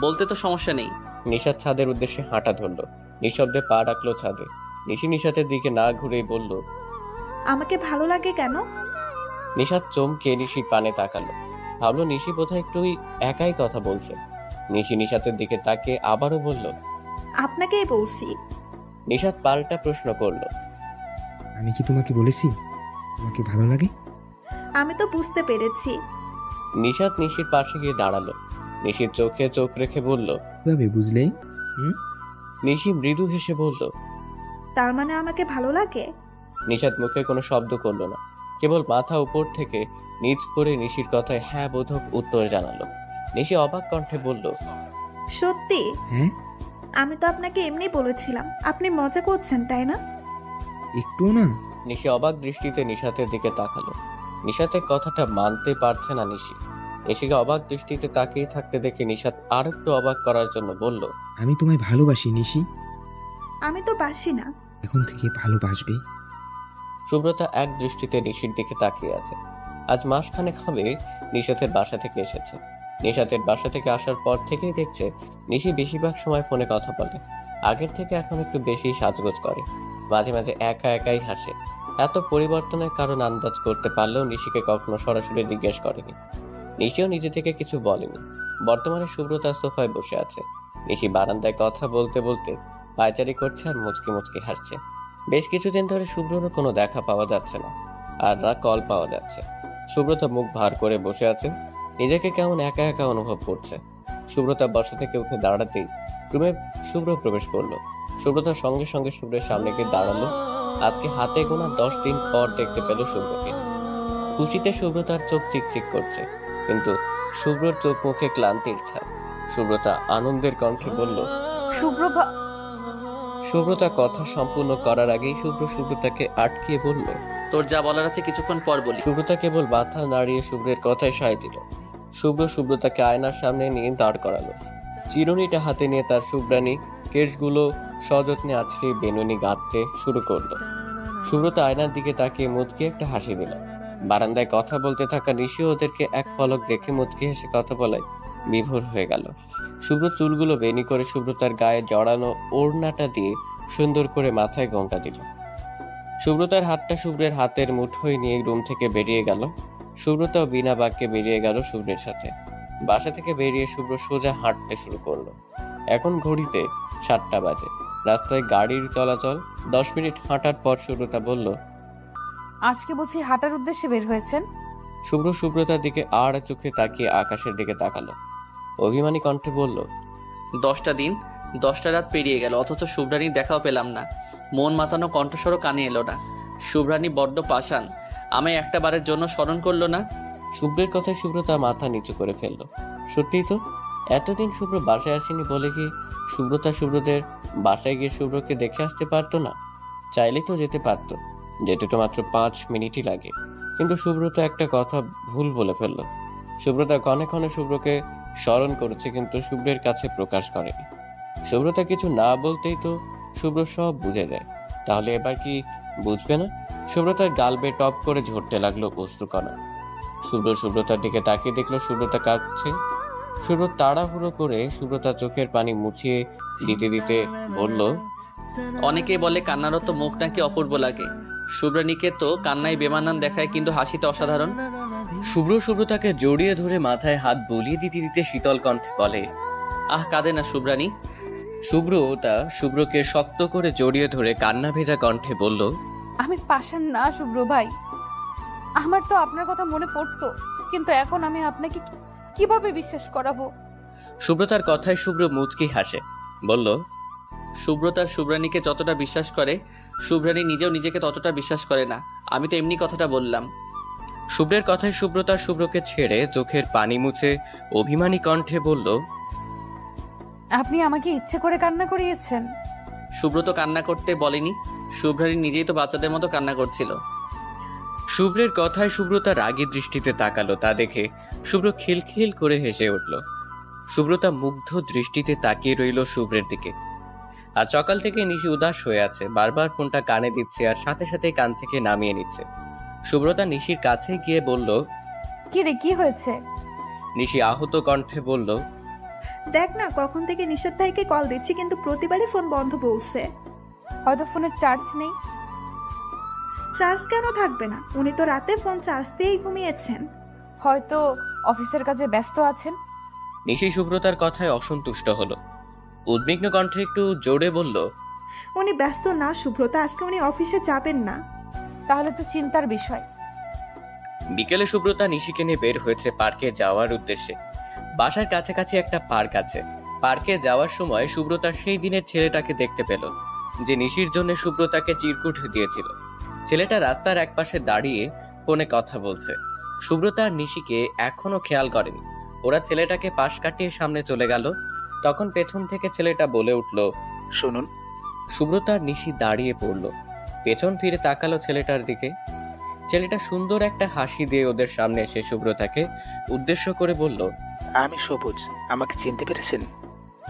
বলতে তো সমস্যা নেই। নিশাত ছাদের উদ্দেশ্যে হাঁটা ধরলো। নিঃশব্দে পা রাখলো ছাদে। নিশি নিশাতের দিকে না ঘুরেই বলল, আমাকে ভালো লাগে কেন? নিশাত চমকে নিশির পানে তাকালো। ভাবলো নিশি বোধহয় একটু একাই কথা বলছে। নিশি নিশাতের দিকে তাকিয়ে আবারও বলল, আপনাকেই বলছি। নিশাত পাল্টা প্রশ্ন করলো, আমি কি তোমাকে বলেছি তোমাকে ভালো লাগে? আমি তো বুঝতে পেরেছি। নিশাত নিশির পাশে গিয়ে দাঁড়ালো। নিশির চোখে চোখ রেখে বলল, কিভাবে বুঝলে? নিশি মৃদু হেসে বলল, তার মানে আমাকে ভালো লাগে? নিশাত মুখে কোনো শব্দ করলো না, কেবল মাথা উপর থেকে নিচ করে নিশির কথায় হ্যাঁ বোধক উত্তর জানালো। নিশি অবাক কণ্ঠে বলল, সত্যি? হ্যাঁ। আমি তো আপনাকে এমনি বলেছিলাম, আপনি মজা করছেন তাই না? একটুও না। নিশি অবাক দৃষ্টিতে নিশাতের দিকে তাকালো। নিশাতের কথাটা মানতে পারছে না নিশি। নিশিকে অবাক দৃষ্টিতে তাকিয়ে থাকতে দেখে নিশাত আর একটু অবাক করার জন্য বলল, আমি তোমায় ভালোবাসি নিশি। আমি তো বাসি না। এখন থেকে ভালোবাসবে। শুভ্রতা এক দৃষ্টিতে নিশির দিকে তাকিয়ে আছে। আজ মাসখানেক হবে নিশাতের বাসা থেকে এসেছে। নিশাতের বাসা থেকে আসার পর থেকেই দেখছে নিশি বেশিরভাগ সময় ফোনে কথা বলে। আগের থেকে এখন একটু বেশি সাজগোজ করে, মাঝে মাঝে একা একাই হাসে। এত পরিবর্তনের কারণ আন্দাজ করতে পারলেও নিশিকে কখনো সরাসরি জিজ্ঞেস করেনি। নিশিও নিজে থেকে কিছু বলেনি। বর্তমানে সুব্রতা সোফায় বসে আছে। নিশি বারান্দায় কথা বলতে বলতে পায়চারি করছে আর মুচকি মুচকি হাসছে। বেশ কিছুদিন ধরে শুভ্রর কোনো দেখা পাওয়া যাচ্ছে না, আর না কল পাওয়া যাচ্ছে। সুব্রতা মুখ ভার করে বসে আছে, নিজেকে কেমন একা একা অনুভব করছে। সুব্রতা বসা থেকে উঠে দাঁড়াতেই রুমে শুভ্র প্রবেশ করলো। সুব্রতার সঙ্গে সঙ্গে শুভ্রের সামনে গিয়ে দাঁড়ালো। আজকে হাতে গোনা 10 দিন পর দেখতে পেল শুভ্রকে। খুশিতে সুব্রতার চোখ চিকচিক করছে, কিন্তু শুভ্রর চোখ মুখে ক্লান্তির ছাপ। সুব্রতা আনন্দের কণ্ঠে বলল, সুব্রতা কথা সম্পূর্ণ করার আগেই সুব্রতাকে আটকিয়ে বলল, তোর যা বলার আছে কিছুক্ষণ পর বলি। সুব্রতা কেবল মাথা নাড়িয়ে শুভ্রের কথায় সায় দিল। সুব্রতাকে আয়নার সামনে নিয়ে দাঁড় করালো। চিরুনিটা হাতে নিয়ে তার শুভ্রানী কেশগুলো সযত্নে আছড়িয়ে বেনুনি গাঁথতে শুরু করলো। সুব্রতা আয়নার দিকে তাকিয়ে মুচকি একটা হাসি দিল। বারান্দায় কথা বলতে থাকা নিশি ওদেরকে এক পলক দেখে মুচকি হেসে কথা বলায় বিভোর হয়ে গেল। শুভ্র চুলগুলো বেনি করে সুব্রতার গায়ে জড়ানো ওড়নাটা দিয়ে সুন্দর করে মাথায় ঘোমটা দিল। সুব্রতার হাতটা শুভ্রের হাতের মুঠোয় নিয়ে রুম থেকে বেরিয়ে গেল। সুব্রতাও বিনা বাক্যে বেরিয়ে গেল শুভ্রের সাথে। বাসা থেকে বেরিয়ে শুভ্র সোজা হাঁটতে শুরু করলো। এখন ঘড়িতে 7টা বাজে। রাস্তায় গাড়ির চলাচল। 10 মিনিট হাঁটার পর সুব্রতা বলল, আজকে বুঝি হাঁটার উদ্দেশ্যে বের হয়েছেন? শুভ্র সুব্রতার দিকে আর চোখে তাকিয়ে আকাশের দিকে তাকালো। অভিমানী কণ্ঠে বলল, 10টা দিন 10টা রাত পেরিয়ে গেল, অথচ শুভ্রানীর দেখাও পেলাম না। মন মাতানো কণ্ঠস্বরও কানে এলো না। শুভ্রানী বড্ড পাষাণ, আমায় একটা বারের জন্য স্মরণ করলো না। শুভ্রের কথায় সুব্রতা মাথা নিচু করে ফেললো। সত্যিই তো, এতদিন শুভ্র বাসায় আসেনি বলে কি সুব্রতা শুভ্রদের বাসায় গিয়ে শুভ্রকে দেখে আসতে পারতো না? চাইলেই তো যেতে পারতো, যেতে তো মাত্র 5 মিনিটই লাগে। কিন্তু সুব্রতা একটা কথা ভুল বলে ফেললো। সুব্রতা ক্ষণে ক্ষণে শুভ্রকে স্মরণ করেছে, কিন্তু শুভ্রের কাছে প্রকাশ করেনি। সুব্রতা কিছু না বলতেই তো শুভ্র সব বুঝে যায়। তাহলে এবার কি বুঝবে না? সুব্রতার গাল বেয়ে টপ করে ঝরতে লাগলো অশ্রুকণা। সুব্রতার দিকে তাকিয়ে দেখলো সুব্রতা কাঁদছে। শুভ্র তাড়াহুড়ো করে সুব্রতার চোখের পানি মুছিয়ে দিতে দিতে বলল, অনেকেই বলে কান্নারত মুখ নাকি অপূর্ব লাগে। শুভ্রানীকে তো কান্নায় বেমানান দেখায়, কিন্তু হাসিতে অসাধারণ। সুব্রতাকে জড়িয়ে ধরে মাথায় হাত বুলিয়ে দিতে দিতে শীতল কণ্ঠে বলে, আহ, কাঁদে না শুভ্রানী। শুভ্রকে শক্ত করে জড়িয়ে ধরে কান্না ভেজা কণ্ঠে বলল, আমি পাষাণ না শুভ্র ভাই, আমার তো আপনার কথা মনে পড়তো, কিন্তু এখন আমি আপনাকে কিভাবে বিশ্বাস করাবো? সুব্রতার কথায় শুভ্র মুচকি হাসে, বলল, শুভ্রতার শুভ্রানীকে যতটা বিশ্বাস করে, শুভ্রানী নিজেও নিজেকে ততটা বিশ্বাস করে না। আমি তো এমনি কথাটা বললাম। শুভ্রের কথায় সুব্রতা শুভ্রকে ছেড়ে চোখের পানি মুছে অভিমানী কণ্ঠে বলল, আপনি আমাকে ইচ্ছে করে কান্না করিয়েছেন। শুভ্রত কান্না করতে বলেনি, শুভ্রানী নিজেই তো বাচ্চাদের মতো কান্না করছিল। শুভ্রের কথায় সুব্রতা রাগী দৃষ্টিতে তাকালো। তা দেখে শুভ্র খিলখিল করে হেসে উঠল। সুব্রতা মুগ্ধ দৃষ্টিতে তাকিয়ে রইল শুভ্রের দিকে। আর সকাল থেকে নিশি উদাস হয়ে আছে, বারবার ফোনটা কানে দিচ্ছে আর সাথে সাথে কান থেকে নামিয়ে নিচ্ছে। সুব্রতা নিশির কাছে গিয়ে বলল, কি রে, কি হয়েছে? নিশি আহত কণ্ঠে বলল, দেখ না, কখন থেকে নিশাত ভাইকে কল দিচ্ছি, কিন্তু প্রতিবারই ফোন বন্ধ বলছে। হয়তো ফোনের চার্জ নেই। চার্জ কেন থাকবে না? উনি তো রাতে ফোন চার্জ দিয়েই ঘুমিয়েছেন। হয়তো অফিসের কাজে ব্যস্ত আছেন। নিশি সুব্রতার কথায় অসন্তুষ্ট হলো। উদ্বিগ্ন কণ্ঠে একটু জোরে বলল, উনি ব্যস্ত না সুব্রতা, আজকে উনি অফিসে যাবেন না। তাহলে তো চিন্তার বিষয়। বিকেলে সুব্রতা নিশিকে নিয়ে বের হয়েছে পার্কে যাওয়ার উদ্দেশ্যে। বাসার কাছাকাছি একটা পার্ক আছে। পার্কে যাওয়ার সময় সুব্রতা সেই দিনের ছেলেটাকে দেখতে পেল, যে নিশির জন্য সুব্রতাকে চিরকুট দিয়েছিল। ছেলেটা রাস্তার একপাশে দাঁড়িয়ে ফোনে কথা বলছে। সুব্রতা আর নিশিকে এখনো খেয়াল করেনি। ওরা ছেলেটাকে পাশ কাটিয়ে সামনে চলে গেল। তখন পেছন থেকে ছেলেটা বলে উঠল, শুনুন। সুব্রতা আর নিশি দাঁড়িয়ে পড়ল। পেছন ফিরে তাকালো ছেলেটার দিকে। ছেলেটা সুন্দর একটা হাসি দিয়ে ওদের সামনে এসে সুব্রতাকে উদ্দেশ্য করে বলল, আমি সবুজ, আমাকে চিনতে পেরেছেন?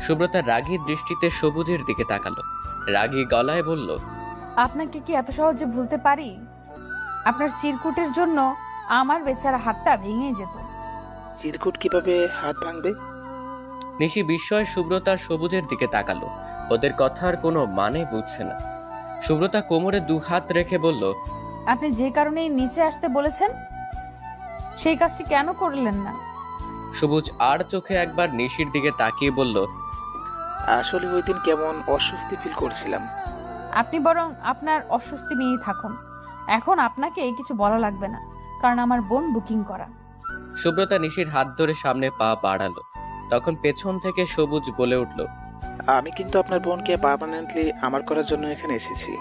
সুব্রতা রাগী দৃষ্টিতে সবুজের দিকে তাকালো, রাগী গলায় বলল, আপনাকে কি এত সহজে ভুলতে পারি? আপনার চিরকুটের জন্য আমার বেচারা হাতটা ভেঙে যেত। চিরকুট কিভাবে হাত ভাঙবে? নিশি বিস্ময় সুব্রতার সবুজের দিকে তাকালো। ওদের কথার কোনো মানে বুঝছে না। সুব্রতা কোমরে 2 হাত রেখে বলল, আপনি যে কারণে নিচে আসতে বলেছেন সেই কাজটি কেন করলেন না? সবুজ আর চোখে একবার নিশির দিকে তাকিয়ে বলল, আসলে ওই দিন কেমন অস্বস্তি ফিল করছিলাম। আপনি বরং আপনার অস্বস্তি নিয়েই থাকুন। এখন আপনাকে কিছু বলা লাগবে না, কারণ আমার বোন বুকিং করা। সুব্রতা নিশির হাত ধরে সামনে পা বাড়ালো। তখন পেছন থেকে সবুজ বলে উঠল, আমি কিন্তু আপনার বোনকে পার্মানেন্টলি আমার করার জন্য এখানে এসেছি।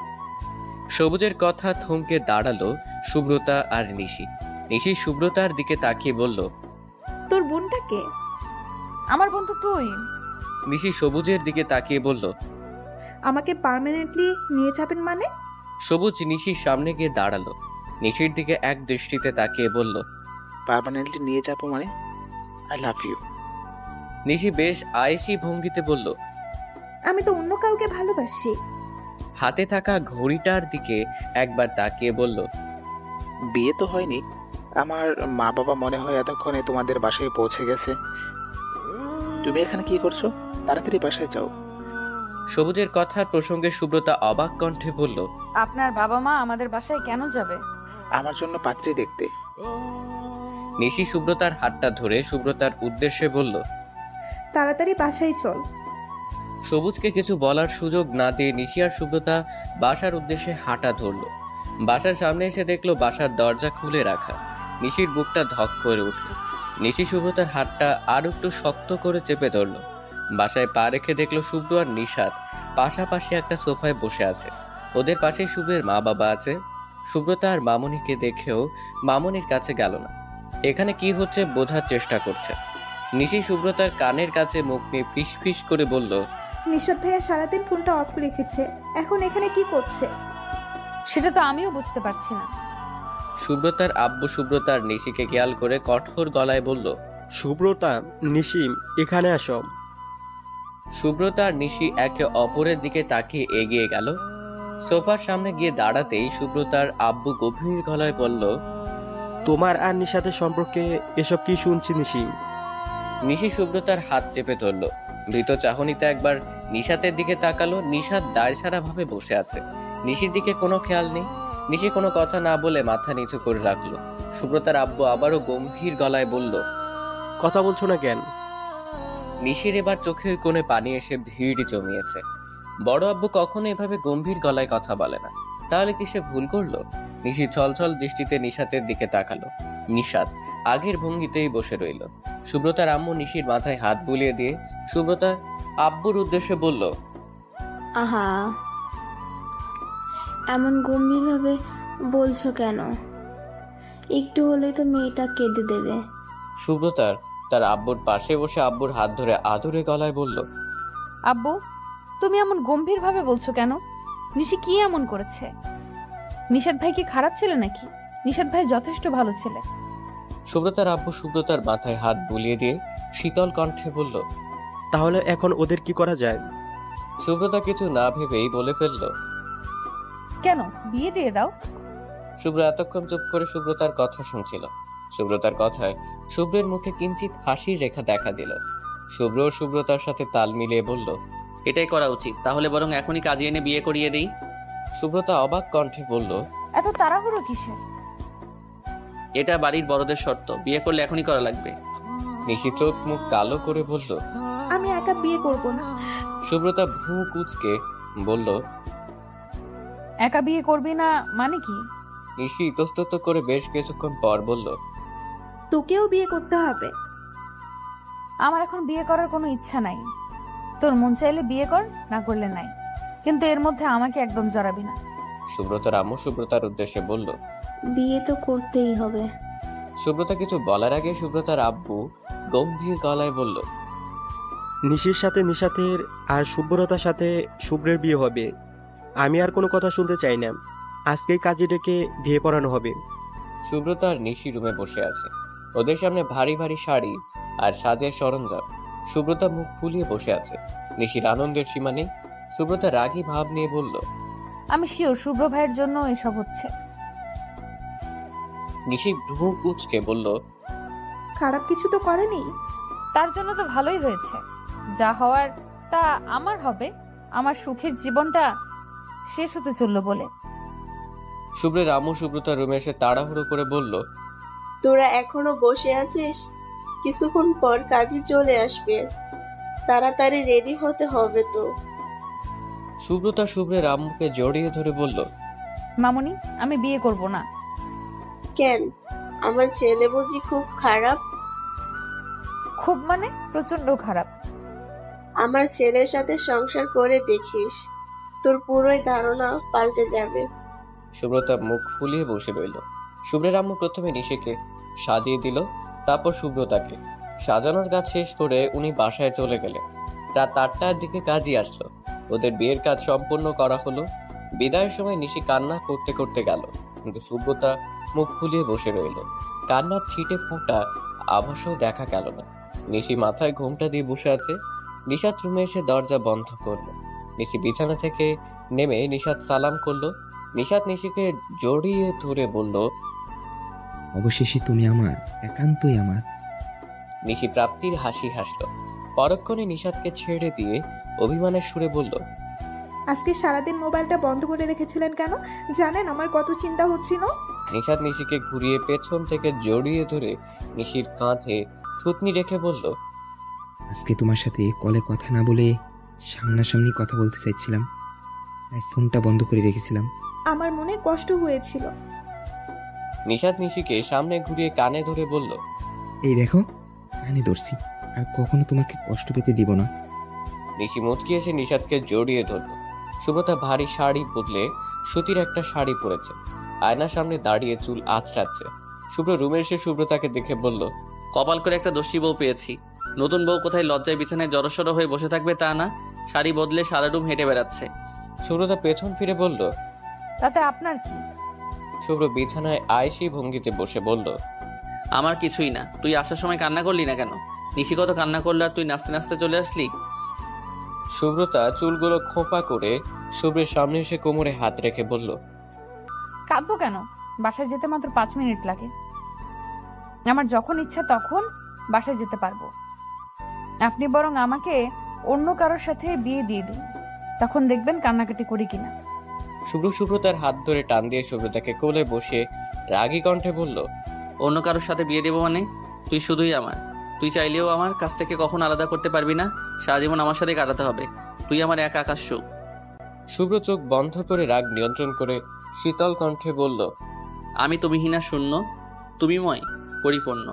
সবুজের কথা থমকে দাঁড়ালো সুব্রতা আর নিশি। নিশি সুব্রতার দিকে তাকিয়ে বলল, তোর বোনটা কে? আমার বোন তো তুই। নিশি সবুজের দিকে তাকিয়ে বলল, আমাকে পার্মানেন্টলি নিয়ে যাবেন মানে? সবুজ নিশির সামনে গিয়ে দাঁড়ালো। নিশির দিকে এক দৃষ্টিতে তাকিয়ে বলল, পার্মানেন্টলি নিয়ে যাবো মানে? I love you. নিশি বেশ আয়েশি ভঙ্গিতে বলল, আমি তো অন্য কাউকে ভালোবাসি। হাতে থাকা ঘড়িটার দিকে একবার তাকিয়ে বলল, বিয়ে তো হয়নি। আমার মা বাবা মনে হয় এতক্ষণে তোমাদের বাসায় পৌঁছে গেছে। তুমি এখানে কি করছো? তাড়াতাড়ি বাসায় যাও। সবুজের কথার প্রসঙ্গে সুব্রতা অবাক কণ্ঠে বলল, আপনার বাবা মা আমাদের বাসায় কেন যাবে? আমার জন্য পাত্রী দেখতে। নিশি সুব্রতার হাতটা ধরে সুব্রতার উদ্দেশ্যে বলল, তাড়াতাড়ি বাসায় চল। সবুজকে কিছু বলার সুযোগ না দিয়ে নিশি আর সুব্রতা বাসার উদ্দেশ্যে হাঁটা ধরল। বাসার সামনে এসে দেখলো বাসার দরজা খুলে রাখা। নিশির বুকটা ধক করে উঠল। নিশি সুব্রতার হাতটা আর একটু শক্ত করে চেপে ধরল। বাসায় পা রেখে দেখলো শুভ্র আর নিশাত পাশাপাশি একটা সোফায় বসে আছে। ওদের পাশেই শুভ্রের মা বাবা আছে। সুব্রতা আর মামনিকে দেখেও মামনির কাছে গেল না। এখানে কি হচ্ছে বোঝার চেষ্টা করছে। নিশি সুব্রতার কানের কাছে মুখ নিয়ে ফিস ফিস করে বলল, নিশাত ভাইয়া সারাদিন ফোনটা অফ রেখেছে, এখন এখানে কি করছে? সেটা তো আমিও বুঝতে পারছি না। সুব্রতার আব্বু সুব্রতার নিশিকে খেয়াল করে কঠোর গলায় বলল, সুব্রতা, নিশি এখানে আসো। সুব্রতা আর নিশি একে অপরের দিকে তাকিয়ে এগিয়ে গেল। সোফার সামনে গিয়ে দাঁড়াতেই সুব্রতার আব্বু গভীর গলায় বলল, তোমার আর নিশাতের সম্পর্কে এসব কি শুনছি নিশি? নিশি সুব্রতার হাত চেপে ধরল। ভীত চাহনিতে একবার নিশাতের দিকে তাকালো। নিশাত দায়সারা ভাবে বসে আছে। নিশির দিকে কোনো খেয়াল নেই। নিশি কোনো কথা না বলে মাথা নিচু করে রাখলো। সুব্রতার আব্বু আবারও গম্ভীর গলায় বলল, কথা বলছো না কেন? নিশির এবার চোখের কোণে পানি এসে ভিড় জমিয়েছে। বড় আব্বু কখনো এভাবে গম্ভীর গলায় কথা বলে না। তাহলে কি সে ভুল করলো? নিশি ছলছল দৃষ্টিতে নিশাতের দিকে তাকালো। নিশাত আগের ভঙ্গিতেই বসে রইল। সুব্রতার আম্মু নিশির মাথায় হাত বুলিয়ে দিয়ে সুব্রতা আব্বুর উদ্দেশ্যে বলল, আহা, এমন গম্ভীরভাবে বলছো কেন? একটু হলেই তো মেয়েটা কেঁদে দেবে। সুব্রতার তার আব্বুর পাশে বসে আব্বুর হাত ধরে আদুরে গলায় বলল, আব্বু, তুমি এমন গম্ভীর ভাবে বলছো কেন? নিশি কি এমন করেছে? নিশাত ভাই কি খারাপ ছেলে নাকি? নিশাত ভাই যথেষ্ট ভালো ছেলে। সুব্রতার আব্বু সুব্রতার মাথায় হাত বুলিয়ে দিয়ে শীতল কণ্ঠে বলল, তাহলে এখন ওদের কি করা যায়? সুব্রতা কিছু না ভেবেই বলে ফেলল, কেন বিয়ে দিয়ে দাও। শুভ্র এতক্ষণ চুপ করে সুব্রতার কথা শুনছিল। সুব্রতার কথায় শুভ্রের মুখে কিঞ্চিত হাসির রেখা দেখা দিল। শুভ্র সুব্রতার সাথে তাল মিলিয়ে বলল, এটাই করা উচিত। তাহলে বরং এখনই কাজে এনে বিয়ে করিয়ে দেই। সুব্রতা অবাক কণ্ঠে বলল, এত তাড়াহুড়ো কিসের? এটা বাড়ির বড়দের শর্ত, বিয়ে করলে এখনই করা লাগবে। নিশি চোখ মুখ কালো করে বলল, আমি একা বিয়ে করব না। সুব্রতা ভ্রু কুঁচকে বলল, একা বিয়ে করবি না মানে কি? নিশি ইতস্তত করে বেশ কিছুক্ষণ পর বলল, তোকেও বিয়ে করতে হবে। আমার এখন বিয়ে করার কোনো ইচ্ছা নাই। তোর মন চাইলে বিয়ে কর, না করলে নাই, কিন্তু এর মধ্যে আমাকে একদম জড়াবি না। সুব্রতার আম্মু সুব্রতার উদ্দেশ্যে বলল, বিয়ে তো করতেই হবে। সুব্রতা কিছু বলার আগে সুব্রতার আব্বু গম্ভীর গলায় বলল, নিশির সাথে নিশাতের আর সুব্রতার সাথে শুভ্রের বিয়ে হবে। আমি আর কোনো কথা শুনতে চাই না। আজকেই কাজে ডেকে বিয়ে পড়ানো হবে। সুব্রতা আর নিশি রুমে বসে আছে। ওদের সামনে ভারী ভারী শাড়ি আর সাজের সরঞ্জাম। সুব্রতা মুখ ফুলিয়ে বসে আছে। নিশির আনন্দের সীমা নেই। সুব্রতা রাগী ভাব নিয়ে বলল, আমি শিওর শুভ্র ভাইয়ের জন্য এসব হচ্ছে। নিশি ভ্রু কুঁচকে বলল, খারাপ কিছু তো করেনি। তার জন্য তো ভালোই হয়েছে। যা হওয়ার তা আমার হবে। আমার সুখের জীবনটা শেষ হতে চললো বলে। শুভ্রের আম্মু সুব্রতার রুমে এসে তাড়াহুড়ো করে বলল, তোরা এখনো বসে আছিস? কিছুক্ষণ পর কাজী চলে আসবে, তাড়াতাড়ি রেডি হতে হবে তো। সুব্রতা শুভ্রের আম্মুকে জড়িয়ে ধরে বলল, মামুনি, আমি বিয়ে করব না। কেন? আমার ছেলে বুঝি খুব খারাপ? খুব মানে প্রচন্ড খারাপ। আমার ছেলের সাথে সংসার করে দেখিস, তোর পুরোই ধারণা পাল্টে যাবে। সুব্রতা মুখ ফুলিয়ে বসে রইল। শুভ্রের আম্মু প্রথমে নিশিকে সাজিয়ে দিল, তারপর সুব্রতাকে। সাজানোর কাজ শেষ করে উনি বাসায় চলে গেলেন। রাত 8টার দিকে কাজী আসলো। ওদের বিয়ের কাজ সম্পূর্ণ করা হলো। বিদায়ের সময় নিশি কান্না করতে করতে গেল, কিন্তু সুব্রতা মুখ ফুলিয়ে বসে রইল। কান্নার ছিটে ফোঁটা আভাসও দেখা গেল না। নিশি মাথায় ঘোমটা দিয়ে বসে আছে। নিশাত রুমে এসে দরজা বন্ধ করলো। নিশি বিছানা থেকে নেমে নিশাত সালাম করলো। নিশাত নিশিকে জড়িয়ে ধরে বলল, অবশেষে তুমি আমার, একান্তই আমার। নিশি প্রাপ্তির হাসি হাসলো। পরক্ষণে নিশাতকে ছেড়ে দিয়ে অভিমানের সুরে বলল, আজকে সারাদিন মোবাইলটা বন্ধ করে রেখেছিলেন কেন? জানেন আমার কত চিন্তা হচ্ছিল। নিশাত নিশিকে ঘুরিয়ে পেছন থেকে জড়িয়ে ধরে নিশির কাঁধে থুতনি রেখে বলল, আজকে তোমার সাথে কলে কথা না বলে সামনাসামনি কথা বলতে চাইছিলাম, তাই ফোনটা বন্ধ করে রেখেছিলাম। আমার মনে কষ্ট হয়েছিল। নিশাত নিশিকে সামনে ঘুরিয়ে কানে ধরে বলল, এই দেখো, কানে ধরছি, আর কখনো তোমাকে কষ্ট পেতে দিব না। নিশি মুচকি এসে নিশাতকে জড়িয়ে ধরল। সুব্রতা ভারী শাড়ি বদলে সুতির একটা শাড়ি পরেছে। আয়নার সামনে দাঁড়িয়ে চুল আঁচড়াচ্ছে। শুভ্র রুমে এসে সুব্রতাকে দেখে বলল, কপাল করে একটা দস্যি বউ পেয়েছি। নতুন বউ কোথায় লজ্জায় বিছানায় জড়সড় হয়ে বসে থাকবে তা না, শাড়ি বদলে সারা রুম হেঁটে বেড়াচ্ছে। সুব্রতা পেছন ফিরে বলল, তাতে আপনার কি? শুভ্র বিছানায় আয়েসি ভঙ্গিতে বসে বলল, আমার কিছুই না। তুই আসার সময় কান্না করলি না কেন? নিশি কত কান্না করলো আর তুই নাচতে নাচতে চলে আসলি। সুব্রতা চুলগুলো খোঁপা করে শুভ্রের সামনে এসে কোমরে হাত রেখে বলল, কাঁদবো কেন? বাসায় যেতে মাত্র 5 মিনিট লাগে। আমার যখন ইচ্ছা তখন বাসায় যেতে পারবো। আপনি বরং আমাকে অন্য কারোর সাথে বিয়ে দিয়ে দিন, তখন দেখবেন কান্নাকাটি করি কিনা। শুভ্র সুব্রতার হাত ধরে টান দিয়ে সুব্রতাকে কোলে বসে রাগী কণ্ঠে বলল, অন্য কারোর সাথে বিয়ে দেবো মানে? তুই শুধুই আমার। তুই চাইলেও আমার কাছ থেকে কখনো আলাদা করতে পারবি না। সারা জীবন আমার সাথে কাটাতে হবে। তুই আমার এক আকাশ সুখ। শুভ্র চোখ বন্ধ করে রাগ নিয়ন্ত্রণ করে শীতল কণ্ঠে বলল, আমি তুমিহীনা শূন্য, তুমিময় পরিপূর্ণ।